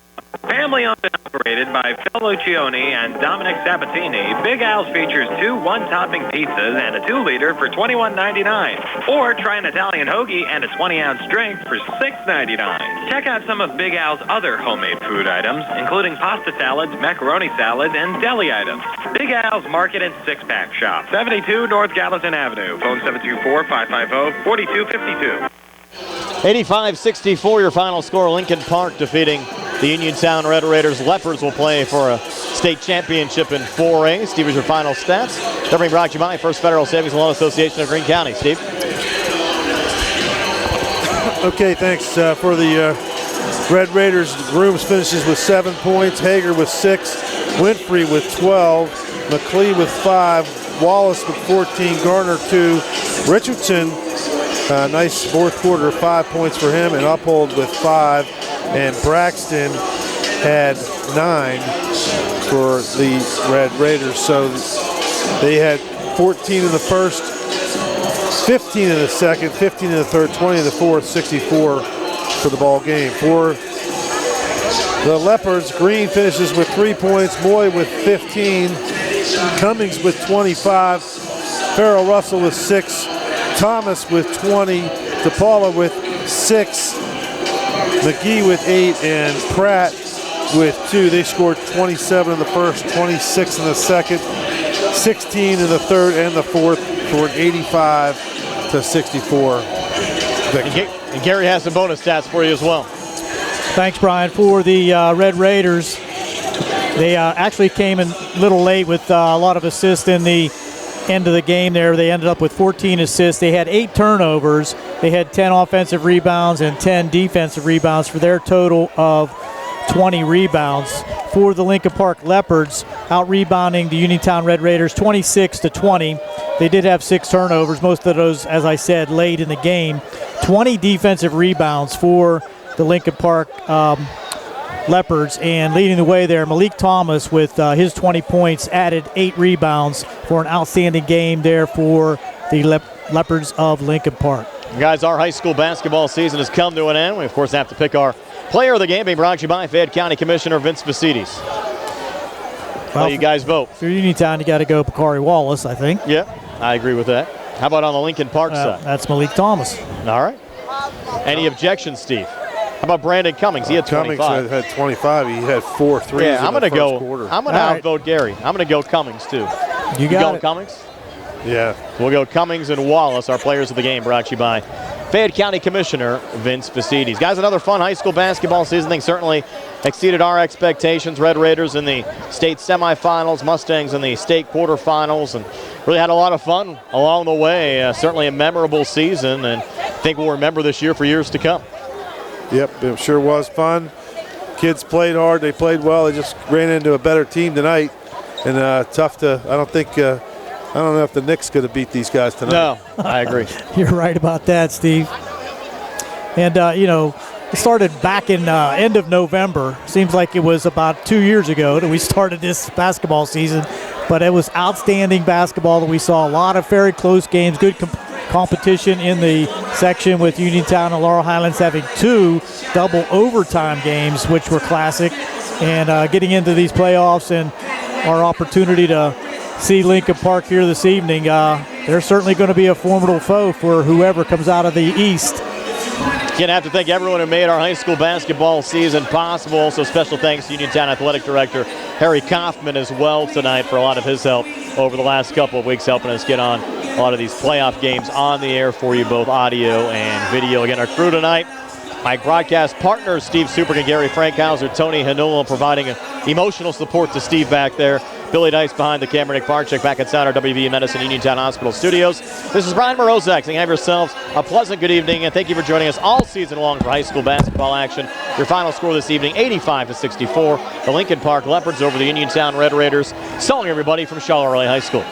Speaker 14: Family owned and operated by Phil Lucioni and Dominic Sabatini, Big Al's features 2 one-topping pizzas and a 2-liter for $21.99. Or try an Italian hoagie and a 20-ounce drink for $6.99. Check out some of Big Al's other homemade food items, including pasta salads, macaroni salads, and deli items. Big Al's Market and 6-Pack Shop, 72 North Gallatin Avenue. Phone 724-550-4252.
Speaker 3: 85-64 your final score. Lincoln Park defeating the Uniontown Red Raiders. Leopards will play for a state championship in 4A. Steve, is your final stats. They're being brought to you by First Federal Savings and Loan Association of Greene County. Steve?
Speaker 4: Okay, thanks for the Red Raiders. Grooms finishes with 7 points. Hager with 6. Winfrey with 12. McLee with 5. Wallace with 14. Garner 2. Richardson, nice fourth quarter, 5 points for him. And Uphold with 5. And Braxton had 9 for the Red Raiders. So they had 14 in the first, 15 in the second, 15 in the third, 20 in the fourth, 64 for the ball game. For the Leopards, Green finishes with 3 points, Moy with 15, Cummings with 25, Farrell Russell with 6, Thomas with 20, DePaula with 6, McGee with 8, and Pratt with 2. They scored 27 in the first, 26 in the second, 16 in the third and the fourth for an 85-64 victory.
Speaker 3: And Gary has some bonus stats for you as well.
Speaker 5: Thanks, Brian. For the Red Raiders, they actually came in a little late with a lot of assists in the end of the game there. They ended up with 14 assists. They had 8 turnovers. They had 10 offensive rebounds and 10 defensive rebounds for their total of 20 rebounds. For the Lincoln Park Leopards, out-rebounding the Uniontown Red Raiders 26-20. They did have 6 turnovers, most of those, as I said, late in the game. 20 defensive rebounds for the Lincoln Park Leopards, and leading the way there, Malik Thomas with his 20 points added 8 rebounds for an outstanding game there for the Leopards of Lincoln Park.
Speaker 3: Guys, our high school basketball season has come to an end. We, of course, have to pick our player of the game, being brought to you by Fayette County Commissioner Vince Vicides. Well, you guys vote.
Speaker 5: For Uniontown, you got to go Bakari Wallace, I think.
Speaker 3: Yeah, I agree with that. How about on the Lincoln Park side?
Speaker 5: That's Malik Thomas.
Speaker 3: All right. Any objections, Steve? How about Brandon Cummings? He had 25.
Speaker 4: Cummings had 25. He had 4 threes in the first quarter.
Speaker 3: I'm going to outvote Gary. I'm going to go Cummings, too.
Speaker 5: You got
Speaker 3: Cummings?
Speaker 4: Yeah.
Speaker 3: We'll go Cummings and Wallace, our players of the game, brought to you by Fayette County Commissioner Vince Vicides. Guys, another fun high school basketball season. They certainly exceeded our expectations. Red Raiders in the state semifinals, Mustangs in the state quarterfinals, and really had a lot of fun along the way. Certainly a memorable season, and I think we'll remember this year for years to come.
Speaker 4: Yep, it sure was fun. Kids played hard. They played well. They just ran into a better team tonight, and tough to. I don't know if the Knicks could have beat these guys tonight.
Speaker 3: No, I agree.
Speaker 5: You're right about that, Steve. And, it started back in end of November. Seems like it was about 2 years ago that we started this basketball season. But it was outstanding basketball that we saw. A lot of very close games, good competition in the section with Uniontown and Laurel Highlands having 2 double overtime games, which were classic. And getting into these playoffs and our opportunity to see Lincoln Park here this evening, they're certainly going to be a formidable foe for whoever comes out of the East.
Speaker 3: Again, I have to thank everyone who made our high school basketball season possible. Also, special thanks to Uniontown Athletic Director Harry Kaufman as well tonight for a lot of his help over the last couple of weeks, helping us get on a lot of these playoff games on the air for you, both audio and video. Again, our crew tonight, my broadcast partners, Steve Superk and Gary Frankhauser, Tony Hanula providing emotional support to Steve back there. Billy Dice behind the camera, Nick Barczyk back inside our WVU Medicine Uniontown Hospital studios. This is Brian Morozak saying have yourselves a pleasant good evening, and thank you for joining us all season long for high school basketball action. Your final score this evening, 85-64. The Lincoln Park Leopards over the Uniontown Red Raiders. So long, everybody, from Charleroi High School.